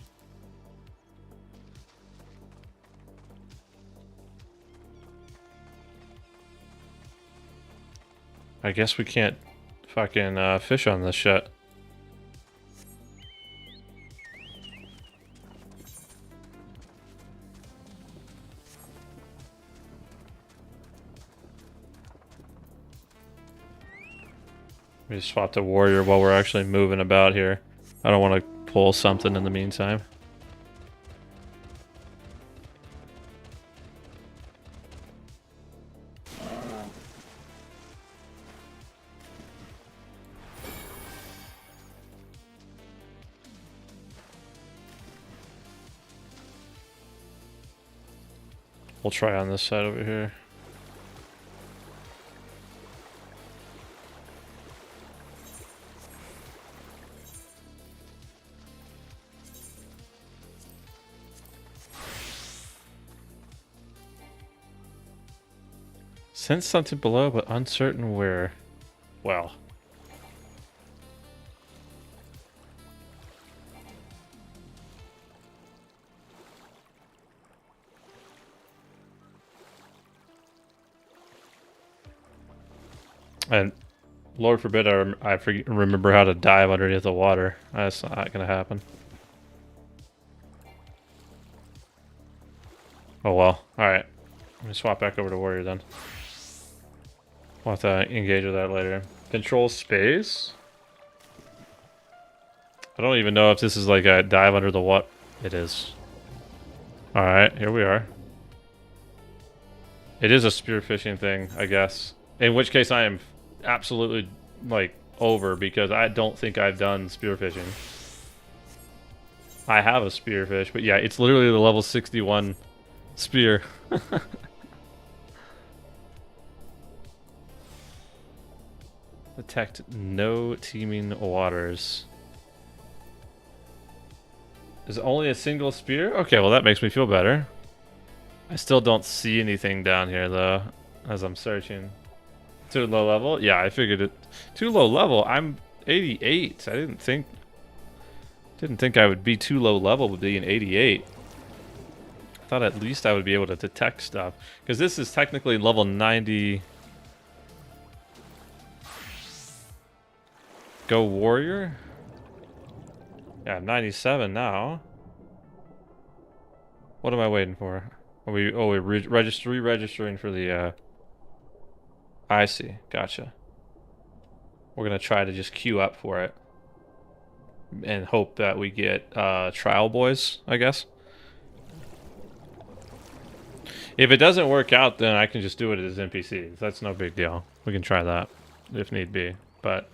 I guess we can't fucking fish on this shit. We just swap the warrior while we're actually moving about here. I don't want to pull something in the meantime. We'll try on this side over here. Sense something below, but uncertain where. Well. And Lord forbid I remember how to dive underneath the water. That's not going to happen. Oh well. Alright. Let me swap back over to Warrior then. We'll have to engage with that later. Control space? I don't even know if this is like a dive under the water. It is. Alright, here we are. It is a spearfishing thing, I guess. In which case I am absolutely, like, over because I don't think I've done spearfishing. I have a spearfish, but yeah, it's literally the level 61 spear. Detect no teeming waters. Is it only a single spear? Okay, well that makes me feel better. I still don't see anything down here though, as I'm searching. Too low level? Yeah, I figured it. Too low level? I'm 88. I didn't think I would be too low level with being 88. I thought at least I would be able to detect stuff. Because this is technically level 90. Go warrior? Yeah, I'm 97 now. What am I waiting for? Are we? Oh, we're re-registering for the. I see. Gotcha. We're gonna try to just queue up for it, and hope that we get trial boys, I guess. If it doesn't work out, then I can just do it as NPCs. That's no big deal. We can try that if need be, but.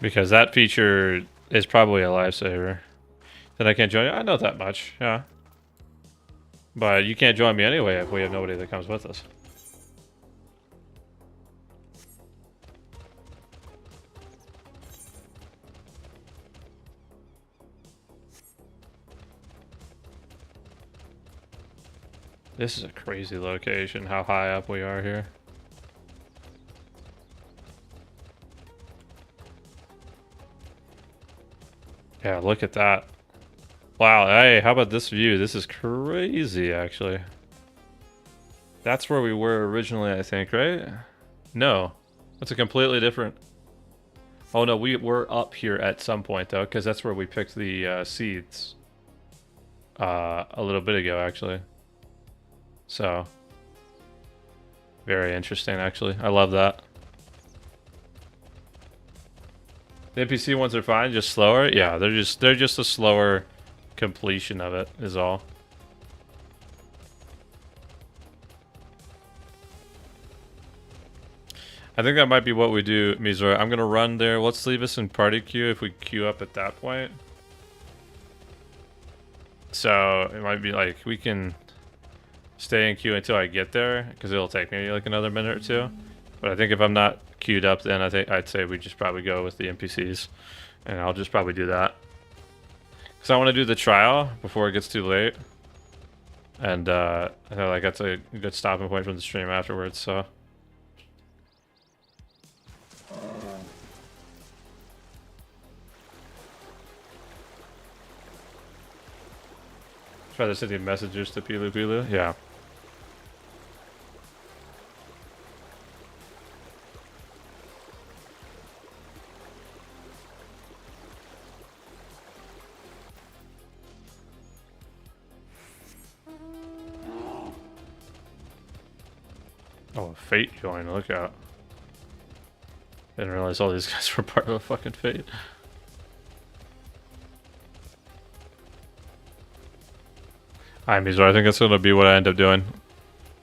Because that feature is probably a lifesaver. Then I can't join you? I know that much, yeah. But you can't join me anyway if we have nobody that comes with us. This is a crazy location, how high up we are here. Yeah, look at that. Wow, hey, how about this view? This is crazy, actually. That's where we were originally, I think, right? No. That's a completely different... Oh, no, we were up here at some point, though, because that's where we picked the seeds. A little bit ago, actually. So. Very interesting, actually. I love that. The NPC ones are fine, just slower. Yeah, they're just a slower completion of it is all. I think that might be what we do, Mizora. I'm gonna run there. Let's leave us in party queue if we queue up at that point. So it might be like we can stay in queue until I get there because it'll take me like another minute or two. But I think if I'm not queued up, then I'd say we just probably go with the NPCs, and I'll just probably do that because I want to do the trial before it gets too late, and I know like that's a good stopping point from the stream afterwards. So try to send the messages to Pilu Pilu. Yeah. Oh, a Fate join, look out. Didn't realize all these guys were part of a fucking Fate. Alright, Mizor, I think that's gonna be what I end up doing.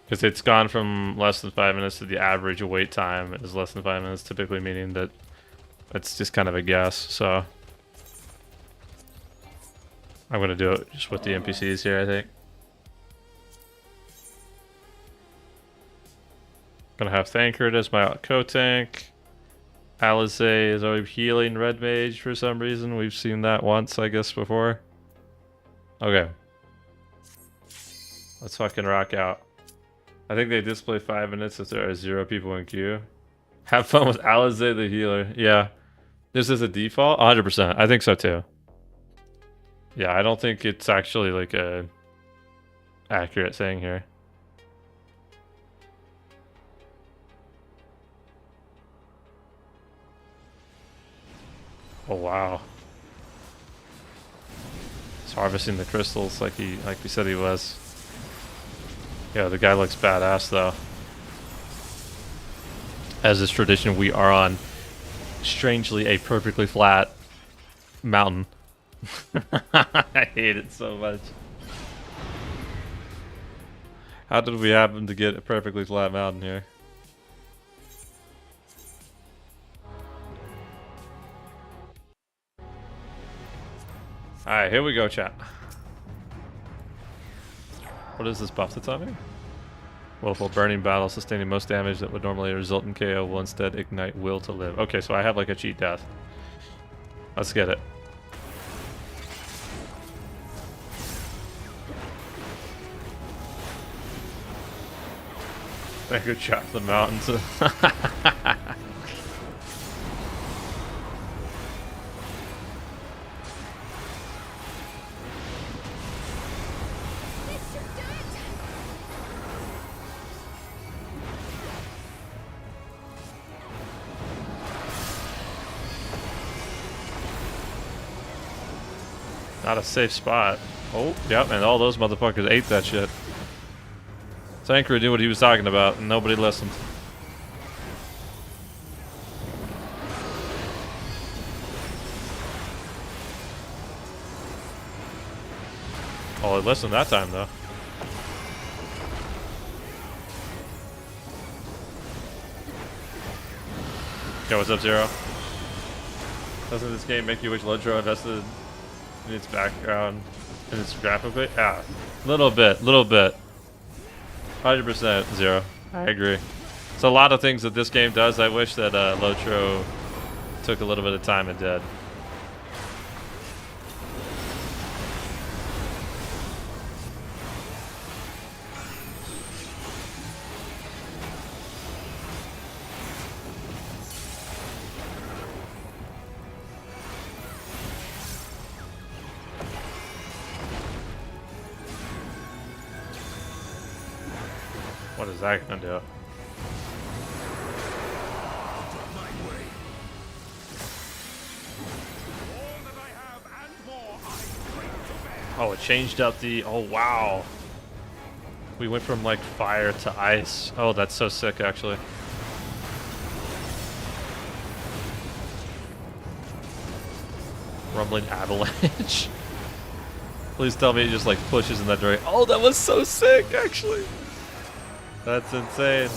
Because it's gone from less than 5 minutes to the average wait time is less than 5 minutes, typically meaning that it's just kind of a guess, so I'm gonna do it just with the NPCs here, I think. Gonna have Thancred as my co-tank. Eorzea is already healing Red Mage for some reason. We've seen that once, I guess, before. Okay. Let's fucking rock out. I think they display 5 minutes if there are 0 people in queue. Have fun with Eorzea the healer. Yeah. This is a default? 100%. I think so too. Yeah, I don't think it's actually like a accurate thing here. Oh wow. He's harvesting the crystals like we said he was. Yeah, the guy looks badass though. As is tradition, we are on strangely a perfectly flat mountain. I hate it so much. How did we happen to get a perfectly flat mountain here? Alright, here we go, chat. What is this buff that's on me? Willful burning battle, sustaining most damage that would normally result in KO will instead ignite will to live. Okay, so I have like a cheat death. Let's get it. I could chop the mountains. Not a safe spot. Oh, yep, and all those motherfuckers ate that shit. Thancred knew what he was talking about, and nobody listened. Oh, he listened that time, though. Yo, what's up, Zero? Doesn't this game make you wish Lotro invested in its background and its graphically? Yeah, little bit. 100% Zero. I agree. It's a lot of things that this game does. I wish that Lotro took a little bit of time and did. What is that gonna do? Oh, it changed up the... Oh, wow. We went from, like, fire to ice. Oh, that's so sick, actually. Rumbling avalanche. Please tell me it just, like, pushes in that direction. Oh, that was so sick, actually. That's insane.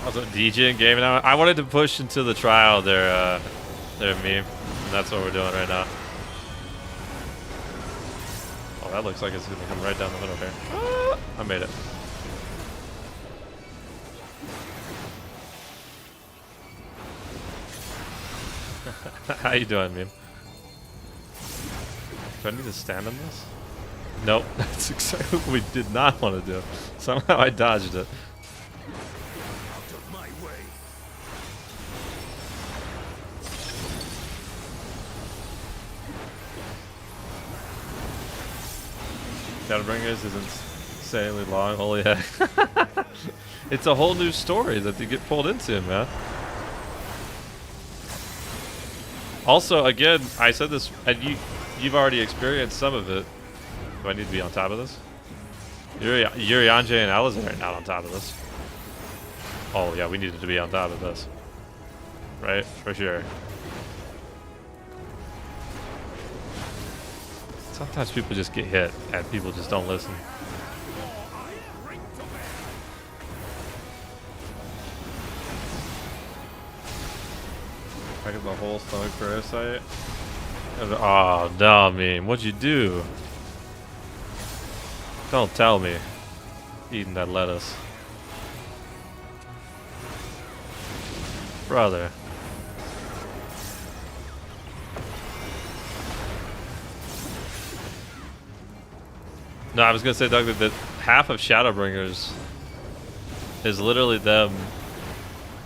Also, DJ and gaming. I wanted to push into the trial their meme, and that's what we're doing right now. Oh, that looks like it's gonna come right down the middle here. Ah, I made it. How you doing, meme? Do I need to stand on this? Nope, that's exactly what we did not want to do. Somehow I dodged it. Shadowbringers is insanely long. Holy heck. It's a whole new story that they get pulled into, man. Also, again, I said this, and you've already experienced some of it. Do I need to be on top of this? Eorzea and Eorzea are not on top of this. Oh yeah, we needed to be on top of this. Right? For sure. Sometimes people just get hit and people just don't listen. I get the whole stomach parasite. Oh, no, I mean, what'd you do? Don't tell me. Eating that lettuce. Brother. No, I was gonna say, Doug, that half of Shadowbringers is literally them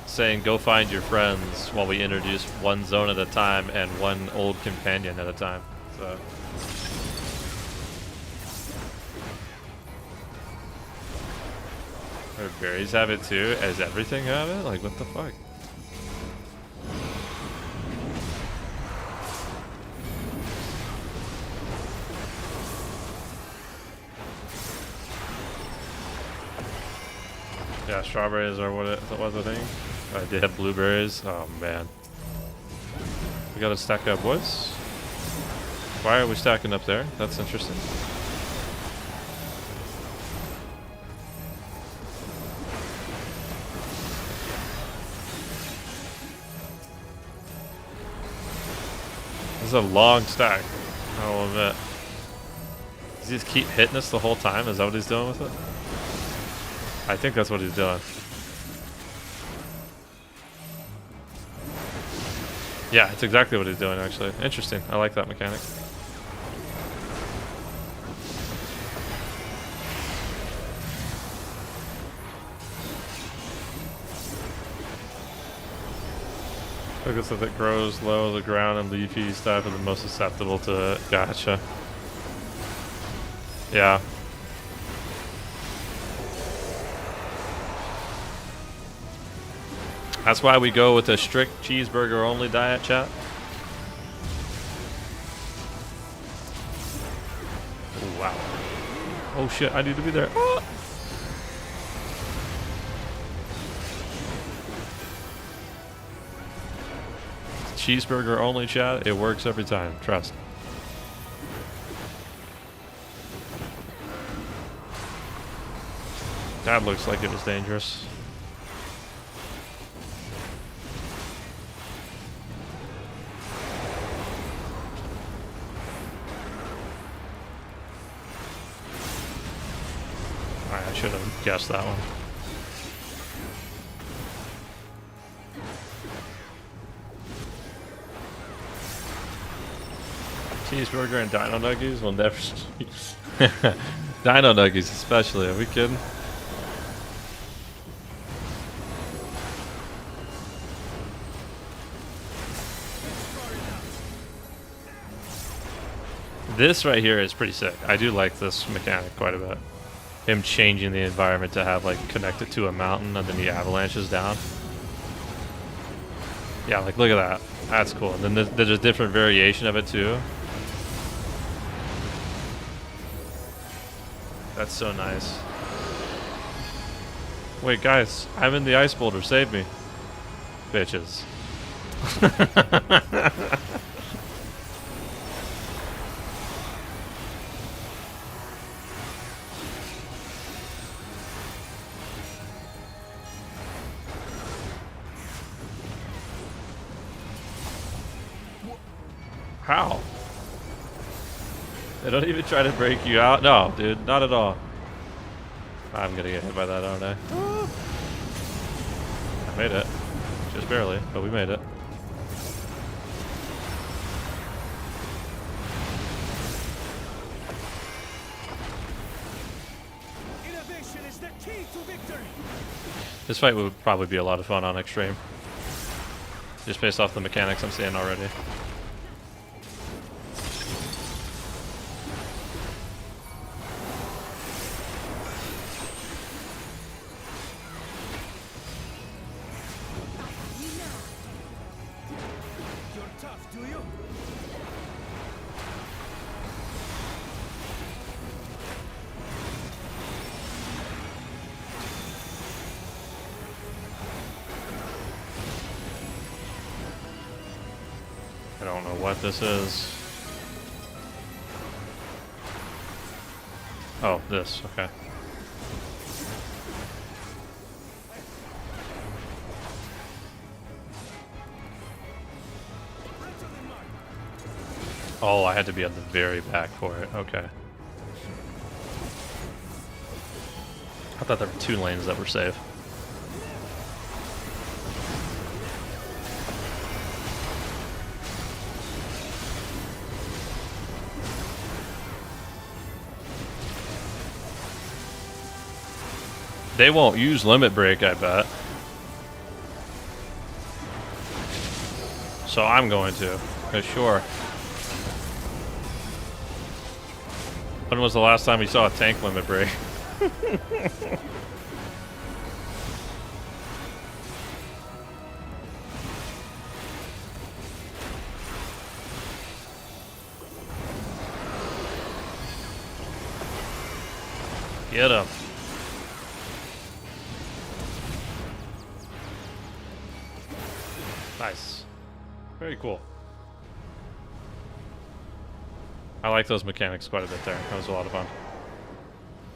saying, go find your friends while we introduce one zone at a time and one old companion at a time. So. Or berries have it too? Does everything have it? Like, what the fuck? Yeah, strawberries are what it was, I think. I did have blueberries. Oh, man. We gotta stack up, boys. Why are we stacking up there? That's interesting. This is a long stack, I'll admit. Does he just keep hitting us the whole time? Is that what he's doing with it? I think that's what he's doing. Yeah, it's exactly what he's doing, actually. Interesting. I like that mechanic. I guess if it grows low to the ground and leafy stuff are the most susceptible to it. Gotcha. Yeah. That's why we go with a strict cheeseburger only diet, chat. Oh, wow. Oh shit, I need to be there. Ah! Cheeseburger only, chat. It works every time. Trust. That looks like it was dangerous. I should have guessed that one. Cheeseburger and Dino Nuggies will never. Dino Nuggies, especially. Are we kidding? This right here is pretty sick. I do like this mechanic quite a bit. Him changing the environment to have like connect it to a mountain and then the avalanches down. Yeah, like look at that. That's cool. And then there's a different variation of it too. That's so nice. Wait, guys, I'm in the ice boulder. Save me. Bitches. How? They don't even try to break you out? No, dude, not at all. I'm gonna get hit by that, aren't I? I made it. Just barely, but we made it. Innovation is the key to victory. This fight would probably be a lot of fun on Extreme. Just based off the mechanics I'm seeing already. I don't know what this is. Oh, this. Okay. Oh, I had to be at the very back for it. Okay. I thought there were 2 lanes that were safe. They won't use limit break, I bet. So I'm going to. Sure. When was the last time we saw a tank limit break? Get him. Nice. Very cool. I like those mechanics quite a bit there. That was a lot of fun.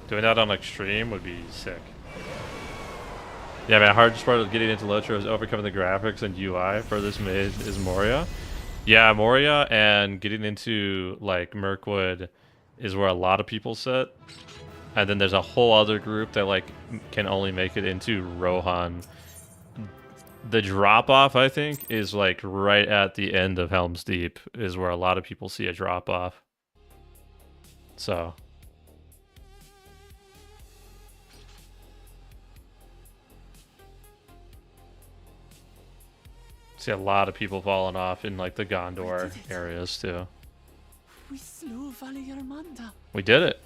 Doing that on extreme would be sick. Yeah, man, hardest part of getting into Lotro is overcoming the graphics and UI for this mid is Moria. Yeah, Moria and getting into like Mirkwood is where a lot of people sit. And then there's a whole other group that like can only make it into Rohan. The drop off, I think, is like right at the end of Helm's Deep is where a lot of people see a drop off. So see a lot of people falling off in like the Gondor areas too. We slew Valiarmanda. We did it.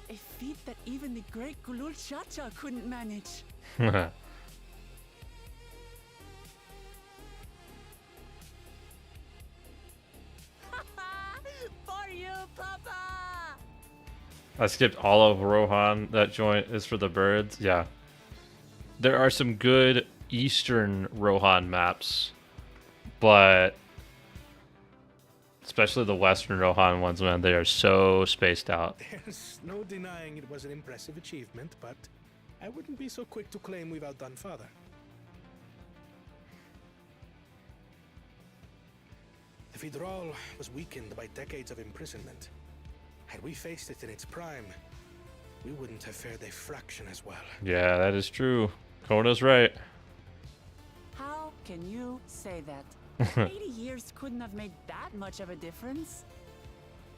A feat that even the great Gulul Chacha couldn't manage. For you, Papa! I skipped all of Rohan. That joint is for the birds. Yeah. There are some good Eastern Rohan maps, but especially the Western Rohan ones, man, they are so spaced out. There's no denying it was an impressive achievement, but I wouldn't be so quick to claim we've outdone Father. The Vidral was weakened by decades of imprisonment. Had we faced it in its prime, we wouldn't have fared a fraction as well. Yeah, that is true. Kona's right. How can you say that? 80 years couldn't have made that much of a difference.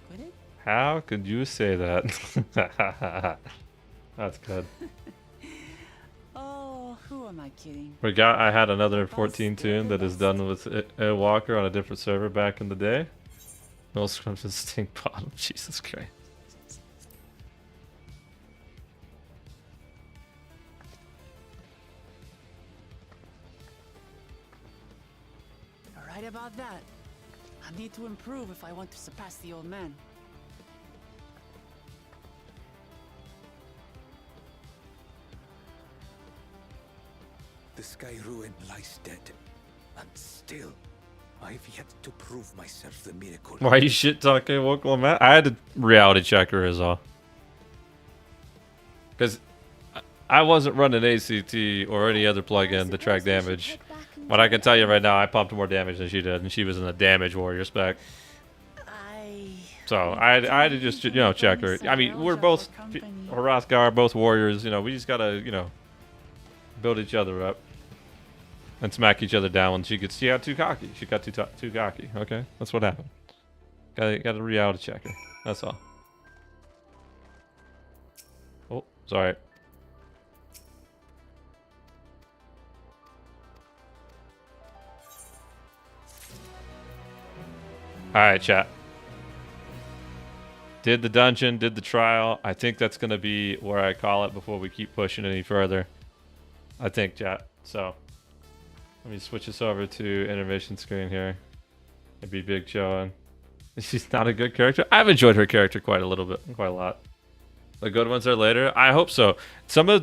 Could it? How could you say that? That's good. Oh, who am I kidding? I had another 14 tune that is done with a Walker on a different server back in the day. No scrumptious stink bottom. Jesus Christ. You're right about that. I need to improve if I want to surpass the old man. The Sky Ruin lies dead, and still, I've yet to prove myself the miracle. Why are you shit talking Wokel Matt? I had to reality check Eorzea. Because I wasn't running ACT or any other plugin to track damage. But I can tell you right now, I pumped more damage than she did, and she was in a damage warrior spec. So I had to just, check her. I mean, we're both, Hrothgar, both warriors, we just gotta, build each other up. And smack each other down when she got too cocky. She got too cocky, okay? That's what happened. Got a reality check her. That's all. Oh, sorry. Alright, chat. Did the dungeon, did the trial. I think that's going to be where I call it before we keep pushing any further. I think, chat. So, let me switch this over to intermission screen here. It'd be Big Joe. She's not a good character. I've enjoyed her character quite a lot. The good ones are later. I hope so.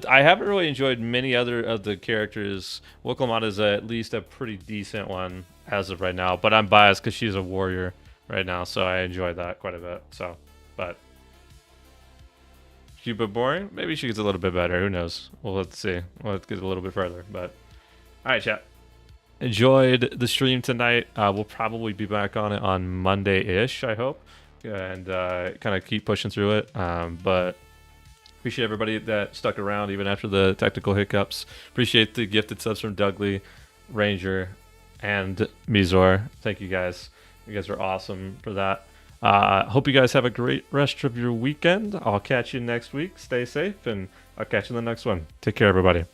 I haven't really enjoyed many other of the characters. Wokelmon is at least a pretty decent one as of right now, but I'm biased because she's a warrior right now, so I enjoyed that quite a bit. So, but keep it boring. Maybe she gets a little bit better. Who knows? Well, let's see. Let's get a little bit further. But all right, chat. Enjoyed the stream tonight. We'll probably be back on it on Monday-ish, I hope, and kind of keep pushing through it. But appreciate everybody that stuck around even after the technical hiccups. Appreciate the gifted subs from Dougley, Ranger, and Mizor. Thank you guys. You guys are awesome for that. Hope you guys have a great rest of your weekend. I'll catch you next week. Stay safe, and I'll catch you in the next one. Take care, everybody.